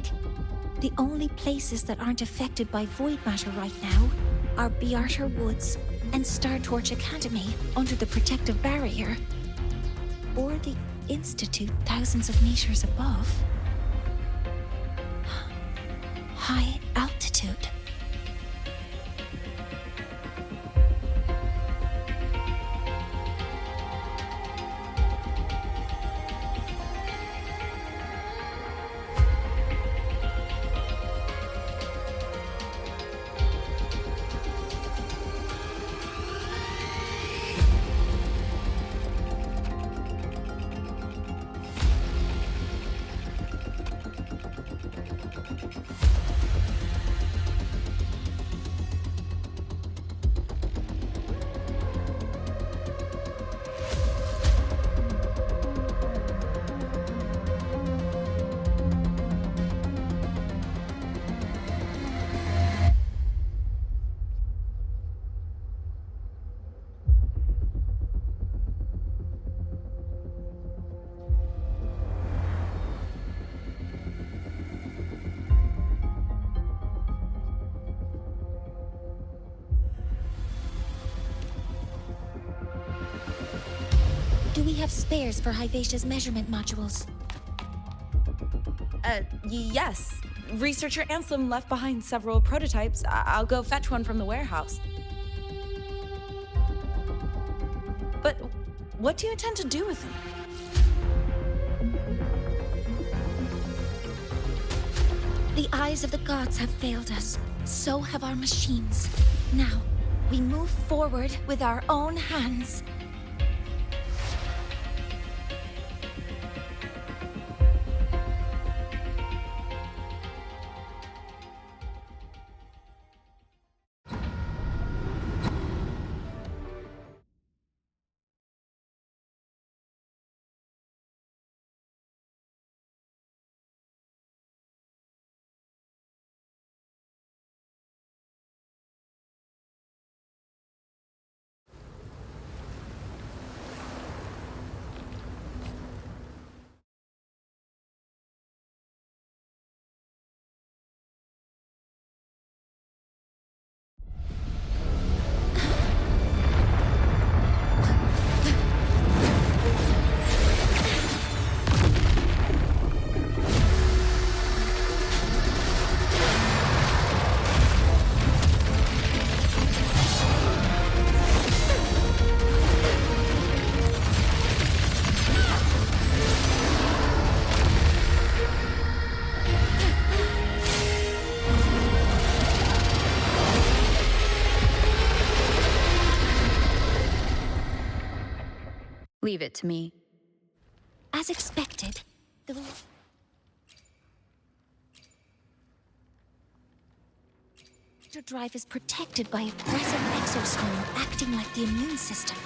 The only places that aren't affected by void matter right now are Bearter Woods and Star Torch Academy under the protective barrier, or the Institute thousands of meters above. High altitude. Do we have spares for Hyvatia's measurement modules? Yes. Researcher Anselm left behind several prototypes. I'll go fetch one from the warehouse. But what do you intend to do with them? The eyes of the gods have failed us. So have our machines. Now, we move forward with our own hands. Leave it to me. As expected, the drive is protected by a aggressive exosome acting like the immune system.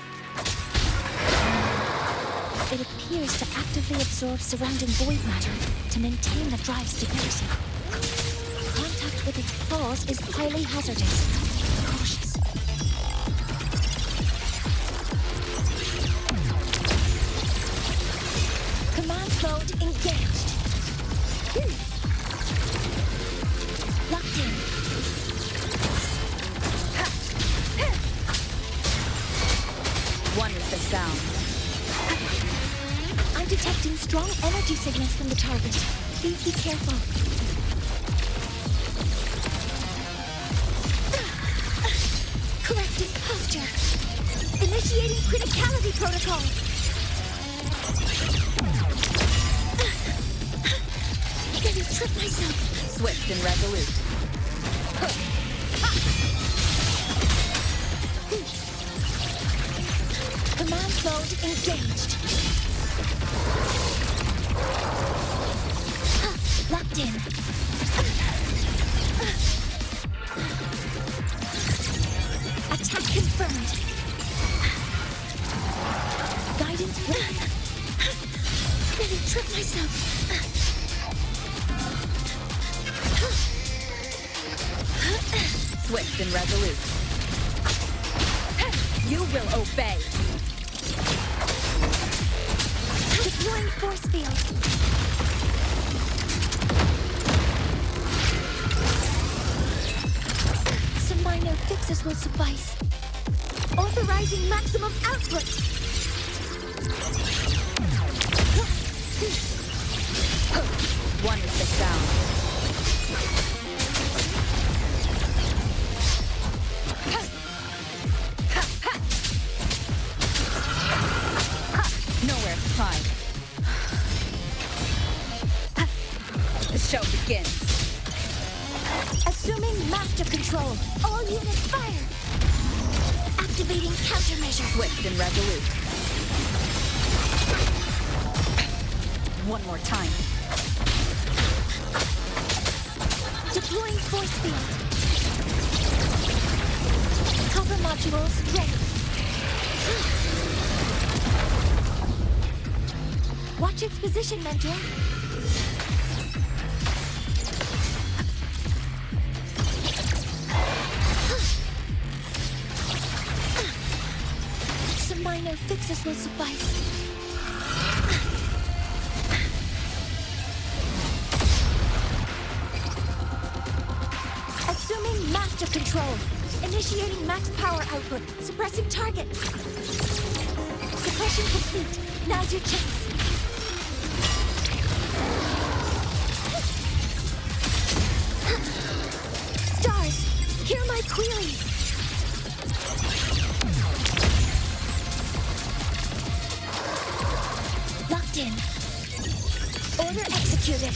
It appears to actively absorb surrounding void matter to maintain the drive's stability. Contact with its claws is highly hazardous. Be cautious. Command mode engaged. Locked in. One with the sound. I'm detecting strong energy signals from the target. Please be careful. Correcting posture. Initiating criticality protocol. Let me trip myself. Swift and resolute. Command mode engaged. Locked in. Attack confirmed. Guidance ready. Let me trip myself. Swift and resolute. You will obey. Deploying force field. Some minor fixes will suffice. Authorizing maximum output. One is the sound. Nowhere to hide. The show begins. Assuming master control. All units fire. Activating countermeasure. Swift and resolute. One more time. Deploying force field. Cover modules ready. Watch its position, Mentor. Some minor fixes will suffice. Assuming master control. Initiating max power output. Suppressing target. Suppression complete. Now's your chance. Stars, hear my queries. Locked in. Order executed.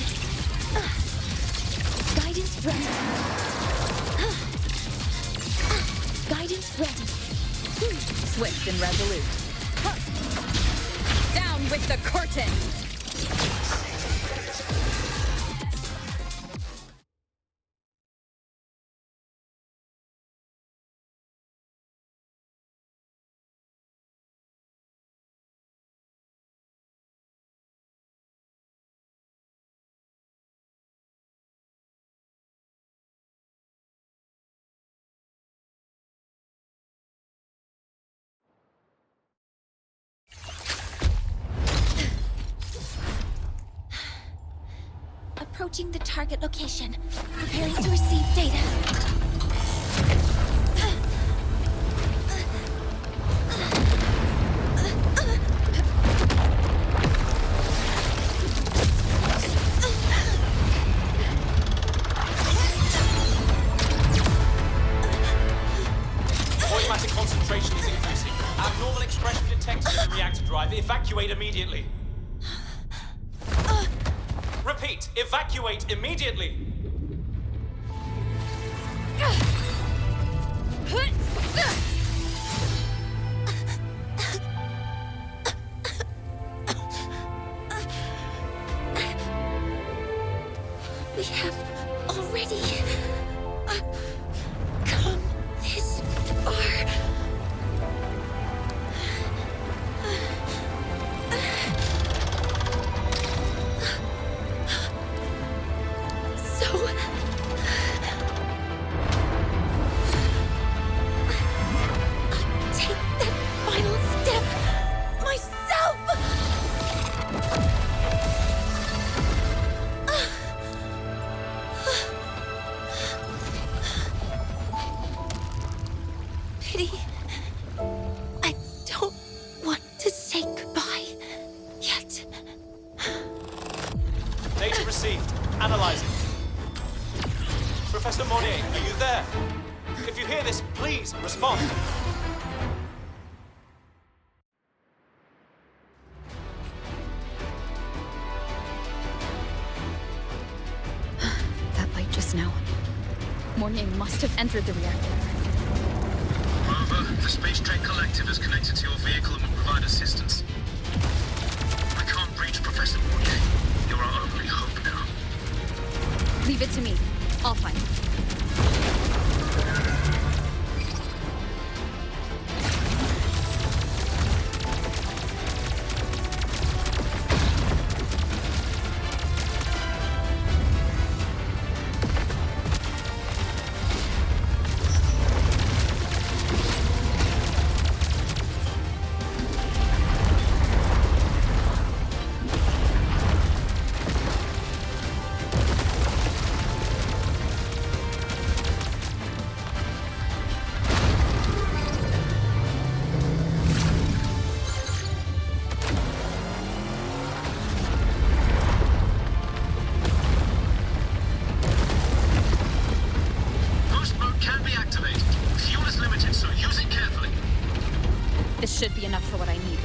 ready. Guidance ready. Swift and resolute. Down with the curtain! Approaching the target location. Preparing to receive data. Void matter concentration is increasing. Abnormal expression detected in the reactor drive. Evacuate immediately. Repeat, evacuate immediately. We have already come this far. So I'll take that final step myself. Pity. I don't want to say goodbye yet. Data received. Analyzing. Professor Monnier, are you there? If you hear this, please respond. That light just now. Mornier must have entered the reactor. Rover, the Space Trek Collective is connected to your vehicle and will provide assistance. We can't reach Professor Monnier. You're our only hope now. Leave it to me. I'll find him. Boost mode can be activated. Fuel is limited, so use it carefully. This should be enough for what I need.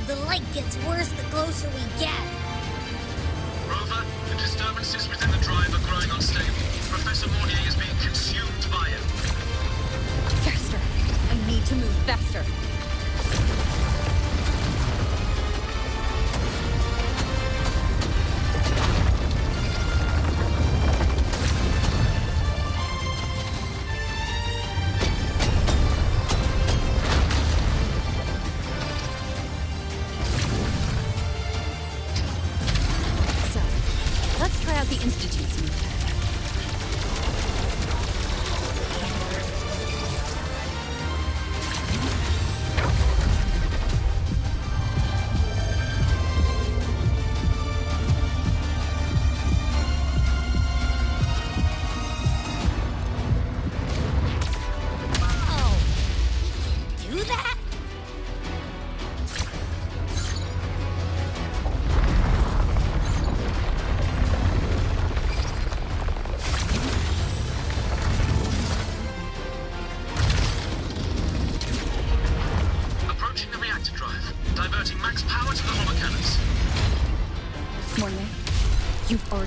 The light gets worse the closer we get. Rover, the disturbances within the drive are growing unstable. Professor Monnier is being consumed by it. Faster. I need to move faster. So, let's try out the Institute's move.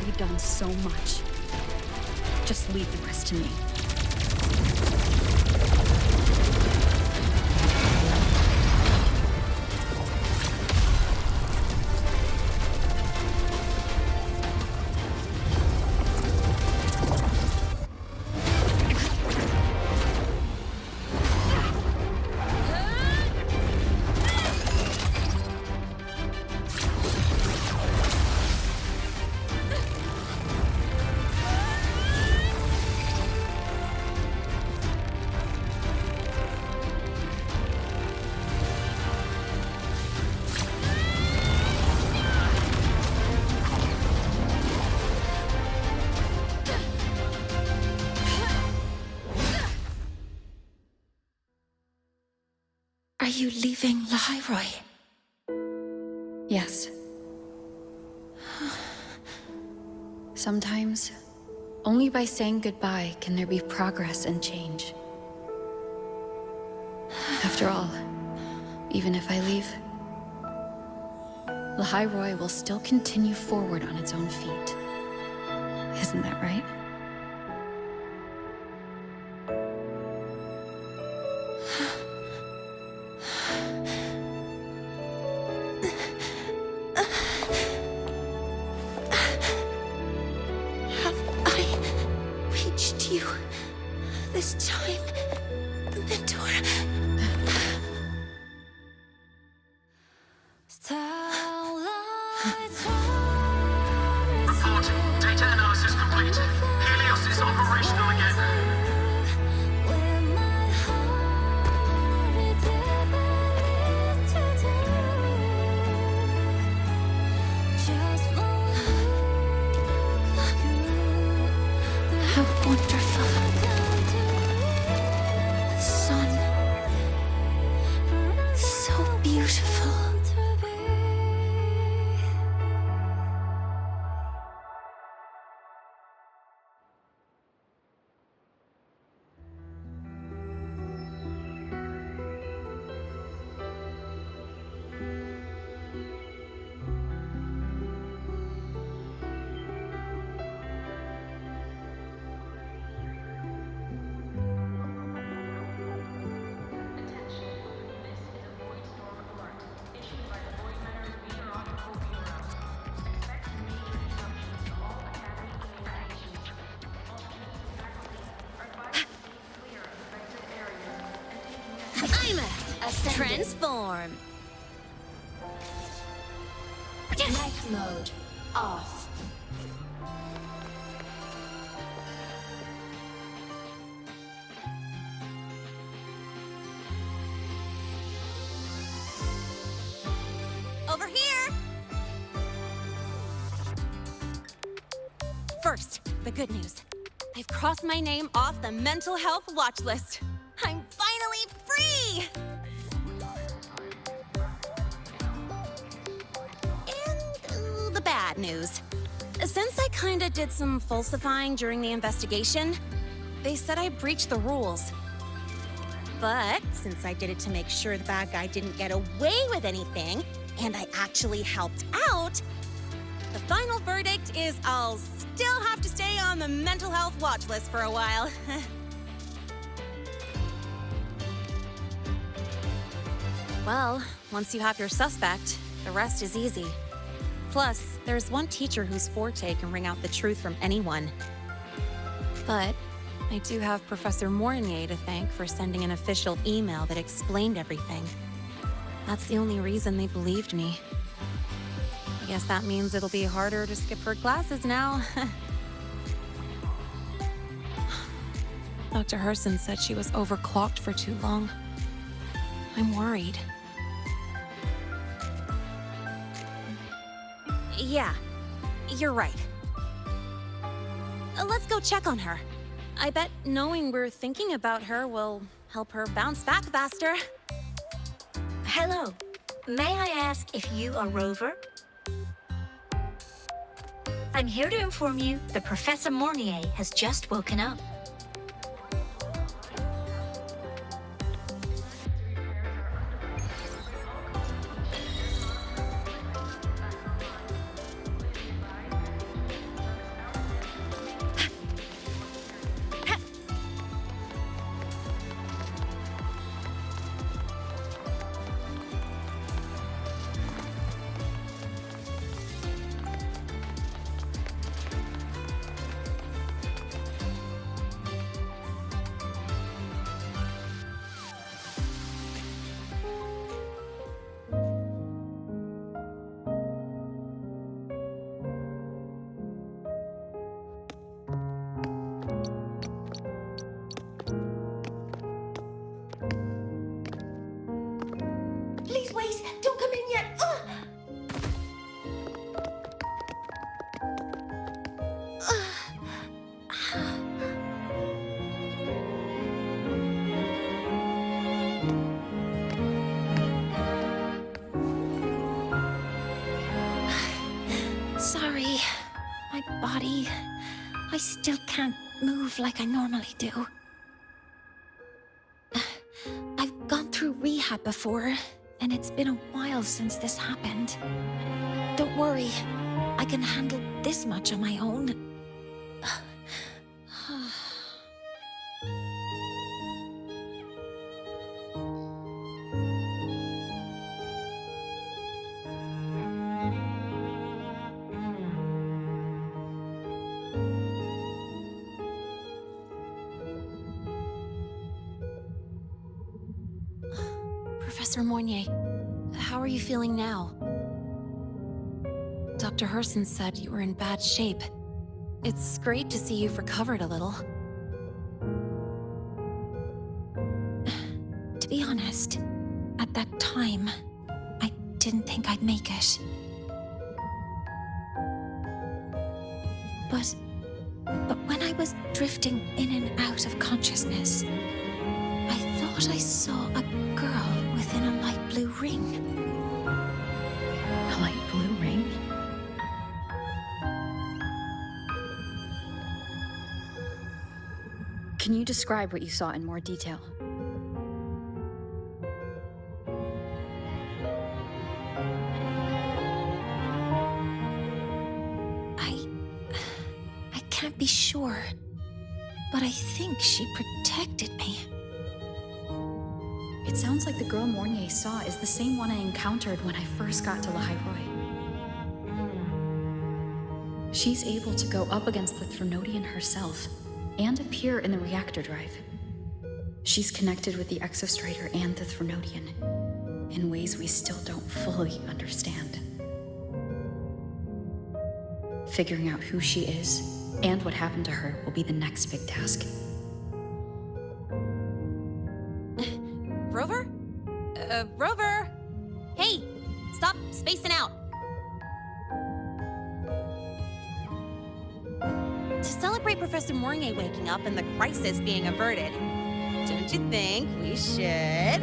already done so much. Just leave the rest to me. Are you leaving Lahairoi? Yes. Sometimes, only by saying goodbye can there be progress and change. After all, even if I leave, Lahairoi will still continue forward on its own feet. Isn't that right? This time, Mentor. Report. Data analysis complete. Helios is operational again. How wonderful. Beautiful. Transform. Life mode off. Over here! First, the good news. I've crossed my name off the mental health watch list. I'm finally free! And the bad news. Since I kinda did some falsifying during the investigation, they said I breached the rules. But since I did it to make sure the bad guy didn't get away with anything, and I actually helped out, the final verdict is I'll still have to stay on the mental health watch list for a while. Well, once you have your suspect, the rest is easy. Plus, there's one teacher whose forte can wring out the truth from anyone. But I do have Professor Mornier to thank for sending an official email that explained everything. That's the only reason they believed me. I guess that means it'll be harder to skip her classes now. Dr. Herson said she was overclocked for too long. I'm worried. Yeah, you're right. Let's go check on her. I bet knowing we're thinking about her will help her bounce back faster. Hello. May I ask if you are Rover? I'm here to inform you that Professor Mornier has just woken up. I still can't move like I normally do. I've gone through rehab before, and it's been a while since this happened. Don't worry, I can handle this much on my own. Professor Moynier, how are you feeling now? Dr. Herson said you were in bad shape. It's great to see you've recovered a little. To be honest, at that time, I didn't think I'd make it. But when I was drifting in and out of consciousness, I thought I saw a girl within a light blue ring. A light blue ring? Can you describe what you saw in more detail? I can't be sure, but I think she protected me. It sounds like the girl Mournier saw is the same one I encountered when I first got to Lahairoi. She's able to go up against the Threnodian herself and appear in the reactor drive. She's connected with the Exostrator and the Threnodian in ways we still don't fully understand. Figuring out who she is and what happened to her will be the next big task. Rover? Rover! Hey! Stop spacing out! To celebrate Professor Mournier waking up and the crisis being averted, don't you think we should?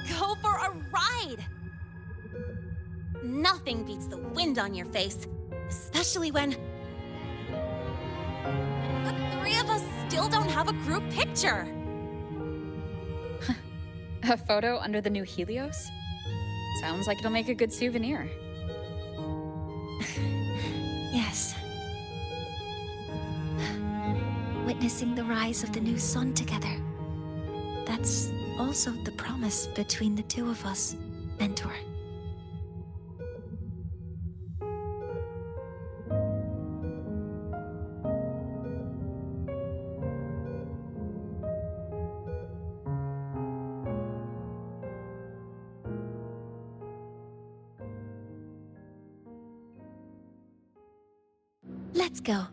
Go for a ride! Nothing beats the wind on your face, especially when the three of us still don't have a group picture. A photo under the new Helios? Sounds like it'll make a good souvenir. Yes. Witnessing the rise of the new sun together. That's also the promise between the two of us, Mentor. Let's go.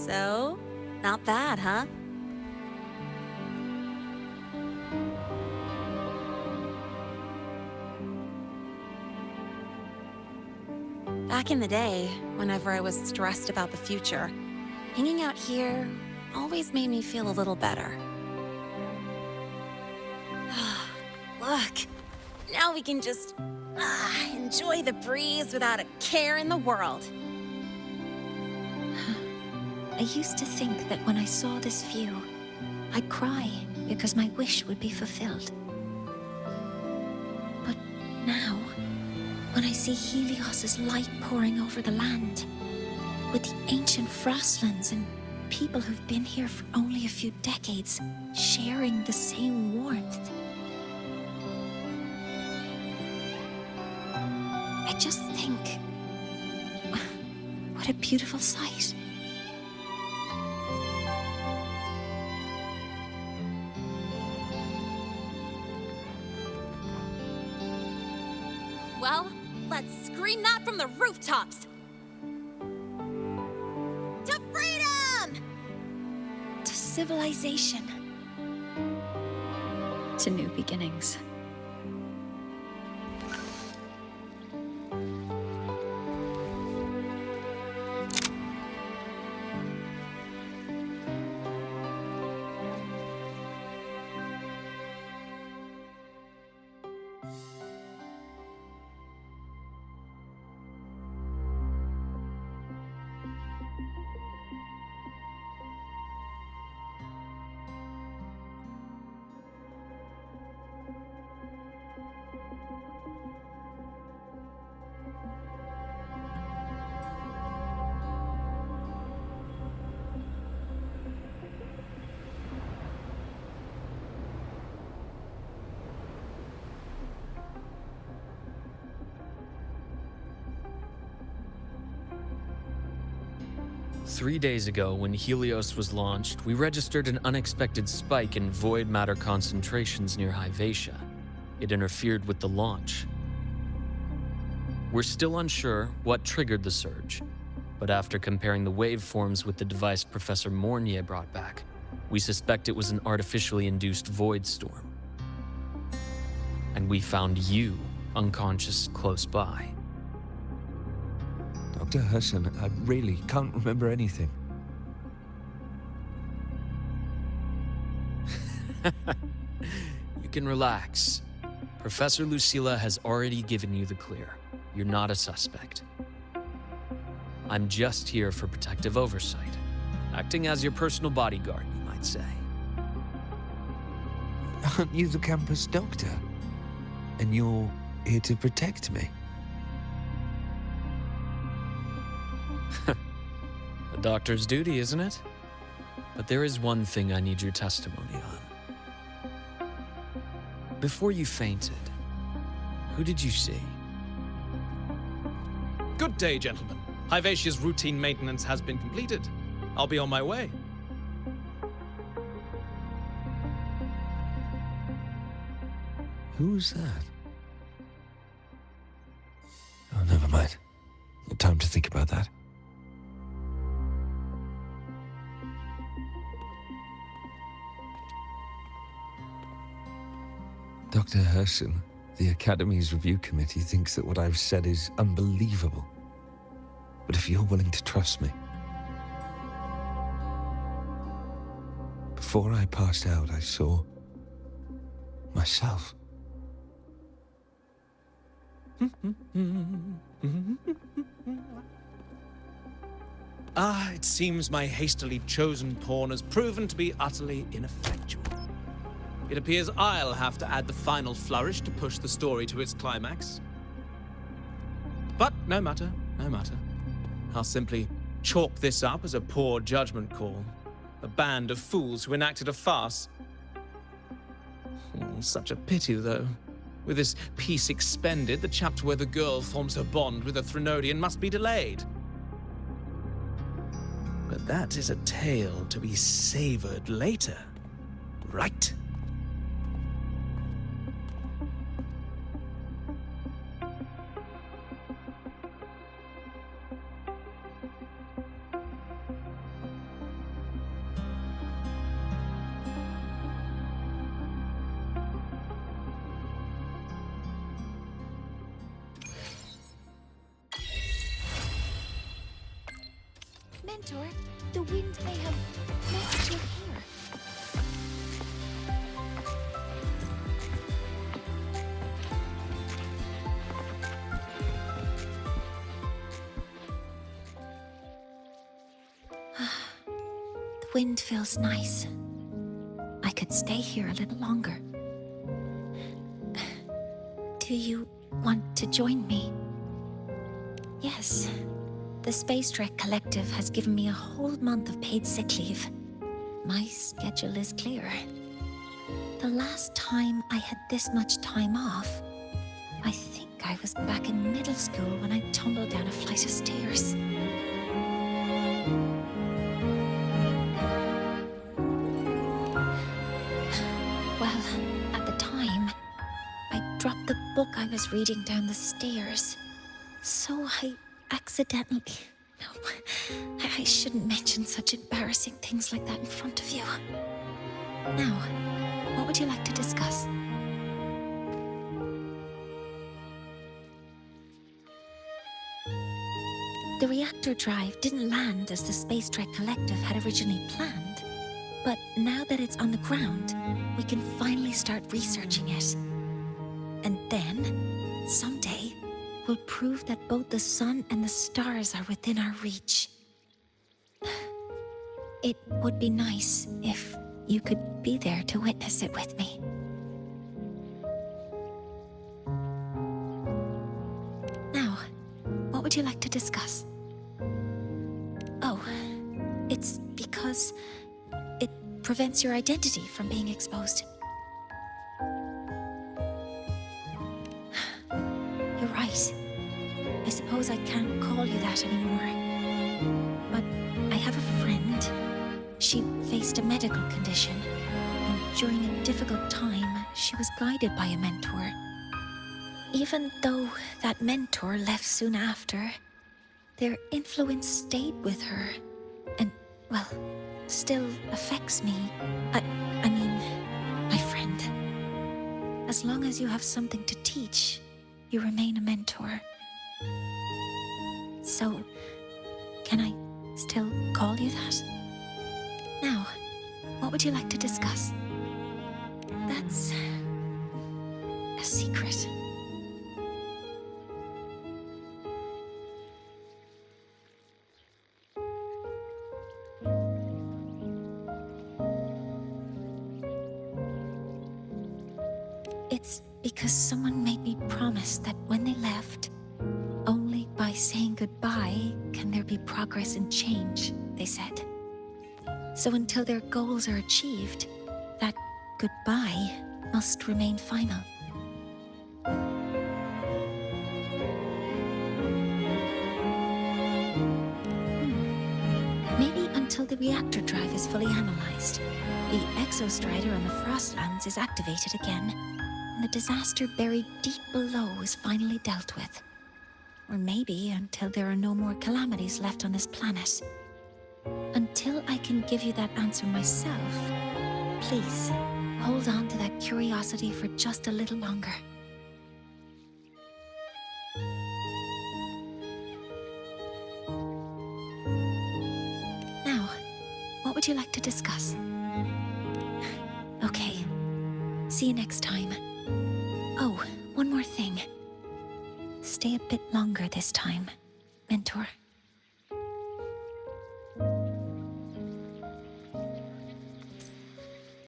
So, not bad, huh? Back in the day, whenever I was stressed about the future, hanging out here always made me feel a little better. Look, now we can just enjoy the breeze without a care in the world. I used to think that when I saw this view, I'd cry because my wish would be fulfilled. But now, when I see Helios's light pouring over the land, with the ancient frostlands and people who've been here for only a few decades sharing the same warmth, I just think, what a beautiful sight. well, let's scream that from the rooftops! To freedom! To civilization. To new beginnings. Three days ago, when Helios was launched, we registered an unexpected spike in void matter concentrations near Hyvatia. It interfered with the launch. We're still unsure what triggered the surge, but after comparing the waveforms with the device Professor Mornier brought back, we suspect it was an artificially induced void storm. And we found you unconscious close by. Dr. Hudson, I really can't remember anything. You can relax. Professor Lucilla has already given you the clear. You're not a suspect. I'm just here for protective oversight, acting as your personal bodyguard, you might say. Aren't you the campus doctor? And you're here to protect me? A doctor's duty, isn't it? But there is one thing I need your testimony on. Before you fainted, who did you see? Good day, gentlemen. Hyvatia's routine maintenance has been completed. I'll be on my way. Who's that? Oh, never mind. No time to think about that. Dr. Herson, the Academy's review committee thinks that what I've said is unbelievable. But if you're willing to trust me... Before I passed out, I saw... myself. It seems my hastily chosen pawn has proven to be utterly ineffectual. It appears I'll have to add the final flourish to push the story to its climax. But no matter, no matter. I'll simply chalk this up as a poor judgment call. A band of fools who enacted a farce. Such a pity, though. With this piece expended, the chapter where the girl forms her bond with a Threnodian must be delayed. But that is a tale to be savored later, right? Mentor, the wind may have messed your hair. The wind feels nice. I could stay here a little longer. Do you want to join me? Yes. The Space Trek Collective has given me a whole month of paid sick leave. My schedule is clear. The last time I had this much time off, I think I was back in middle school when I tumbled down a flight of stairs. Well, at the time, I dropped the book I was reading down the stairs. So I accidentally... No, I shouldn't mention such embarrassing things like that in front of you. Now, what would you like to discuss? The reactor drive didn't land as the Space Trek Collective had originally planned. But now that it's on the ground, we can finally start researching it. And then, someday, we'll prove that both the sun and the stars are within our reach. It would be nice if you could be there to witness it with me. Now, what would you like to discuss? Oh, it's because it prevents your identity from being exposed. You're right. I suppose I can't call you that anymore. But I have a friend. She faced a medical condition, and during a difficult time, she was guided by a mentor. Even though that mentor left soon after, their influence stayed with her, and, well, still affects me. I mean, my friend. As long as you have something to teach, you remain a mentor. So, can I still call you that? Now, what would you like to discuss? That's a secret. It's because someone made me promise that when they left, only by saying goodbye can there be progress and change, they said. So until their goals are achieved, that goodbye must remain final. Maybe until the reactor drive is fully analyzed, the exostrider on the Frostlands is activated again, and the disaster buried deep below is finally dealt with. Or maybe until there are no more calamities left on this planet. Until I can give you that answer myself, please, hold on to that curiosity for just a little longer. Now, what would you like to discuss? Okay, see you next time. Oh, one more thing. Stay a bit longer this time, Mentor.